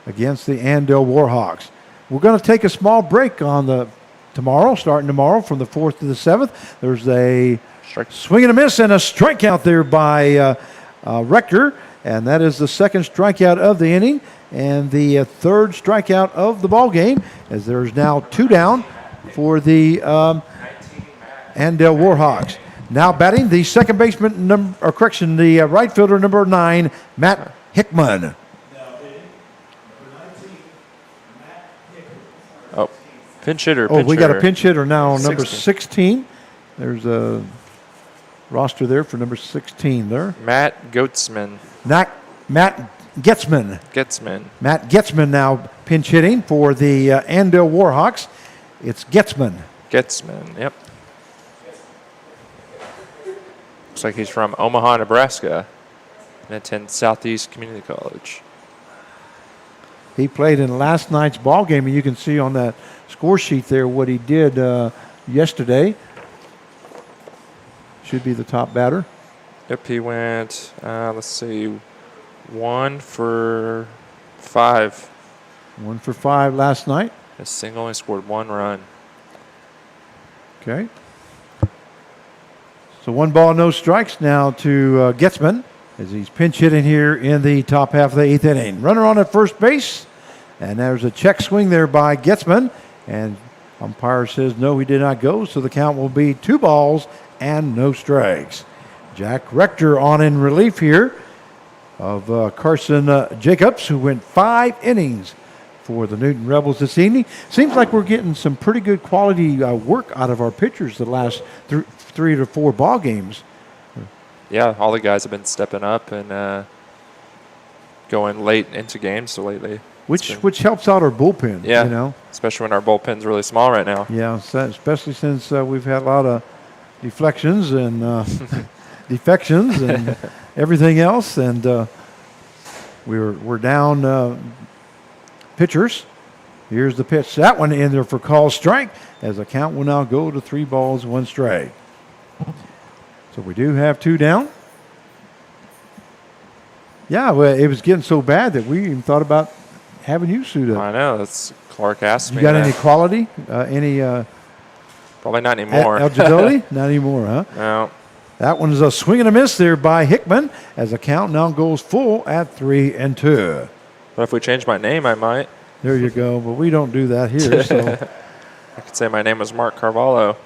against the Andale Warhawks. We're going to take a small break starting tomorrow from the 4th to the 7th. There's a swing and a miss and a strikeout there by Rector, and that is the second strikeout of the inning and the third strikeout of the ball game as there's now 2 down for the Andale Warhawks. Now batting the second baseman, the right fielder number 9, Matt Hickman. Oh, pinch hitter. We got a pinch hitter now, number 16. There's a roster there for number 16 there. Matt Goetzman. Matt Getzman. Matt Getzman now pinch hitting for the Andale Warhawks. It's Getzman. Yep. Looks like he's from Omaha, Nebraska, and attends Southeast Community College. He played in last night's ball game, and you can see on that score sheet there what he did yesterday. Should be the top batter. Yep, he went, 1 for 5. 1 for 5 last night. A single, only scored 1 run. Okay. So 1 ball, no strikes now to Getzman as he's pinch hitting here in the top half of the 8th inning. Runner on at first base, and there's a check swing there by Getzman, and umpire says no, he did not go, so the count will be 2 balls and no strikes. Jack Rector on in relief here of Carson Jacobs, who went 5 innings for the Newton Rebels this evening. Seems like we're getting some pretty good quality work out of our pitchers the last 3 to 4 ball games. Yeah, all the guys have been stepping up and going late into games lately. Which helps out our bullpen. Yeah, you know, especially when our bullpen's really small right now. Yeah, especially since we've had a lot of deflections and defections and everything else, and we're down pitchers. Here's the pitch. That one in there for call strike as the count will now go to 3 balls, 1 strike. So we do have 2 down. Yeah, well, it was getting so bad that we even thought about having you suit up. I know. That's Clark asked me. You got any quality? Any? Probably not anymore. Eligibility? Not anymore, huh? No. That one's a swing and a miss there by Hickman as the count now goes full at 3-2. But if we change my name, I might. There you go, but we don't do that here. So, I could say my name was Mark Carvalho.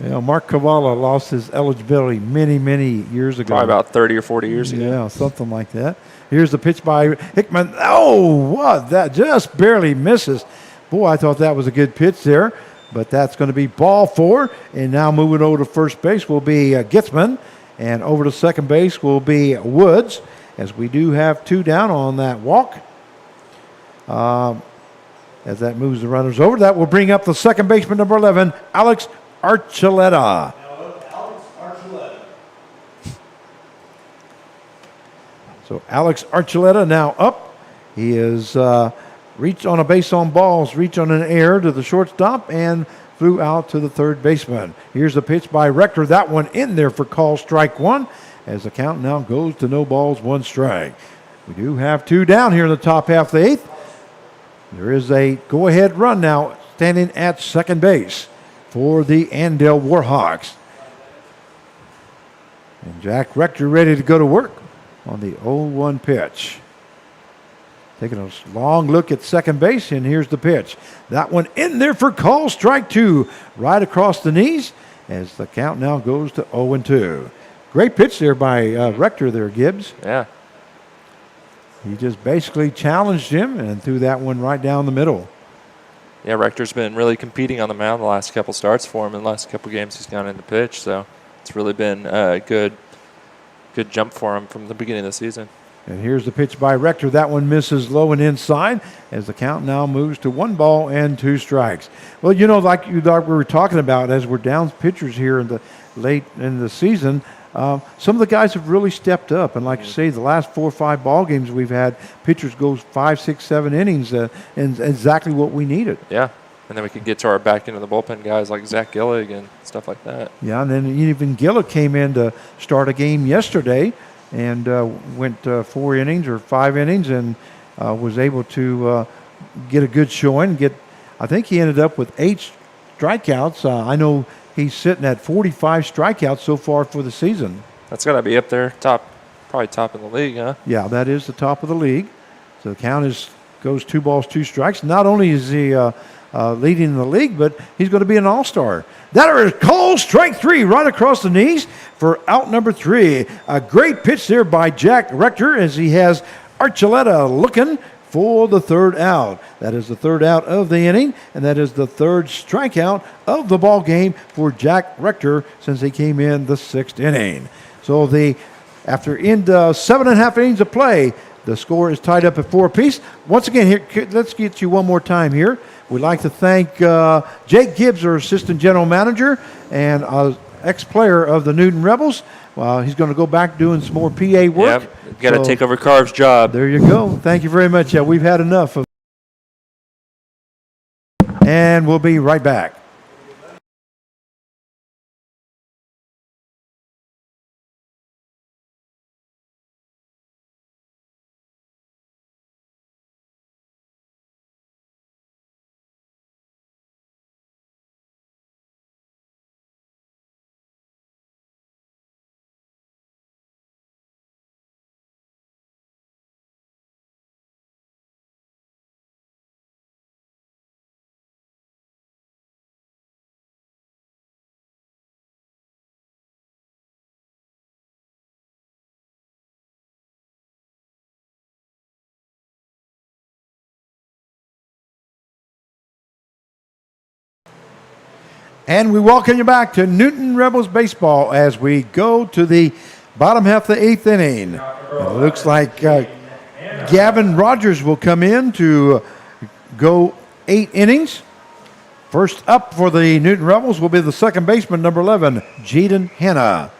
Mark Cavallo lost his eligibility many, many years ago. Probably about 30 or 40 years ago. Yeah, something like that. Here's the pitch by Hickman. Oh, what? That just barely misses. Boy, I thought that was a good pitch there, but that's going to be ball 4. And now moving over to first base will be Gitzman, and over to second base will be Woods, as we do have 2 down on that walk. As that moves the runners over, that will bring up the second baseman, number 11, Alex Archuleta. So Alex Archuleta now up. He is reached on a base on balls, reach on an air to the shortstop, and flew out to the third baseman. Here's the pitch by Rector. That one in there for call strike 1, as the count now goes to no balls, 1 strike. We do have 2 down here in the top half of the 8th. There is a go-ahead run now standing at second base for the Andale Warhawks. And Jack Rector ready to go to work on the 0-1 pitch. Taking a long look at second base, and here's the pitch. That one in there for call strike 2, right across the knees, as the count now goes to 0-2. Great pitch there by Rector there, Gibbs. Yeah. He just basically challenged him and threw that one right down the middle. Yeah, Rector's been really competing on the mound the last couple starts for him. In the last couple games he's gone in the pitch, so it's really been a good jump for him from the beginning of the season. And here's the pitch by Rector. That one misses low and inside, as the count now moves to 1 ball and 2 strikes. Well, like we were talking about, as we're down pitchers here in the late in the season, some of the guys have really stepped up. And like you say, the last 4 or 5 ball games we've had, pitchers go 5, 6, 7 innings, and exactly what we needed. Yeah. And then we can get to our back end of the bullpen guys like Zach Gillig and stuff like that. Yeah, and then even Gillig came in to start a game yesterday and went 4 innings or 5 innings and was able to get a good showing. I think he ended up with 8 strikeouts. I know he's sitting at 45 strikeouts so far for the season. That's got to be up there, probably top in the league, huh? Yeah, that is the top of the league. So the count goes 2 balls, 2 strikes. Not only is he leading the league, but he's going to be an all-star. That is called strike 3 right across the knees for out number 3. A great pitch there by Jack Rector, as he has Archuleta looking for the 3rd out. That is the 3rd out of the inning, and that is the 3rd strikeout of the ball game for Jack Rector since he came in the 6th inning. So after 7.5 innings of play, the score is tied up at 4 apiece. Once again, here, let's get you one more time here. We'd like to thank Jake Gibbs, our assistant general manager and ex-player of the Newton Rebels. He's going to go back doing some more PA work. Yep, got to take over Carv's job. There you go. Thank you very much. Yeah, we've had enough of. And we'll be right back. And we welcome you back to Newton Rebels baseball as we go to the bottom half of the 8th inning. It looks like Gavin Rogers will come in to go 8 innings. First up for the Newton Rebels will be the second baseman, number 11, Jaden Hanna.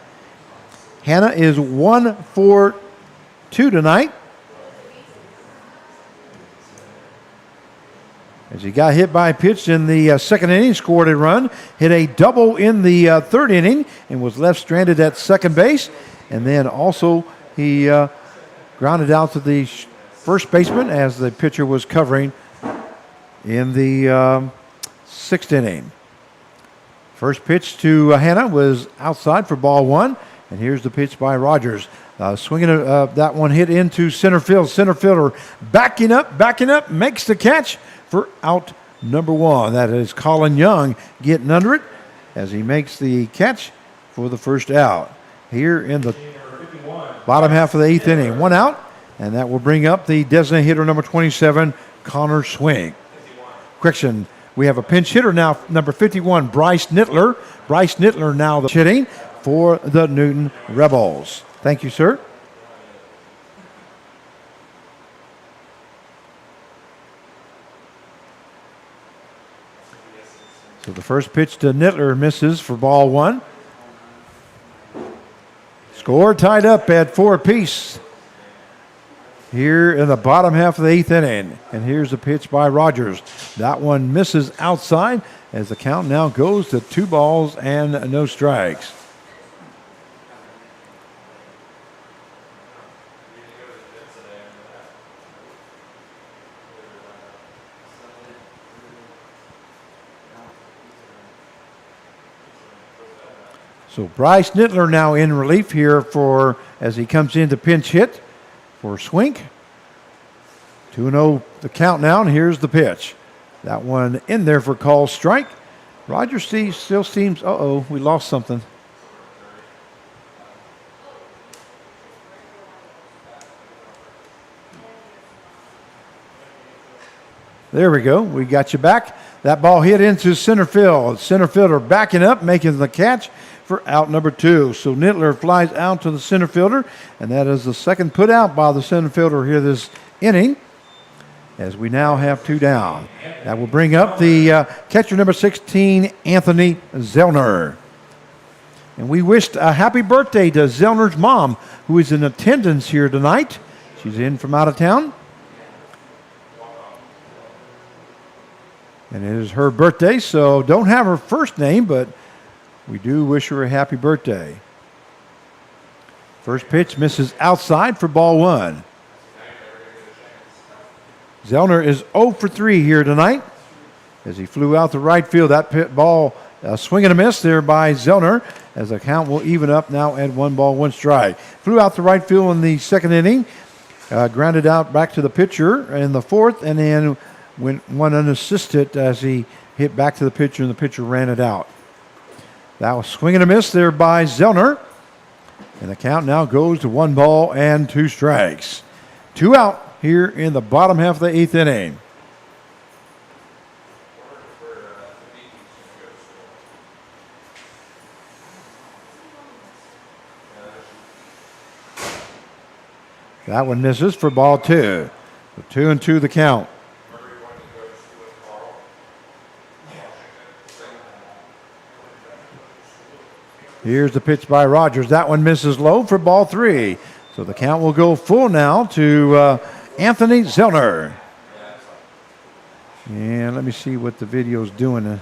Hanna is 1 for 2 tonight. As he got hit by a pitch in the second inning, scored a run, hit a double in the 3rd inning, and was left stranded at second base. And then also he grounded out to the first baseman as the pitcher was covering in the 6th inning. First pitch to Hannah was outside for ball one. And here's the pitch by Rogers. Swinging that one hit into center field. Center fielder backing up, makes the catch for out number one. That is Colin Young getting under it as he makes the catch for the first out. Here in the bottom half of the eighth inning. One out, and that will bring up the designated hitter number 27, Connor Swing. Correction, we have a pinch hitter now, number 51, Bryce Nittler. Bryce Nittler now the hitting for the Newton Rebels. Thank you, sir. So the first pitch to Nittler misses for ball one. Score tied up at 4 apiece here in the bottom half of the eighth inning. And here's the pitch by Rogers. That one misses outside as the count now goes to 2 balls and no strikes. So Bryce Nittler now in relief here for as he comes in to pinch hit for Swink. 2-0 the count now, and here's the pitch. That one in there for call strike. Rogers still seems, we lost something. There we go. We got you back. That ball hit into center field. Center fielder backing up, making the catch for out number 2. So Nittler flies out to the center fielder, and that is the second put out by the center fielder here this inning, as we now have 2 down. That will bring up the catcher number 16, Anthony Zellner. And we wished a happy birthday to Zellner's mom, who is in attendance here tonight. She's in from out of town. And it is her birthday, so don't have her first name, but we do wish her a happy birthday. First pitch misses outside for ball one. Zellner is 0 for 3 here tonight as he flew out the right field. That pit ball swing and a miss there by Zellner as the count will even up now at 1 ball, 1 strike. Flew out the right field in the second inning, grounded out back to the pitcher in the fourth, and then went one unassisted as he hit back to the pitcher, and the pitcher ran it out. That was swing and a miss there by Zellner. And the count now goes to 1 ball and 2 strikes. 2 out here in the bottom half of the eighth inning. That one misses for ball 2. So 2-2 the count. Here's the pitch by Rogers. That one misses low for ball 3. So the count will go full now to Anthony Zellner. And let me see what the video's doing.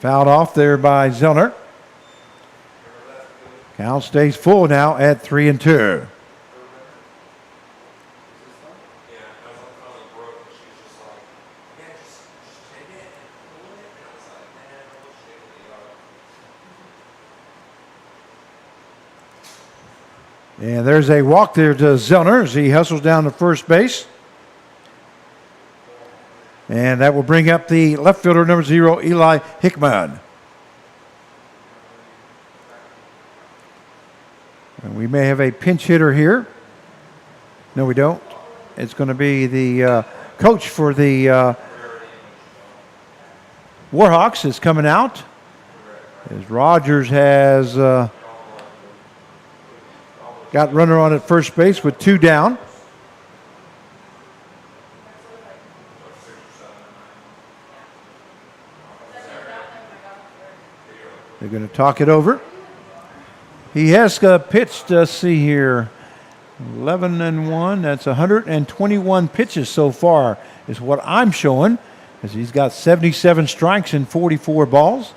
Fouled off there by Zellner. Count stays full now at 3-2. And there's a walk there to Zellner as he hustles down to first base. And that will bring up the left fielder, number 0, Eli Hickman. And we may have a pinch hitter here. No, we don't. It's going to be the coach for the Warhawks is coming out, as Rogers has got runner on at first base with 2 down. They're going to talk it over. He has pitched, let's see here, 11-1. That's 121 pitches so far is what I'm showing, as he's got 77 strikes and 44 balls.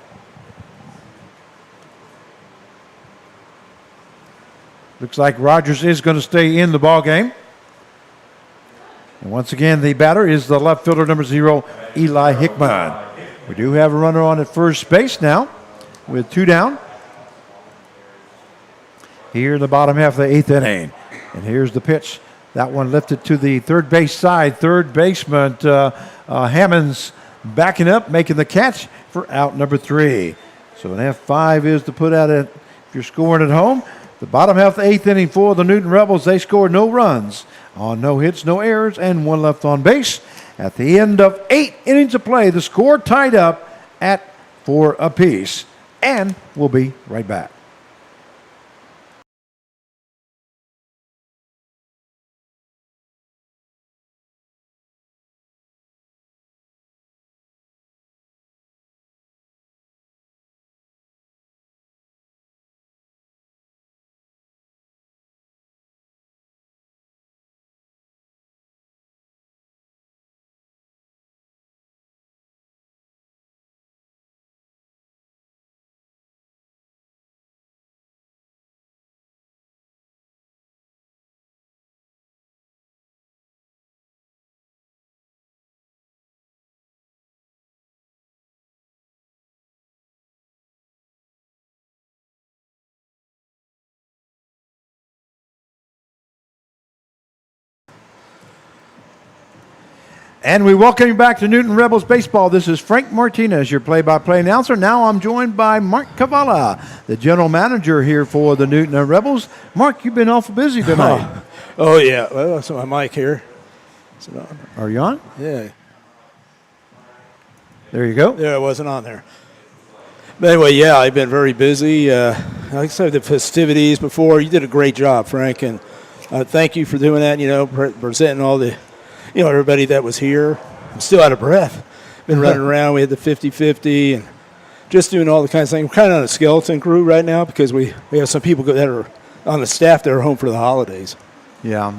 Looks like Rogers is going to stay in the ball game. And once again, the batter is the left fielder, number 0, Eli Hickman. We do have a runner on at first base now with 2 down. Here in the bottom half of the 8th inning. And here's the pitch. That one lifted to the third base side. Third baseman Hammonds backing up, making the catch for out number 3. So an F5 is to put out it if you're scoring at home. The bottom half of the 8th inning for the Newton Rebels, they scored no runs on no hits, no errors, and 1 left on base. At the end of 8 innings of play, the score tied up at 4 apiece. And we'll be right back. And we welcome you back to Newton Rebels Baseball. This is Frank Martinez, your play-by-play announcer. Now I'm joined by Mark Cavala, the general manager here for the Newton Rebels. Mark, you've been awful busy tonight. Oh yeah. Well, that's my mic here. Are you on? Yeah. There you go. Yeah, I wasn't on there. But anyway, yeah, I've been very busy. Like I said, the festivities before, you did a great job, Frank, and thank you for doing that, presenting all the, everybody that was here. I'm still out of breath. Been running around. We had the 50-50 and just doing all the kinds of things. We're kind of on a skeleton crew right now because we have some people that are on the staff that are home for the holidays. Yeah,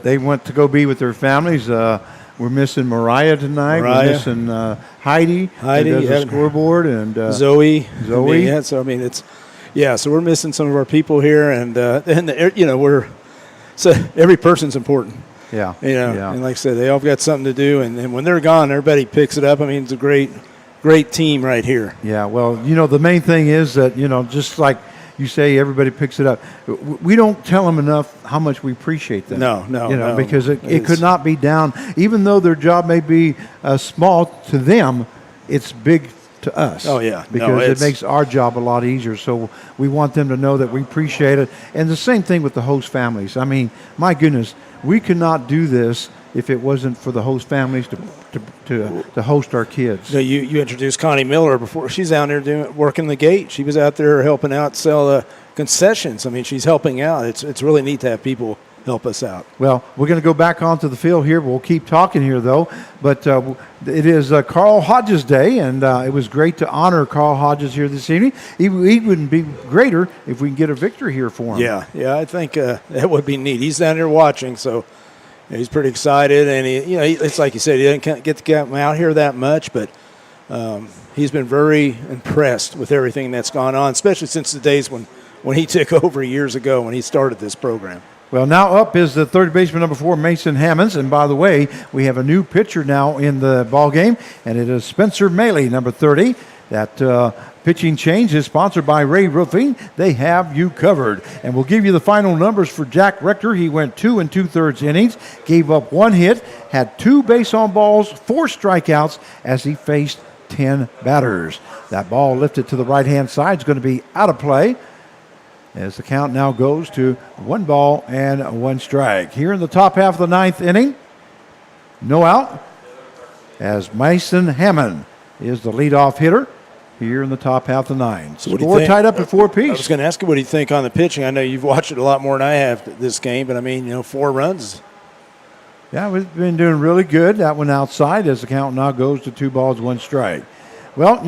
they went to go be with their families. We're missing Mariah tonight. We're missing Heidi. Heidi, who does the scoreboard, and Zoe. Zoe. Yeah, so I mean, so we're missing some of our people here, and so every person's important. Yeah. And like I said, they all got something to do, and when they're gone, everybody picks it up. I mean, it's a great team right here. Yeah, well, the main thing is that, just like you say, everybody picks it up. We don't tell them enough how much we appreciate them. No. Because it could not be down. Even though their job may be small to them, it's big to us. Oh, yeah. Because it makes our job a lot easier. So we want them to know that we appreciate it. And the same thing with the host families. I mean, my goodness, we could not do this if it wasn't for the host families to host our kids. You introduced Connie Miller before. She's down there working the gate. She was out there helping out sell the concessions. I mean, she's helping out. It's really neat to have people help us out. Well, we're going to go back onto the field here. We'll keep talking here, though. But it is Carl Hodges Day, and it was great to honor Carl Hodges here this evening. He wouldn't be greater if we can get a victory here for him. Yeah, I think that would be neat. He's down there watching, so he's pretty excited. And it's like you said, he doesn't get to come out here that much, but he's been very impressed with everything that's gone on, especially since the days when he took over years ago when he started this program. Well, now up is the third baseman, number 4, Mason Hammonds. And by the way, we have a new pitcher now in the ball game, and it is Spencer Maley, number 30. That pitching change is sponsored by Ray Roofing. They have you covered. And we'll give you the final numbers for Jack Rector. He went 2 2/3 innings, gave up 1 hit, had 2 base on balls, 4 strikeouts as he faced 10 batters. That ball lifted to the right-hand side is going to be out of play, as the count now goes to 1 ball and 1 strike. Here in the top half of the 9th inning, no out, as Mason Hammond is the leadoff hitter here in the top half of the 9th. So Score tied up at 4 apiece. I was going to ask you what do you think on the pitching. I know you've watched it a lot more than I have this game, but I mean, 4 runs. Yeah, we've been doing really good. That one outside as the count now goes to 2 balls, 1 strike. Well,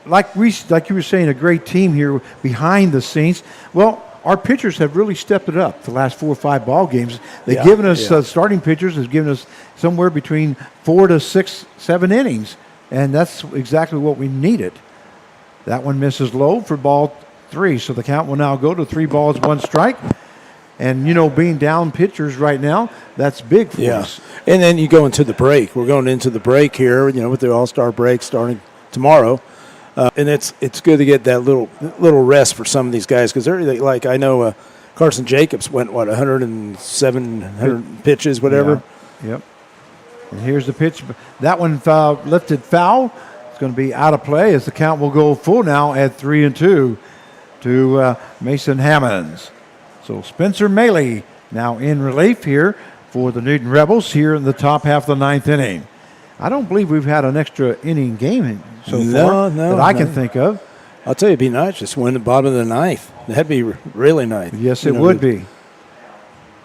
like you were saying, a great team here behind the scenes. Well, our pitchers have really stepped it up the last 4 or 5 ball games. They've given us starting pitchers has given us somewhere between 4 to 6, 7 innings, and that's exactly what we needed. That one misses low for ball 3, so the count will now go to 3 balls, 1 strike. And, being down pitchers right now, that's big for us. And then you go into the break. We're going into the break here, with the All-Star break starting tomorrow. And it's good to get that little rest for some of these guys because they're like, I know Carson Jacobs went, 107, 100 pitches, whatever. Yeah. Yep. And here's the pitch. That one lifted foul. It's going to be out of play as the count will go full now at 3-2 to Mason Hammonds. So Spencer Maley now in relief here for the Newton Rebels here in the top half of the ninth inning. I don't believe we've had an extra inning game so far that I can think of. I'll tell you, it'd be nice just win the bottom of the ninth. That'd be really nice. Yes, it would be.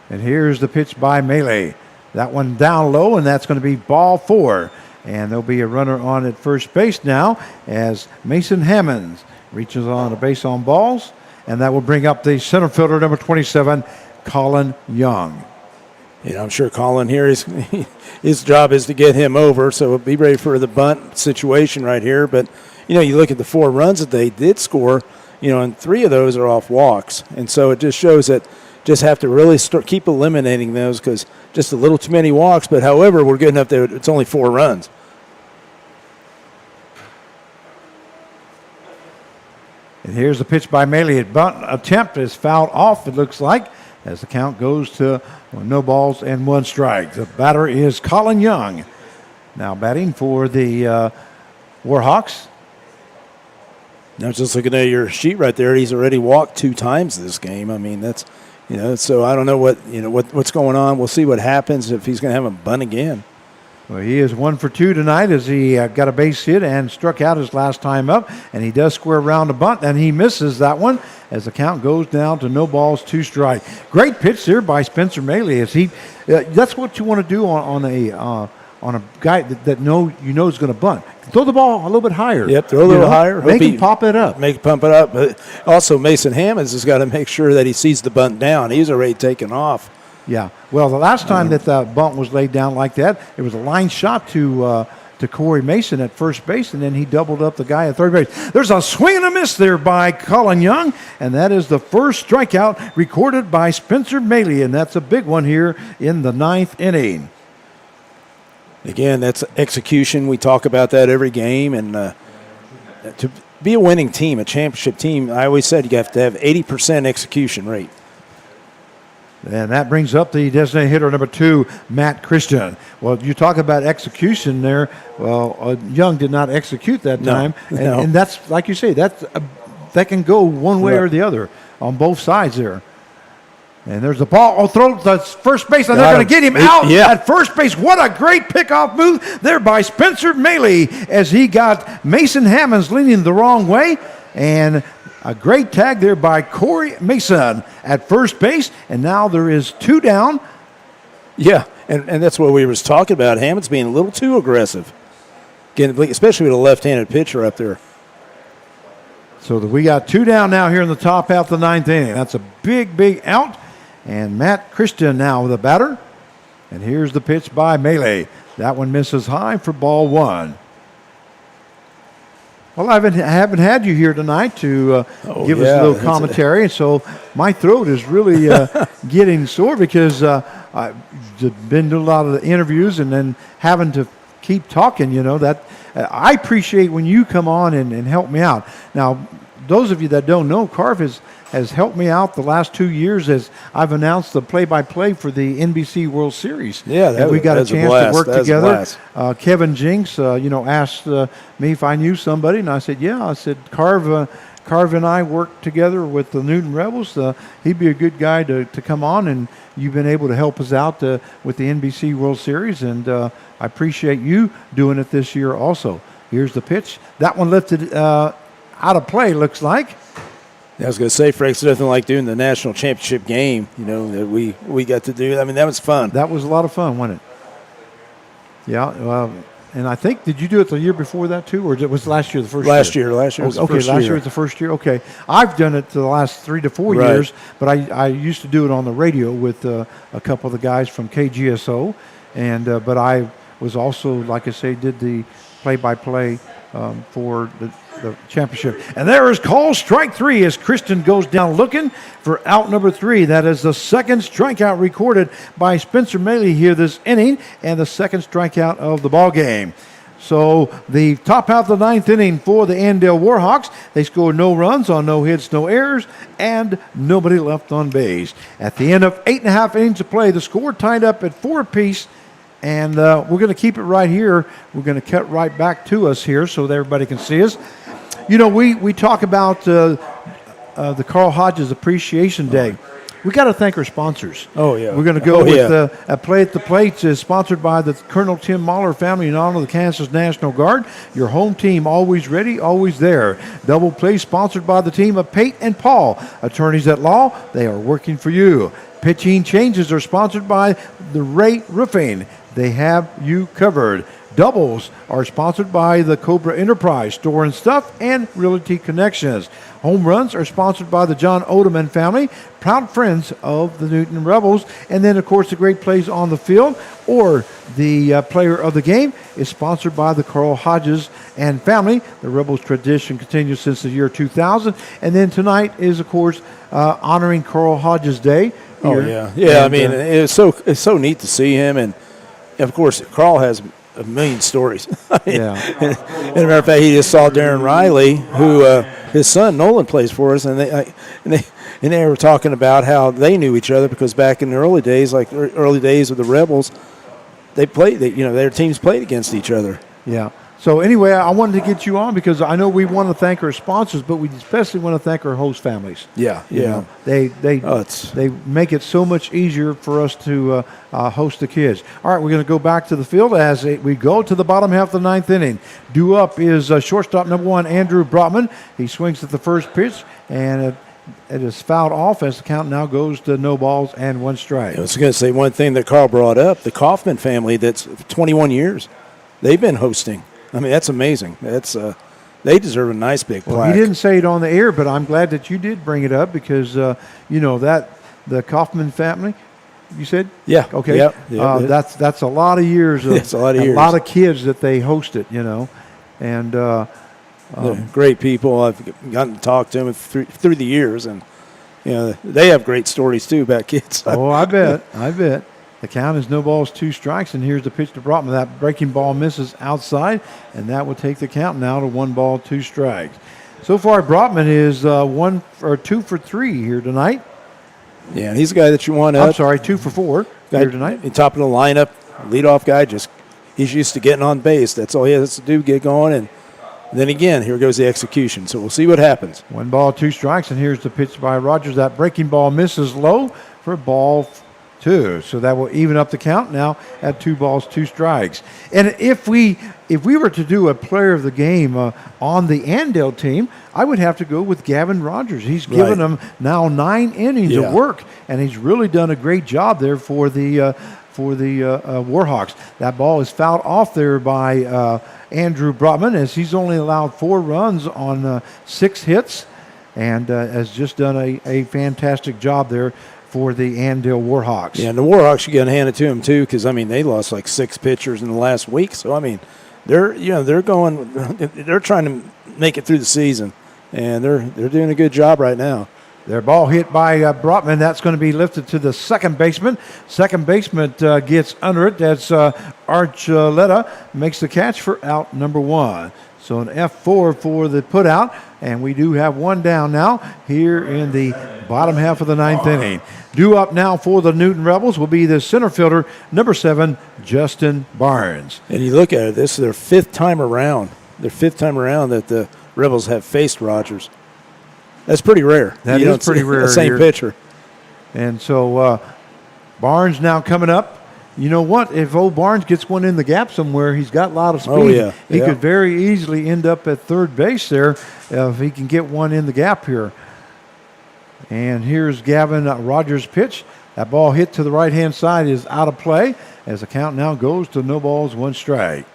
And here's the pitch by Maley. That one down low, and that's going to be ball 4. And there'll be a runner on at first base now as Mason Hammonds reaches on a base on balls. And that will bring up the center fielder, number 27, Colin Young. I'm sure Colin here, his job is to get him over, so be ready for the bunt situation right here. But, you look at the 4 runs that they did score, and 3 of those are off walks. And so it just shows that just have to really keep eliminating those because just a little too many walks. But, however, we're good enough that it's only 4 runs. And here's the pitch by Maley. Bunt attempt is fouled off, it looks like, as the count goes to no balls and 1 strike. The batter is Colin Young. Now batting for the Warhawks. Now, just looking at your sheet right there, he's already walked 2 times this game. I mean, that's, so I don't know what's going on. We'll see what happens if he's going to have a bunt again. Well, he is 1 for 2 tonight as he got a base hit and struck out his last time up, and he does square around a bunt, and he misses that one as the count goes down to no balls, 2 strike. Great pitch there by Spencer Maley as he. That's what you want to do on a guy that is going to bunt. Throw the ball a little bit higher. Yep, throw a little higher. Make him pop it up. Pump it up. But also, Mason Hammonds has got to make sure that he sees the bunt down. He's already taken off. Yeah. Well, the last time that the bunt was laid down like that, it was a line shot to Corey Mason at first base, and then he doubled up the guy at third base. There's a swing and a miss there by Colin Young, and that is the first strikeout recorded by Spencer Maley, and that's a big one here in the 9th inning. Again, that's execution. We talk about that every game, and to be a winning team, a championship team, I always said you have to have 80% execution rate. And that brings up the designated hitter, number 2, Matt Christian. Well, you talk about execution there. Well, Young did not execute that time. No. And that's, like you say, that can go one way or the other on both sides there. And there's the ball. Oh, throw to first base, and they're going to get him out at first base. What a great pickoff move there by Spencer Maley as he got Mason Hammonds leaning the wrong way. And a great tag there by Corey Mason at first base, and now there is 2 down. Yeah, and that's what we was talking about. Hammond's being a little too aggressive, especially with a left-handed pitcher up there. So we got 2 down now here in the top half of the 9th inning. That's a big, big out. And Matt Christian now with a batter. And here's the pitch by Maley. That one misses high for ball 1. Well, I haven't had you here tonight to give us a little commentary, so my throat is really getting sore because I've been doing a lot of the interviews and then having to keep talking. That I appreciate when you come on and help me out. Now, those of you that don't know, Carv has helped me out the last 2 years as I've announced the play-by-play for the NBC World Series. Yeah, we got a chance to work together. Kevin Jinks, asked me if I knew somebody, and I said, yeah. I said, Carv and I worked together with the Newton Rebels. He'd be a good guy to come on, and you've been able to help us out with the NBC World Series, and I appreciate you doing it this year also. Here's the pitch. That one lifted out of play, looks like. I was going to say, Frank, it's nothing like doing the national championship game, that we got to do. I mean, that was fun. That was a lot of fun, wasn't it? Yeah. And I think, did you do it the year before that too, or was last year the first year? Last year was the first year. Last year was the first year. Okay. I've done it the last 3 to 4 years, but I used to do it on the radio with a couple of the guys from KGSO, and but I was also, like I say, did the play-by-play for the championship. And there is call strike 3 as Christian goes down looking for out number 3. That is the second strikeout recorded by Spencer Maley here this inning, and the second strikeout of the ball game. So the top half of the 9th inning for the Andale Warhawks, they scored no runs on no hits, no errors, and nobody left on base. At the end of 8.5 innings of play, the score tied up at 4 apiece. And we're going to keep it right here. We're going to cut right back to us here so that everybody can see us. You know, we talk about the Carl Hodges Appreciation Day. We got to thank our sponsors. Oh, yeah. We're going to go with a Play at the Plates is sponsored by the Colonel Tim Mahler family in honor of the Kansas National Guard. Your home team, always ready, always there. Double Play sponsored by the team of Pate and Paul, attorneys at law. They are working for you. Pitching changes are sponsored by the Ray Roofing. They have you covered. Doubles are sponsored by the Cobra Enterprise, Store and Stuff, and Realty Connections. Home runs are sponsored by the John Odeman family, proud friends of the Newton Rebels. And then, of course, the great plays on the field or the player of the game is sponsored by the Carl Hodges and family. The Rebels tradition continues since the year 2000. And then tonight is, of course, honoring Carl Hodges Day. Oh, yeah. Yeah, and, I mean, it's so neat to see him. And, of course, Carl has a million stories. Yeah. And a matter of fact, he just saw Darren Riley, who his son Nolan plays for us, and they were talking about how they knew each other because back in the early days, like early days of the Rebels, they played. Their teams played against each other. Yeah. So anyway, I wanted to get you on because I know we want to thank our sponsors, but we especially want to thank our host families. Yeah, You know, they make it so much easier for us to host the kids. All right, we're going to go back to the field as we go to the bottom half of the 9th inning. Due up is shortstop number 1, Andrew Brotman. He swings at the first pitch, and it is fouled off as the count now goes to no balls and 1 strike. I was going to say one thing that Carl brought up, the Kaufman family, that's 21 years. They've been hosting. I mean, that's amazing. That's they deserve a nice big plaque. Well, he didn't say it on the air, but I'm glad that you did bring it up because, that the Kaufman family, you said? Yeah. Okay. Yep. That's a lot of years. It's a lot of years. A lot of kids that they hosted, and they're great people. I've gotten to talk to them through the years, and they have great stories too about kids. Oh, I bet. The count is no balls, 2 strikes, and here's the pitch to Brotman. That breaking ball misses outside, and that will take the count now to 1 ball, 2 strikes. So far, Brotman is 2 for 3 here tonight. Yeah, and he's a guy that you want up. I'm sorry, 2 for 4 here tonight. In top of the lineup, leadoff guy. He's used to getting on base. That's all he has to do, get going, and then again, here goes the execution. So we'll see what happens. 1 ball, 2 strikes, and here's the pitch by Rogers. That breaking ball misses low for ball 2. So that will even up the count now at 2 balls, 2 strikes. And if we were to do a player of the game on the Andale team, I would have to go with Gavin Rogers. He's given them now 9 innings of work, and he's really done a great job there for the Warhawks. That ball is fouled off there by Andrew Brotman as he's only allowed 4 runs on 6 hits and has just done a fantastic job there for the Andale Warhawks. Yeah, and the Warhawks, you got to hand it to them too, because they lost like 6 pitchers in the last week. So they're trying to make it through the season, and they're doing a good job right now. Their ball hit by Brotman. That's going to be lifted to the second baseman. Second baseman gets under it. That's Archuleta makes the catch for out number 1. So an F4 for the putout, and we do have 1 down now here in the bottom half of the 9th inning. Due up now for the Newton Rebels will be the center fielder, number 7, Justin Barnes. And you look at it, this is their 5th time around. Their 5th time around that the Rebels have faced Rogers. That's pretty rare. That is pretty rare. The same pitcher. And so Barnes now coming up. You know what? If old Barnes gets one in the gap somewhere, he's got a lot of speed. Oh, yeah. He could very easily end up at third base there if he can get one in the gap here. And here's Gavin Rogers' pitch. That ball hit to the right-hand side is out of play as the count now goes to no balls, 1 strike.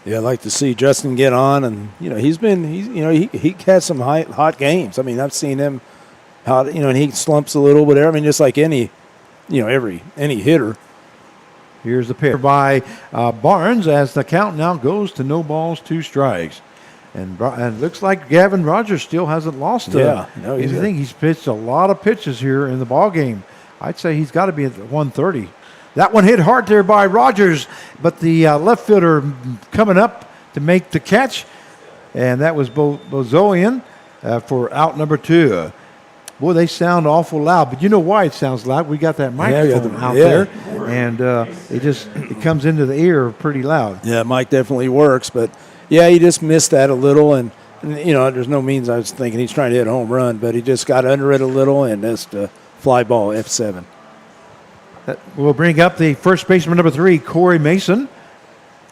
Yeah, I'd like to see Justin get on, and he had some hot games. I've seen him and he slumps a little, whatever. Just like any hitter. Here's the pitch by Barnes as the count now goes to no balls, 2 strikes. And it looks like Gavin Rogers still hasn't lost anything. He's pitched a lot of pitches here in the ball game. I'd say he's got to be at 130. That one hit hard there by Rogers, but the left fielder coming up to make the catch, and that was Bozoian for out number 2. Boy, they sound awful loud, but you know why it sounds loud? We got that microphone out there, and it comes into the ear pretty loud. Yeah, mic definitely works, but yeah, he just missed that a little, and there's no means I was thinking he's trying to hit a home run, but he just got under it a little and missed a fly ball F7. We'll bring up the first baseman number 3, Corey Mason,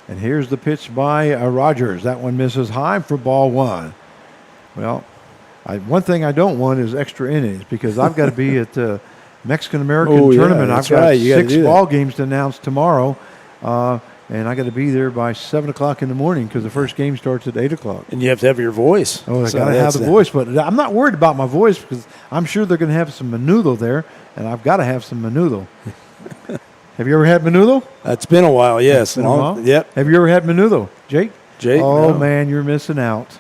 and here's the pitch by Rogers. That one misses high for ball 1. Well, one thing I don't want is extra innings because I've got to be at the Mexican-American tournament. I've got 6 ball games to announce tomorrow, and I got to be there by 7 o'clock in the morning because the first game starts at 8 o'clock. And you have to have your voice. Oh, I got to have the voice, but I'm not worried about my voice because I'm sure they're going to have some menudo there, and I've got to have some menudo. Have you ever had menudo? It's been a while, yes. Yep. Have you ever had menudo, Jake? Oh, no. man, you're missing out.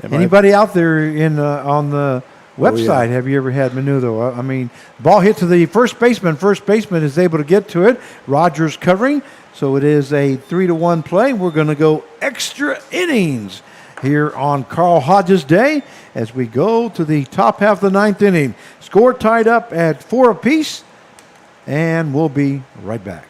Anybody out there on the website, have you ever had menudo? I mean, ball hit to the first baseman. First baseman is able to get to it. Rogers covering, so it is a 3-1 play. We're going to go extra innings here on Carl Hodges Day as we go to the top half of the 9th inning. Score tied up at 4 apiece, and we'll be right back.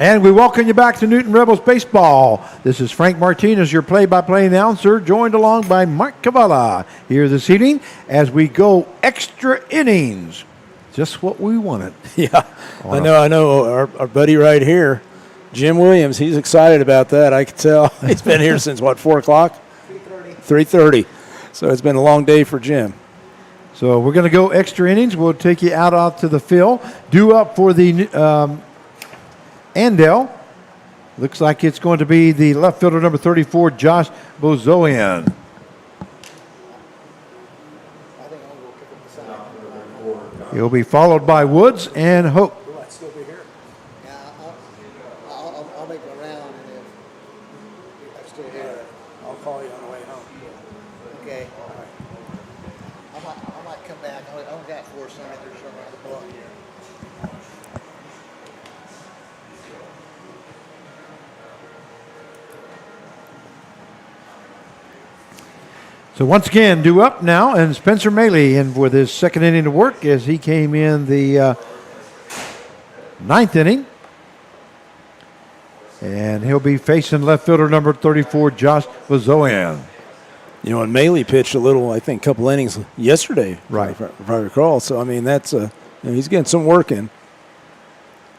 And we welcome you back to Newton Rebels Baseball. This is Frank Martinez, your play-by-play announcer, joined along by Mark Cavalla here this evening as we go extra innings. Just what we wanted. Yeah, I know. Our buddy right here, Jim Williams, he's excited about that. I can tell. He's been here since, 4 o'clock? 3:30. So it's been a long day for Jim. So we're going to go extra innings. We'll take you out to the field. Due up for the Andale. Looks like it's going to be the left fielder number 34, Josh Bozoian. He'll be followed by Woods and Hope. Will I still be here? Yeah, I'll make a round, and if I'm still here, I'll call you on the way home. okay. I might come back. I only got 4 senators around the block here. So once again, due up now, and Spencer Maley in for this second inning of work as he came in the 9th inning. And he'll be facing left fielder number 34, Josh Bozoian. You know, and Maley pitched a little, I think, couple innings yesterday, right? If I recall. So I mean, that's he's getting some work in.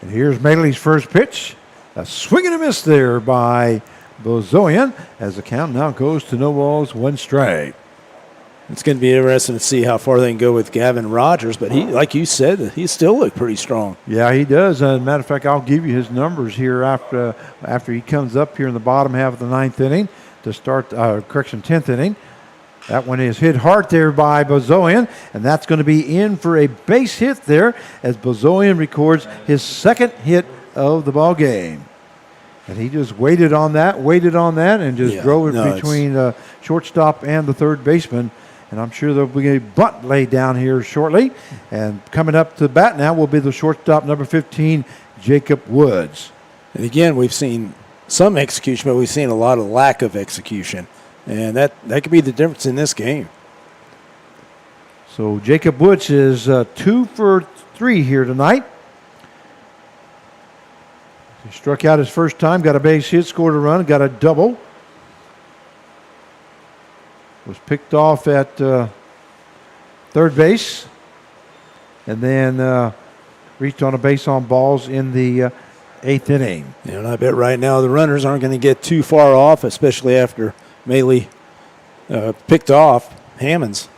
And here's Maley's first pitch, a swing and a miss there by Bozoian as the count now goes to no balls, 1 strike. It's going to be interesting to see how far they can go with Gavin Rogers, but he, like you said, he still looked pretty strong. Yeah, he does. As a matter of fact, I'll give you his numbers here after he comes up here in the bottom half of the 9th inning to start, 10th inning. That one is hit hard there by Bozoian, and that's going to be in for a base hit there as Bozoian records his second hit of the ball game. And he just waited on that, and just drove it between the shortstop and the third baseman. And I'm sure there'll be a bunt laid down here shortly. And coming up to the bat now will be the shortstop, number 15, Jacob Woods. And again, we've seen some execution, but we've seen a lot of lack of execution. And that could be the difference in this game. So Jacob Woods is 2 for 3 here tonight. He struck out his first time, got a base hit, scored a run, got a double. Was picked off at third base, and then reached on a base on balls in the 8th inning. And I bet right now the runners aren't going to get too far off, especially after Maley picked off Hammonds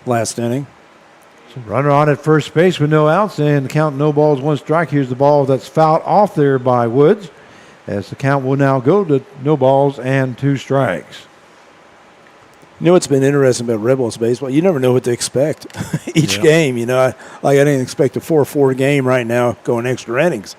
last inning. So runner on at first base with no outs, and the count no balls, 1 strike. Here's the ball that's fouled off there by Woods, as the count will now go to no balls and 2 strikes. You know what's been interesting about Rebels baseball? You never know what to expect each game. You know, I didn't expect a 4-4 game right now going extra innings.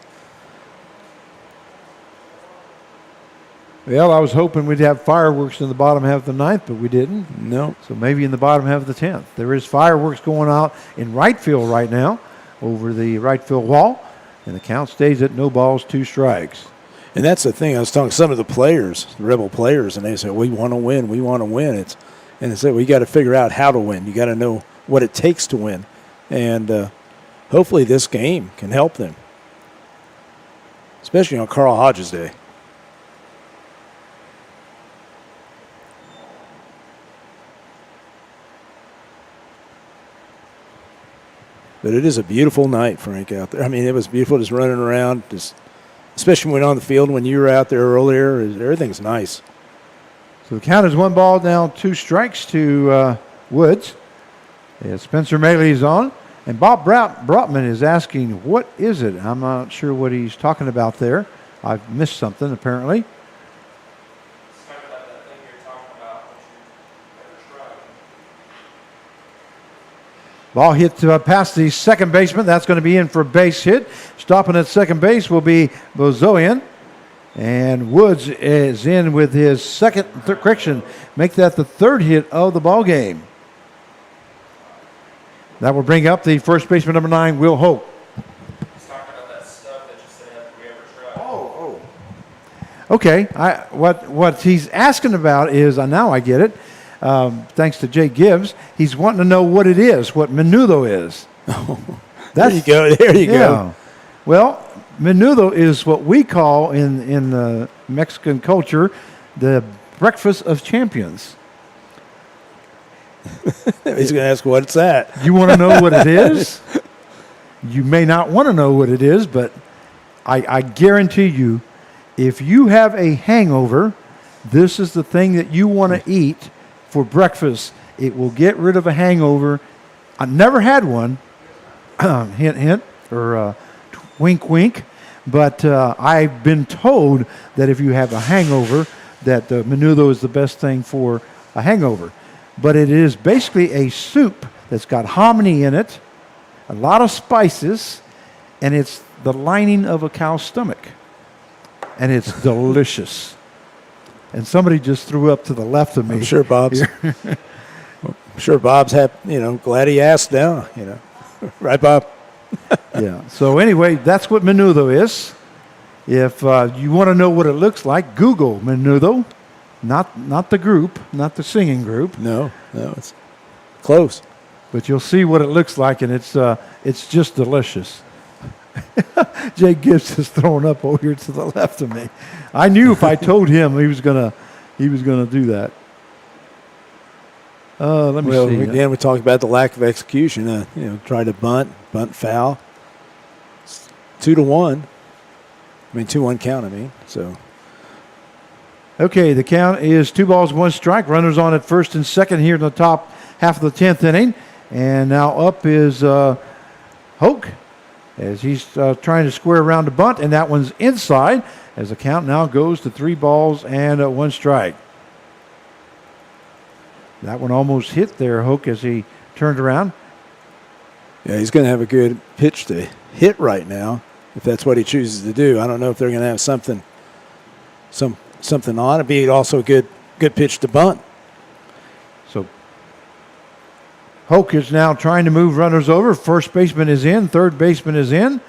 Well, I was hoping we'd have fireworks in the bottom half of the 9th, but we didn't. No. So maybe in the bottom half of the 10th. There is fireworks going out in right field right now over the right field wall, and the count stays at no balls, 2 strikes. And that's the thing. I was talking to some of the players, the Rebel players, and they said, we want to win. We want to win. And they said, we got to figure out how to win. You got to know what it takes to win. And hopefully this game can help them, especially on Carl Hodges Day. But it is a beautiful night, Frank, out there. I mean, it was beautiful just running around, especially when on the field when you were out there earlier. Everything's nice. So the count is 1 ball down, 2 strikes to Woods. Spencer Maley's on. And Bob Brotman is asking, what is it? I'm not sure what he's talking about there. I've missed something, apparently. Ball hit past the second baseman. That's going to be in for a base hit. Stopping at second base will be Bozoian. And Woods is in with his correction. Make that the 3rd hit of the ball game. That will bring up the first baseman, number 9, Will Hope. He's talking about that stuff that you said have we ever tried. Oh. Okay. What he's asking about is, now I get it. Thanks to Jay Gibbs, he's wanting to know what it is, what menudo is. There you go. There you go. Well, menudo is what we call in the Mexican culture the breakfast of champions. He's going to ask, what's that? You want to know what it is? You may not want to know what it is, but I guarantee you, if you have a hangover, this is the thing that you want to eat for breakfast. It will get rid of a hangover. I never had one, hint, hint, or wink, wink, but I've been told that if you have a hangover, that menudo is the best thing for a hangover. But it is basically a soup that's got hominy in it, a lot of spices, and it's the lining of a cow's stomach. And it's delicious. And somebody just threw up to the left of me. I'm sure Bob's glad he asked now, Right, Bob? Yeah. So anyway, that's what menudo is. If you want to know what it looks like, Google menudo. Not the group, not the singing group. No, it's close. But you'll see what it looks like, and it's just delicious. Jay Gibbs is throwing up over here to the left of me. I knew if I told him he was gonna do that. Let me see. Again, we talked about the lack of execution. Try to bunt foul. It's 2-1. 2-1 count. So. Okay, the count is 2 balls, 1 strike. Runners on at first and second here in the top half of the 10th inning. And now up is Hoke as he's trying to square around the bunt, and that one's inside as the count now goes to 3 balls and 1 strike. That one almost hit there, Hoke, as he turned around. Yeah, he's going to have a good pitch to hit right now if that's what he chooses to do. I don't know if they're going to have something on. It'd be also a good pitch to bunt. So Hoke is now trying to move runners over. First baseman is in. Third baseman is in.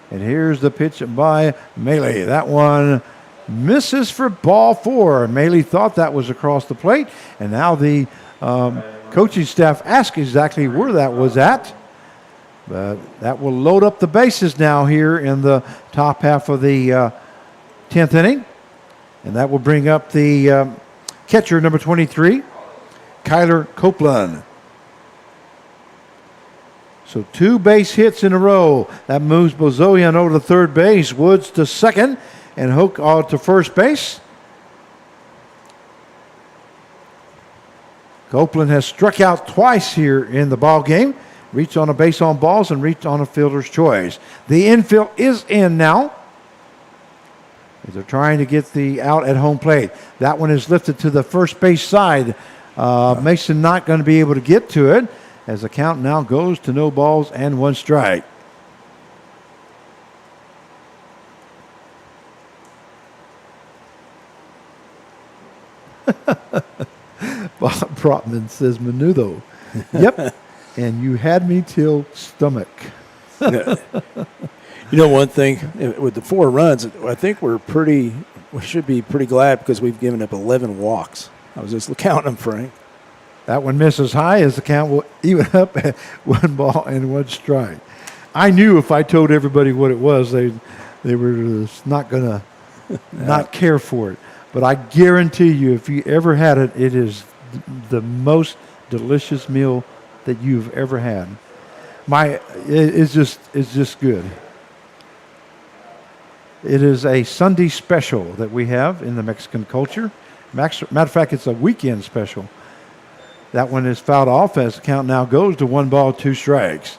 And here's the pitch by Maley. That one misses for ball 4. Maley thought that was across the plate. And now the coaching staff asked exactly where that was at. But that will load up the bases now here in the top half of the 10th inning. And that will bring up the catcher, number 23, Kyler Copeland. So 2 base hits in a row. That moves Bozoyan over to third base, Woods to second, and Hoke out to first base. Copeland has struck out twice here in the ball game. Reached on a base on balls and reached on a fielder's choice. The infield is in now. They're trying to get the out at home plate. That one is lifted to the first base side. Mason not going to be able to get to it as the count now goes to no balls and 1 strike. Bob Brotman says Menudo. Yep. And you had me till stomach. You know, one thing with the 4 runs, I think we should be pretty glad because we've given up 11 walks. I was just counting them, Frank. That one misses high as the count will even up at 1 ball and 1 strike. I knew if I told everybody what it was, they were just not going to not care for it. But I guarantee you, if you ever had it, it is the most delicious meal that you've ever had. It's just good. It is a Sunday special that we have in the Mexican culture. Matter of fact, it's a weekend special. That one is fouled off as the count now goes to 1 ball, 2 strikes.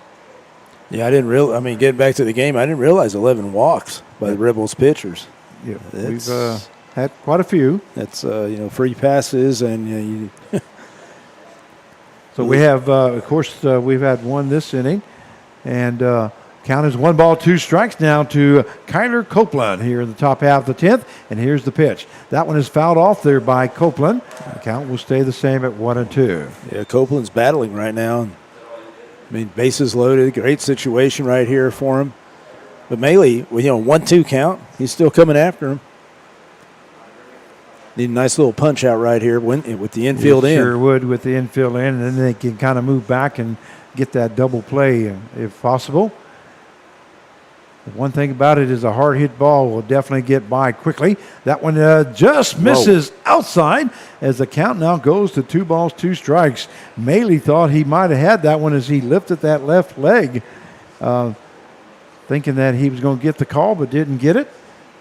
Yeah, I didn't realize. I mean, getting back to the game, I didn't realize 11 walks by the Rebels pitchers. Yeah, we've had quite a few. That's free passes and So we have, of course, we've had 1 this inning, and count is 1 ball, 2 strikes now to Kyler Copeland here in the top half of the 10th, and here's the pitch. That one is fouled off there by Copeland. The count will stay the same at 1-2. Yeah, Copeland's battling right now. I mean, bases loaded, great situation right here for him. But Maley, 1-2 count, he's still coming after him. Need a nice little punch out right here with the infield in. Sure would with the infield in, and then they can kind of move back and get that double play if possible. The one thing about it is a hard hit ball will definitely get by quickly. That one just misses outside as the count now goes to 2 balls, 2 strikes. Maley thought he might have had that one as he lifted that left leg, thinking that he was going to get the call but didn't get it.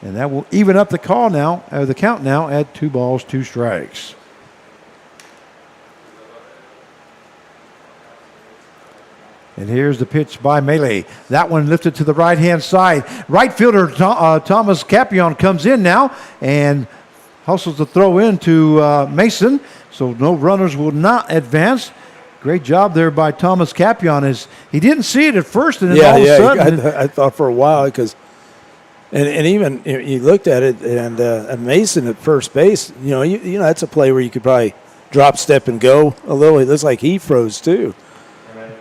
And that will even up the count now at 2 balls, 2 strikes. And here's the pitch by Maley. That one lifted to the right-hand side. Right fielder Thomas Capion comes in now and hustles the throw in to Mason. So no runners will not advance. Great job there by Thomas Capion. He didn't see it at first, and then all of a sudden. I thought for a while because – and even you looked at it, and Mason at first base, that's a play where you could probably drop, step, and go a little. It looks like he froze too.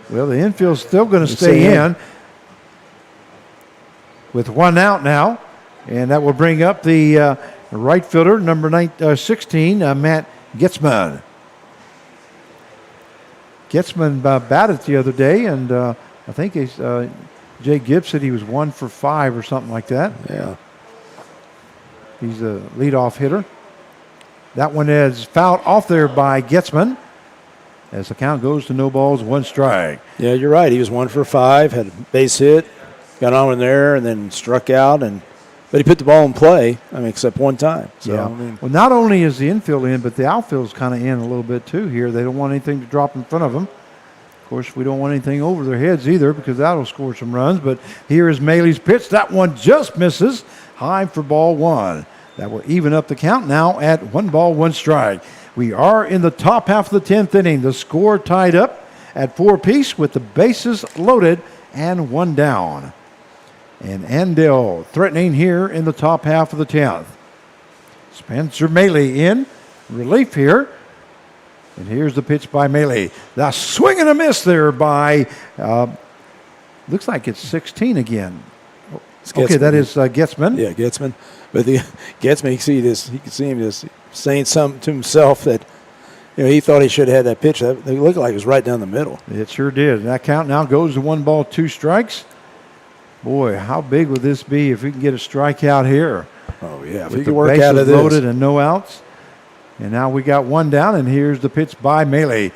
Well, the infield's still going to stay in with 1 out now, and that will bring up the right fielder, number 16, Matt Getzman. Getzman batted the other day, and I think he's Jay Gibbs said he was 1 for 5 or something like that. Yeah. He's a leadoff hitter. That one is fouled off there by Getzman as the count goes to no balls, 1 strike. Yeah, you're right. He was 1 for 5, had a base hit, got on in there, and then struck out. But he put the ball in play, except 1 time. So, yeah. Well, not only is the infield in, but the outfield's kind of in a little bit too here. They don't want anything to drop in front of them. Of course, we don't want anything over their heads either because that'll score some runs. But here is Maley's pitch. That one just misses. High for ball 1. That will even up the count now at 1 ball, 1 strike. We are in the top half of the 10th inning. The score tied up at 4 apiece with the bases loaded and 1 down. And Andale threatening here in the top half of the 10th. Spencer Maley in relief here. And here's the pitch by Mealy. The swing and a miss there by, looks like it's 16 again. Okay, that is Getzman. Yeah, Getzman. But the Getzman, you can see him just saying something to himself that, he thought he should have had that pitch. It looked like it was right down the middle. It sure did. That count now goes to 1 ball, 2 strikes. Boy, how big would this be if we can get a strikeout here? Oh, yeah. If With you the can work out of bases this. loaded and no outs. And now we got 1 down, and here's the pitch by Mealy.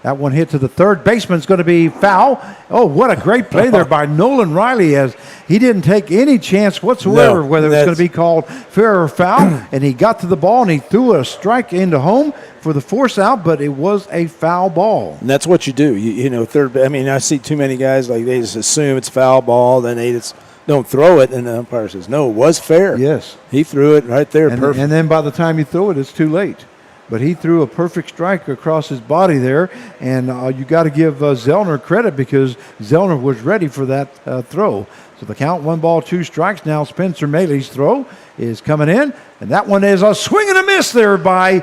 That one hit to the third baseman's going to be foul. Oh, what a great play there by Nolan Riley, as he didn't take any chance whatsoever whether it was going to be called fair or foul. And he got to the ball and he threw a strike into home for the force out, but it was a foul ball. And that's what you do. Third. I mean, I see too many guys like they just assume it's foul ball, then they just don't throw it, and the umpire says, no, it was fair. Yes. He threw it right there, perfect. And then by the time you throw it, it's too late. But he threw a perfect strike across his body there, and you got to give Zellner credit because Zellner was ready for that throw. So the count, 1 ball, 2 strikes. Now Spencer Mealy's throw is coming in, and that one is a swing and a miss there by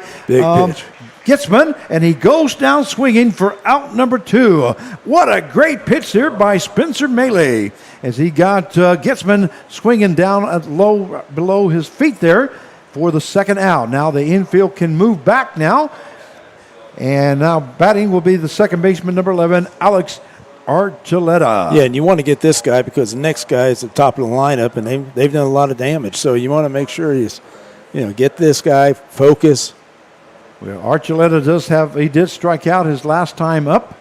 Getzman, and he goes down swinging for out number 2. What a great pitch there by Spencer Mealy as he got Getzman swinging down at low below his feet there for the second out. Now the infield can move back now. And now batting will be the second baseman, number 11, Alex Archuleta. Yeah, and you want to get this guy because the next guy is at the top of the lineup, and they've done a lot of damage. So you want to make sure get this guy, focus. Well, Archuleta he did strike out his last time up.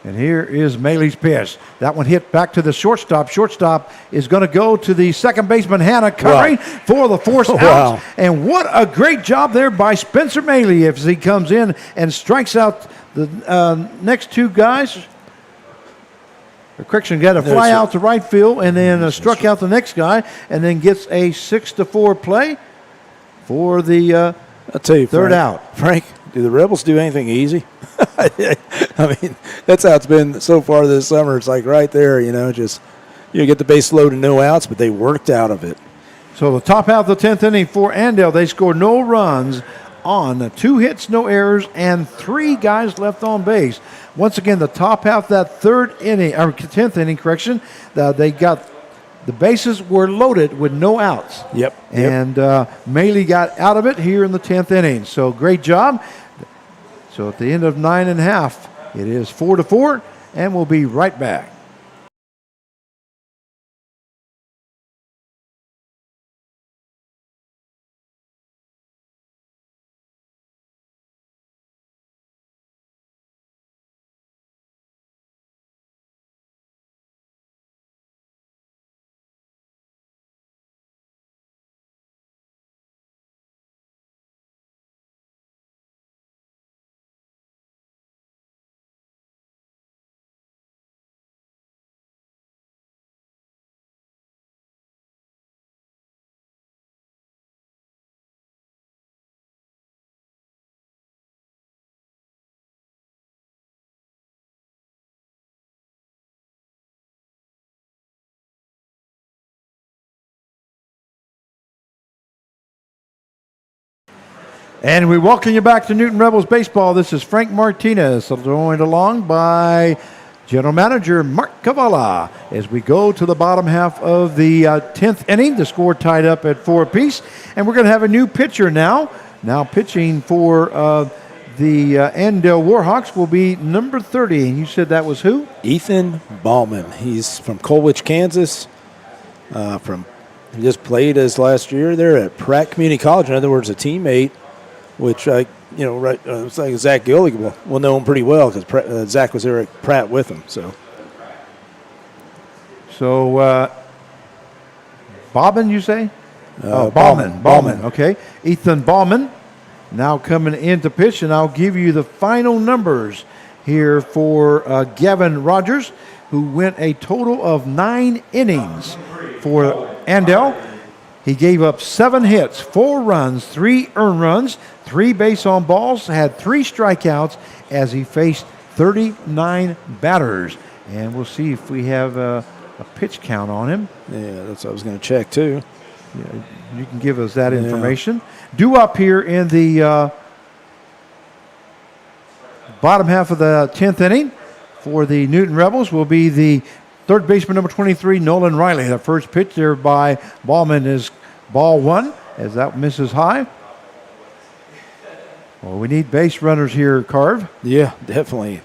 And here is Mealy's pitch. That one hit back to the shortstop. Shortstop is going to go to the second baseman, Hanna, covering for the force out. And what a great job there by Spencer Mealy as he comes in and strikes out the next 2 guys. Correction, got a fly out to right field and then struck out the next guy and then gets a 6-4 play for the I'll tell you, third out. Frank, do the Rebels do anything easy? I mean, that's how it's been so far this summer. It's like right there, just get the base load and no outs, but they worked out of it. So the top half of the 10th inning for Andale, they scored no runs on 2 hits, no errors, and 3 guys left on base. Once again, the top half of that 10th inning, correction, they got the bases were loaded with no outs. Yep. And Mealy got out of it here in the 10th inning. So great job. So at the end of 9 1/2, it is 4-4, and we'll be right back. And we welcome you back to Newton Rebels Baseball. This is Frank Martinez, joined along by General Manager Mark Cavala as we go to the bottom half of the 10th inning. The score tied up at 4 apiece. And we're going to have a new pitcher now. Now pitching for the Andale Warhawks will be number 30. And you said that was who? Ethan Ballman. He's from Colwich, Kansas. He just played his last year there at Pratt Community College. In other words, a teammate, which it's like Zach Gillig will know him pretty well because Zach was there at Pratt with him. So Bobbin, you say? Ballman. Ballman. Okay. Ethan Ballman now coming in to pitch, and I'll give you the final numbers here for Gavin Rogers, who went a total of 9 innings for Andale. He gave up 7 hits, 4 runs, 3 earned runs, 3 base on balls, had 3 strikeouts as he faced 39 batters. And we'll see if we have a pitch count on him. Yeah, that's what I was going to check too. Yeah, you can give us that information. Due up here in the bottom half of the 10th inning for the Newton Rebels will be the third baseman, number 23, Nolan Riley. The first pitch there by Ballman is ball one, as that misses high. Well, we need base runners here, Carve. Yeah, definitely.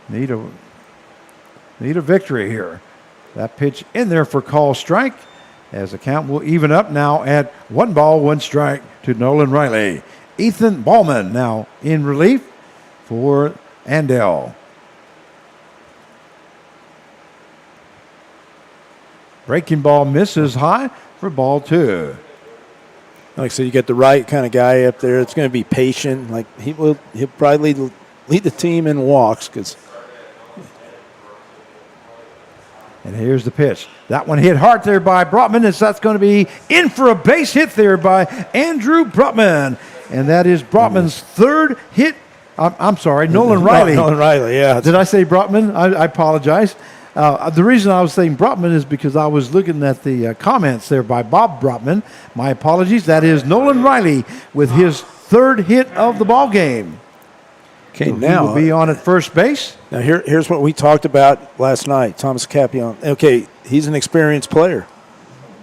Need a victory here. That pitch in there for call strike, as the count will even up now at 1 ball, 1 strike to Nolan Riley. Ethan Ballman now in relief for Andale. Breaking ball misses high for ball 2. Like I said, you get the right kind of guy up there. It's going to be patient. Like he'll probably lead the team in walks because. And here's the pitch. That one hit hard there by Brotman, as that's going to be in for a base hit there by Andrew Brotman. And that is Brotman's third hit. I'm sorry, Nolan Riley. Nolan Riley, yeah. Did I say Brotman? I apologize. The reason I was saying Brotman is because I was looking at the comments there by Bob Brotman. My apologies. That is Nolan Riley with his third hit of the ball game. Okay, so now he will be on at first base. Now here's what we talked about last night. Thomas Capion. Okay, he's an experienced player.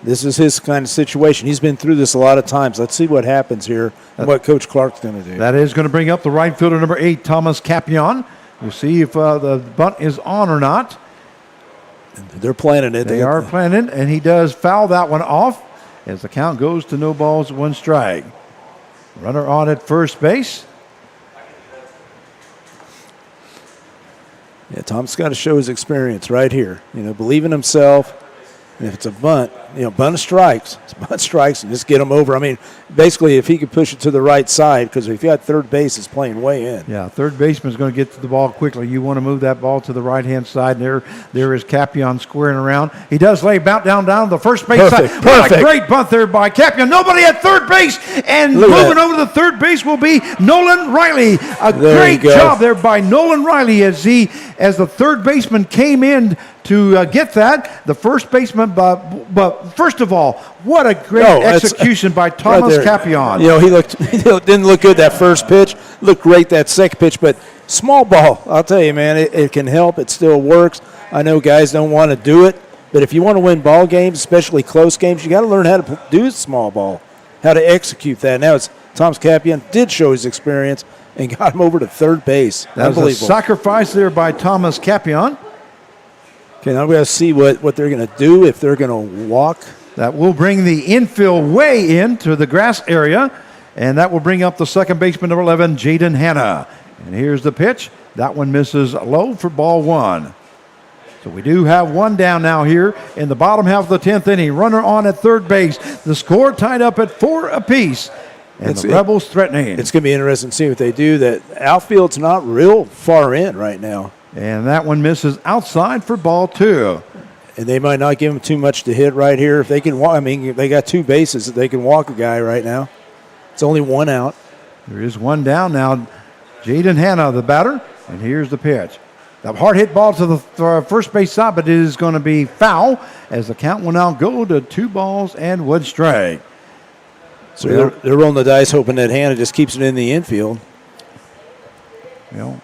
This is his kind of situation. He's been through this a lot of times. Let's see what happens here and what Coach Clark's going to do. That is going to bring up the right fielder, number 8, Thomas Capion. We'll see if the bunt is on or not. They're planning it. They are planning, and he does foul that one off as the count goes to no balls, 1 strike. Runner on at first base. Yeah, Tom's got to show his experience right here. Believe in himself. And if it's a bunt, bunt strikes. It's bunt strikes and just get him over. I mean, basically, if he could push it to the right side, because if you got third base, it's playing way in. Yeah, third baseman's going to get to the ball quickly. You want to move that ball to the right-hand side. There is Capion squaring around. He does lay bout down the first base side. What a great bunt there by Capion. Nobody at third base, and moving over to the third base will be Nolan Riley. A great job there by Nolan Riley as the third baseman came in to get that. The first baseman, but first of all, what a great execution by Thomas Capion. He didn't look good that first pitch. Looked great that second pitch, but small ball, I'll tell you, man, it can help. It still works. I know guys don't want to do it, but if you want to win ball games, especially close games, you got to learn how to do small ball, how to execute that. Now it's Thomas Capion did show his experience and got him over to third base. That was a sacrifice there by Thomas Capion. Okay, now we got to see what they're going to do, if they're going to walk. That will bring the infield way into the grass area, and that will bring up the second baseman, number 11, Jaden Hanna. And here's the pitch. That one misses low for ball 1. So we do have one down now here in the bottom half of the 10th inning. Runner on at third base. The score tied up at 4 apiece. And the Rebels threatening. It's going to be interesting to see what they do. That outfield's not real far in right now. And that one misses outside for ball 2. And they might not give them too much to hit right here. If they can walk, I mean, they got 2 bases that they can walk a guy right now. It's only 1 out. There is 1 down now. Jaden Hanna, the batter. And here's the pitch. The hard hit ball to the first base side, but it is going to be foul as the count will now go to 2 balls and 1 strike. So they're rolling the dice, hoping that Hanna just keeps it in the infield.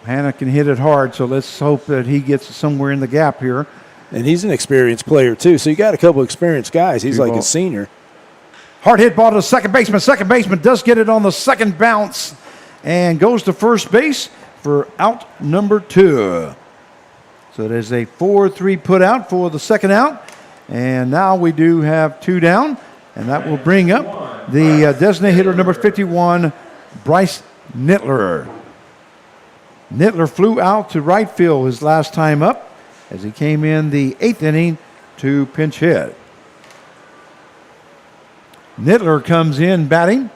Hanna can hit it hard, so let's hope that he gets somewhere in the gap here. And he's an experienced player, too. So you got a couple of experienced guys. He's like a senior. Hard hit ball to the second baseman. Second baseman does get it on the second bounce and goes to first base for out number 2. So there's a 4-3 put out for the second out. And now we do have 2 down. And that will bring up the designated hitter, number 51, Bryce Nittler. Nittler flew out to right field his last time up as he came in the 8th inning to pinch hit. Nittler comes in batting.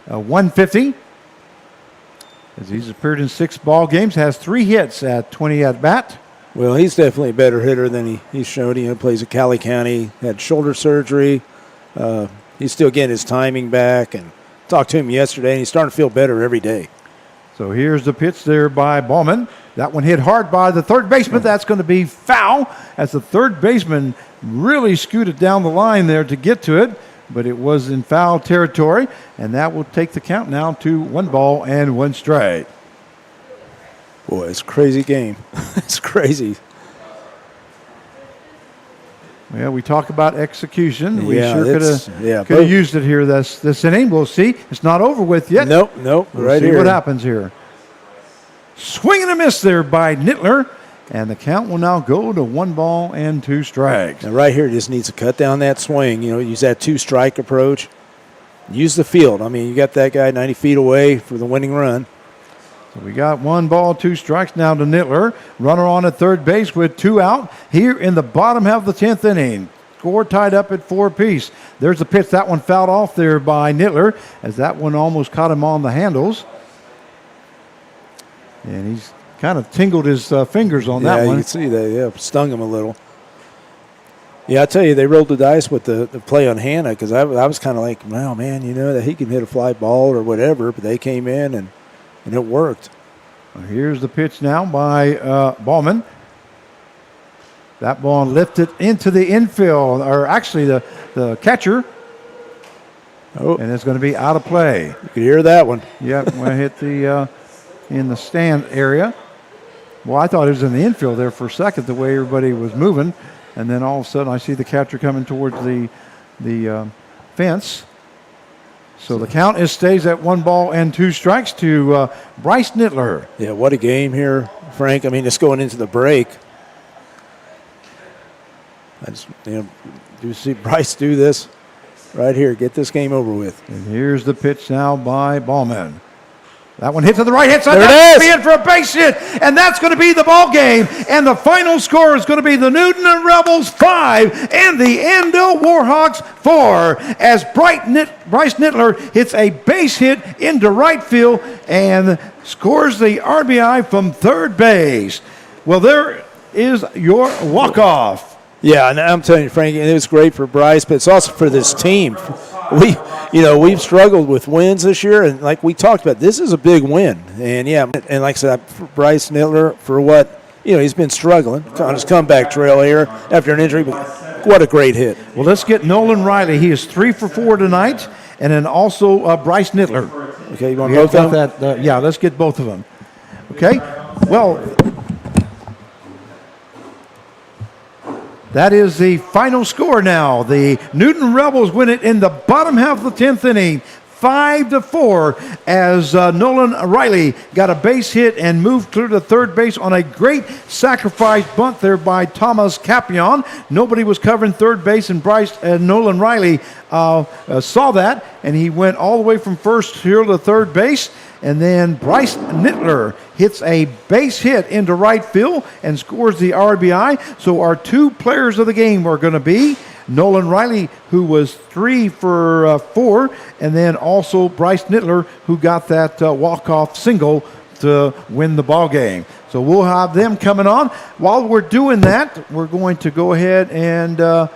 .150 as he's appeared in 6 ball games, has 3 hits at 20 at bat. Well, he's definitely a better hitter than he's shown. He plays at Cali County, had shoulder surgery. He's still getting his timing back, and talked to him yesterday, and he's starting to feel better every day. So here's the pitch there by Ballman. That one hit hard by the third baseman. That's going to be foul as the third baseman really scooted down the line there to get to it. but it was in foul territory, and that will take the count now to 1 strike. Boy, it's a crazy game. It's crazy. Well, we talk about execution. We Yeah, sure could it's- have yeah, used it here this inning. We'll see. It's not over with yet. Nope. We'll Right see here. what happens here. Swing and a miss there by Nittler, and the count will now go to 1 strikes. Now, right here, just needs to cut down that swing. Use that 2-strike approach. Use the field. I mean, you got that guy 90 feet away for the winning run. So we got 1 strikes now to Nittler. Runner on at third base with 2 out here in the bottom half of the 10th inning. Score tied up at 4 apiece. There's the pitch. That one fouled off there by Nittler as that one almost caught him on the handles. And he's kind of tingled his fingers on that You one. can see that. Yeah, stung him a little. Yeah, I tell you, they rolled the dice with the play on Hannah because I was kind of like, wow, man, that he can hit a fly ball or whatever. But they came in and it worked. Well, here's the pitch now by Ballman. That ball lifted into the infield, or actually the catcher, Oh, and it's going to be out of play. you could hear that one. Yep, when I hit the in the stand area. Well, I thought it was in the infield there for a second, the way everybody was moving, and then all of a sudden I see the catcher coming towards the fence. So the count stays at 1 strikes to Bryce Nittler. Yeah, what a game here, Frank. I mean, just going into the break. Do see Bryce do this right here. Get this game over with. And here's the pitch now by Ballman. That one hit to the right-hand side. There it That's is. in for a base hit, and that's going to be the ball game. And the final score is going to be the Newton Rebels 5 and the Andale Warhawks 4 as Bryce Nittler hits a base hit into right field and scores the RBI from third base. Well, there is your walk-off. Yeah, and I'm telling you, Frank, it was great for Bryce, but it's also for this team. We've struggled with wins this year, and like we talked about, this is a big win. And and like I said, for Bryce Nittler, for what he's been struggling on his comeback trail here after an injury, but what a great hit. Well, let's get Nolan Riley. He is 3 for 4 tonight, and then also Bryce Nittler. Okay, you want We both have of them? that. Yeah, let's get both of them. Okay. Well, that is the final score now. The Newton Rebels win it in the bottom half of the 10th inning, 5-4, as Nolan Riley got a base hit and moved clear to third base on a great sacrifice bunt there by Thomas Capion. Nobody was covering third base, and Nolan Riley saw that, and he went all the way from first here to third base. And then Bryce Nittler hits a base hit into right field and scores the RBI. So our 2 players of the game are going to be Nolan Riley, who was 3 for 4, and then also Bryce Nittler, who got that walk-off single to win the ball game. So we'll have them coming on. While we're doing that, we're going to go ahead and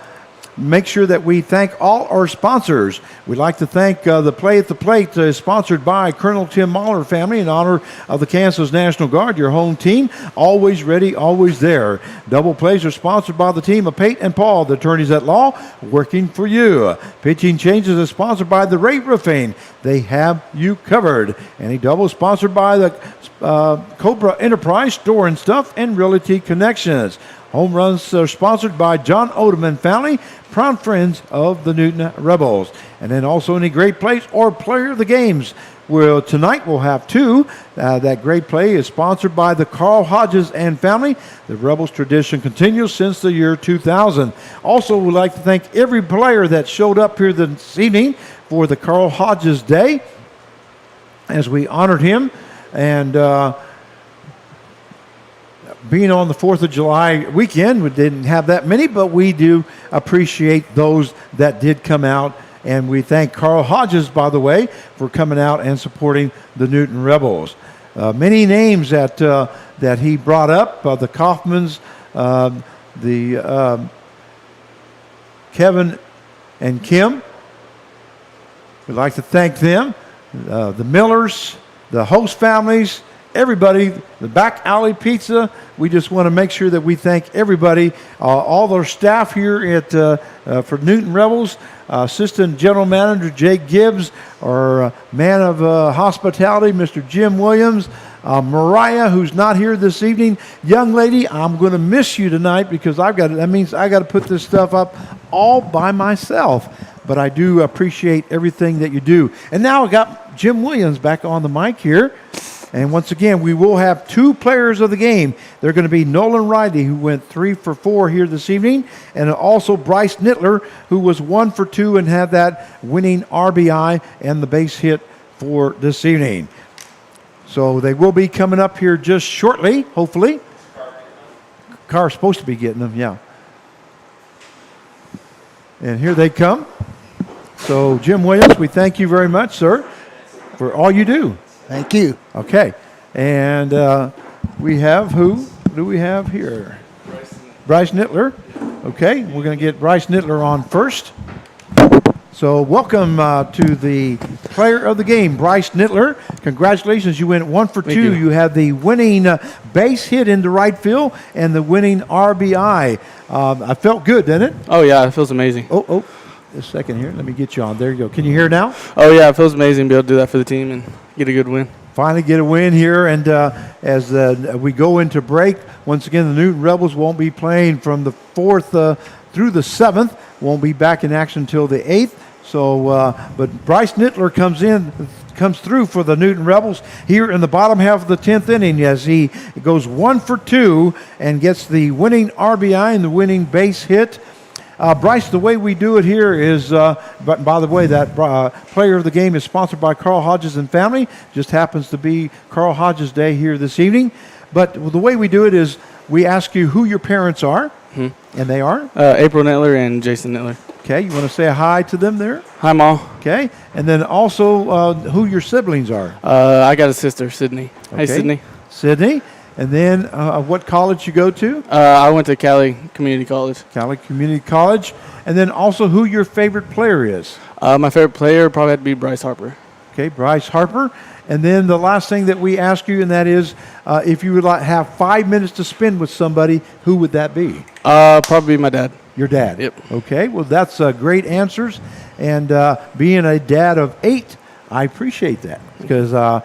make sure that we thank all our sponsors. We'd like to thank the Play at the Plate, sponsored by Colonel Tim Mahler family in honor of the Kansas National Guard, your home team. Always ready, always there. Double Plays are sponsored by the team of Pate and Paul, the attorneys at law, working for you. Pitching Changes is sponsored by the Ray Roofing. They have you covered. Any double sponsored by the Cobra Enterprise, Store and Stuff, and Realty Connections. Home Runs are sponsored by John Odeman family, proud friends of the Newton Rebels. And then also any great plays or player of the games. Well, tonight we'll have 2. That great play is sponsored by the Carl Hodges and family. The Rebels tradition continues since the year 2000. Also, we'd like to thank every player that showed up here this evening for the Carl Hodges Day as we honored him. And being on the 4th of July weekend, we didn't have that many, but we do appreciate those that did come out. And we thank Carl Hodges, by the way, for coming out and supporting the Newton Rebels. Many names that he brought up, the Kaufmans, the Kevin and Kim. We'd like to thank them, the Millers, the host families, everybody, the Back Alley Pizza. We just want to make sure that we thank everybody, all their staff here at for Newton Rebels. Assistant General Manager Jake Gibbs, our man of hospitality, Mr. Jim Williams, Mariah, who's not here this evening. Young lady, I'm going to miss you tonight because that means I got to put this stuff up all by myself. But I do appreciate everything that you do. And now I got Jim Williams back on the mic here. And once again, we will have 2 players of the game. They're going to be Nolan Riley, who went 3 for 4 here this evening, and also Bryce Nittler, who was 1 for 2 and had that winning RBI and the base hit for this evening. So they will be coming up here just shortly, hopefully. Carr's supposed to be getting them, yeah. And here they come. So Jim Williams, we thank you very much, sir, for all you do. Thank you. Okay, and we have, who do we have here? Bryce Nittler. Okay, we're going to get Bryce Nittler on first. So welcome to the player of the game, Bryce Nittler. Congratulations, you went 1 for 2. You had the winning base hit into right field and the winning RBI. I felt good, didn't it? Oh, yeah, it feels amazing. Oh, a second here. Let me get you on. There you go. Can you hear now? Oh, yeah, it feels amazing to be able to do that for the team and get a good win. Finally get a win here, and as we go into break, once again, the Newton Rebels won't be playing from the 4th through the 7th. Won't be back in action until the 8th. So, but Bryce Nittler comes through for the Newton Rebels here in the bottom half of the 10th inning as he goes 1 for 2 and gets the winning RBI and the winning base hit. Bryce, the way we do it here is, but by the way, that player of the game is sponsored by Carl Hodges and Family. Just happens to be Carl Hodges Day here this evening. But the way we do it is we ask you who your parents are, and they are? April Nittler and Jason Nittler. Okay, you want to say hi to them there? Hi, Ma. Okay, and then also who your siblings are? I got a sister, Sydney. Okay. Hey, Sydney. Sydney. And then what college you go to? I went to Cali Community College. Cali Community College. And then also who your favorite player is? My favorite player probably had to be Bryce Harper. Okay, Bryce Harper. And then the last thing that we ask you, and that is if you would have 5 minutes to spend with somebody, who would that be? Probably my dad. Your dad? Yep. Okay, well, that's great answers. And being a dad of 8, I appreciate that because I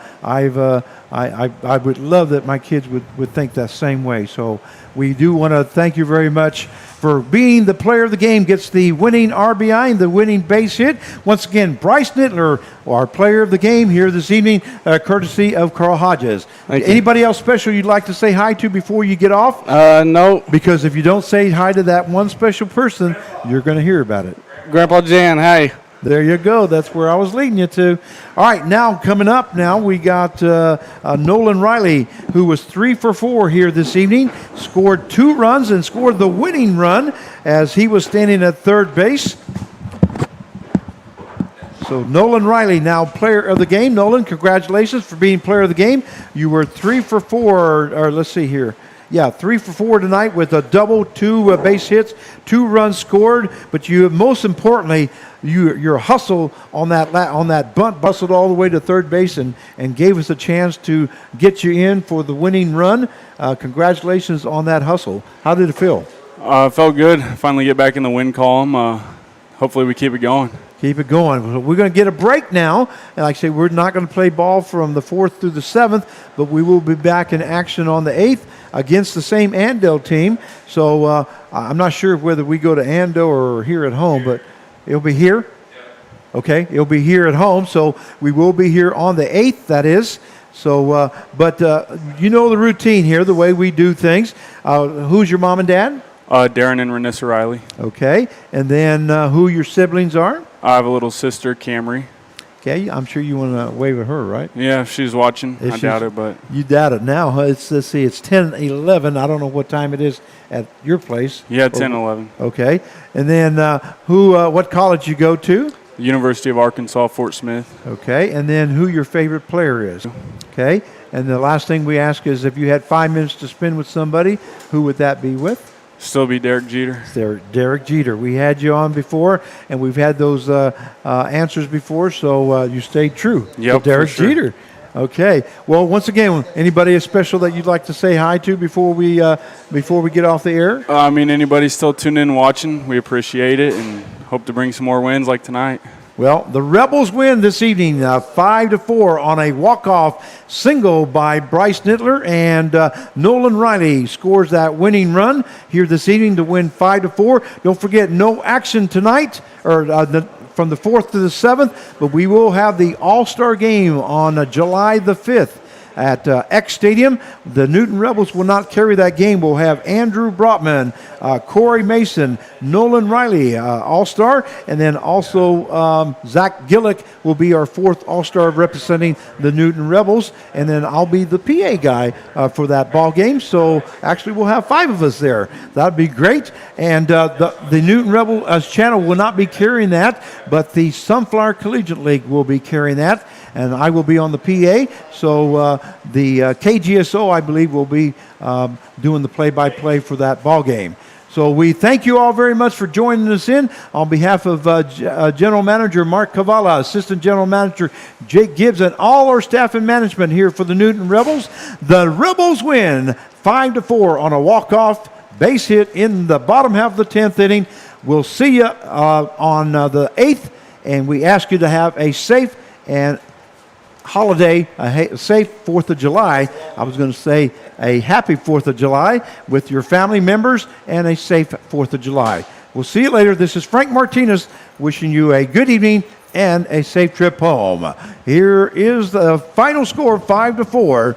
would love that my kids would think that same way. So we do want to thank you very much for being the player of the game, gets the winning RBI and the winning base hit. Once again, Bryce Nittler, our player of the game here this evening, courtesy of Carl Hodges. Anybody else special you'd like to say hi to before you get off? No. Because if you don't say hi to that one special person, you're going to hear about it. Grandpa Jan, hi. There you go. That's where I was leading you to. All right, now coming up now, we got Nolan Riley, who was 3 for 4 here this evening, scored 2 runs and scored the winning run as he was standing at third base. So Nolan Riley, now player of the game. Nolan, congratulations for being player of the game. You were 3 for 4, or let's see here. Yeah, 3 for 4 tonight with a double, 2 base hits, 2 runs scored. But you, most importantly, your hustle on that bunt bustled all the way to third base and gave us a chance to get you in for the winning run. Congratulations on that hustle. How did it feel? It felt good. Finally get back in the win column. Hopefully we keep it going. Keep it going. We're going to get a break now. And like I say, we're not going to play ball from the 4th through the 7th, but we will be back in action on the 8th against the same Andale team. So I'm not sure whether we go to Andale or here at home, but it'll be here? Okay, it'll be here at home. So we will be here on the 8th, that is. So, but you know the routine here, the way we do things. Who's your mom and dad? Darren and Renessa Riley. Okay, and then who your siblings are? I have a little sister, Camry. Okay, I'm sure you want to wave at her, right? Yeah, if she's watching. I doubt it, but. You doubt it now, huh? Let's see, it's 10:11. I don't know what time it is at your place. Yeah, 10:11. Okay, and then what college you go to? University of Arkansas, Fort Smith. Okay, and then who your favorite player is? Okay, and the last thing we ask is if you had 5 minutes to spend with somebody, who would that be with? Still be Derek Jeter. Derek Jeter. We had you on before, and we've had those answers before, so you stayed true. Yep, Derek for sure. Jeter. Okay. Well, once again, anybody special that you'd like to say hi to before we get off the air? I mean, anybody still tuning in and watching, we appreciate it and hope to bring some more wins like tonight. Well, the Rebels win this evening, 5-4 on a walk-off single by Bryce Nittler, and Nolan Riley scores that winning run here this evening to win 5-4. Don't forget, no action tonight, or from the 4th to the 7th, but we will have the All-Star game on July the 5th. At X Stadium. The Newton Rebels will not carry that game. We'll have Andrew Brotman, Corey Mason, Nolan Riley, All-Star, and then also Zach Gillick will be our 4th All-Star representing the Newton Rebels, and then I'll be the PA guy for that ball game. So actually we'll have 5 of us there. That'd be great. And the Newton Rebel channel will not be carrying that, but the Sunflower Collegiate League will be carrying that, and I will be on the PA. So the KGSO, I believe, will be doing the play-by-play for that ball game. So we thank you all very much for joining us in. On behalf of General Manager Mark Cavala, Assistant General Manager Jake Gibbs, and all our staff and management here for the Newton Rebels, the Rebels win 5-4 on a walk-off base hit in the bottom half of the 10th inning. We'll see you on the 8th, and we ask you to have a safe and holiday, a safe 4th of July. I was going to say a happy 4th of July with your family members, and a safe 4th of July. We'll see you later. This is Frank Martinez wishing you a good evening and a safe trip home. Here is the final score, 5-4.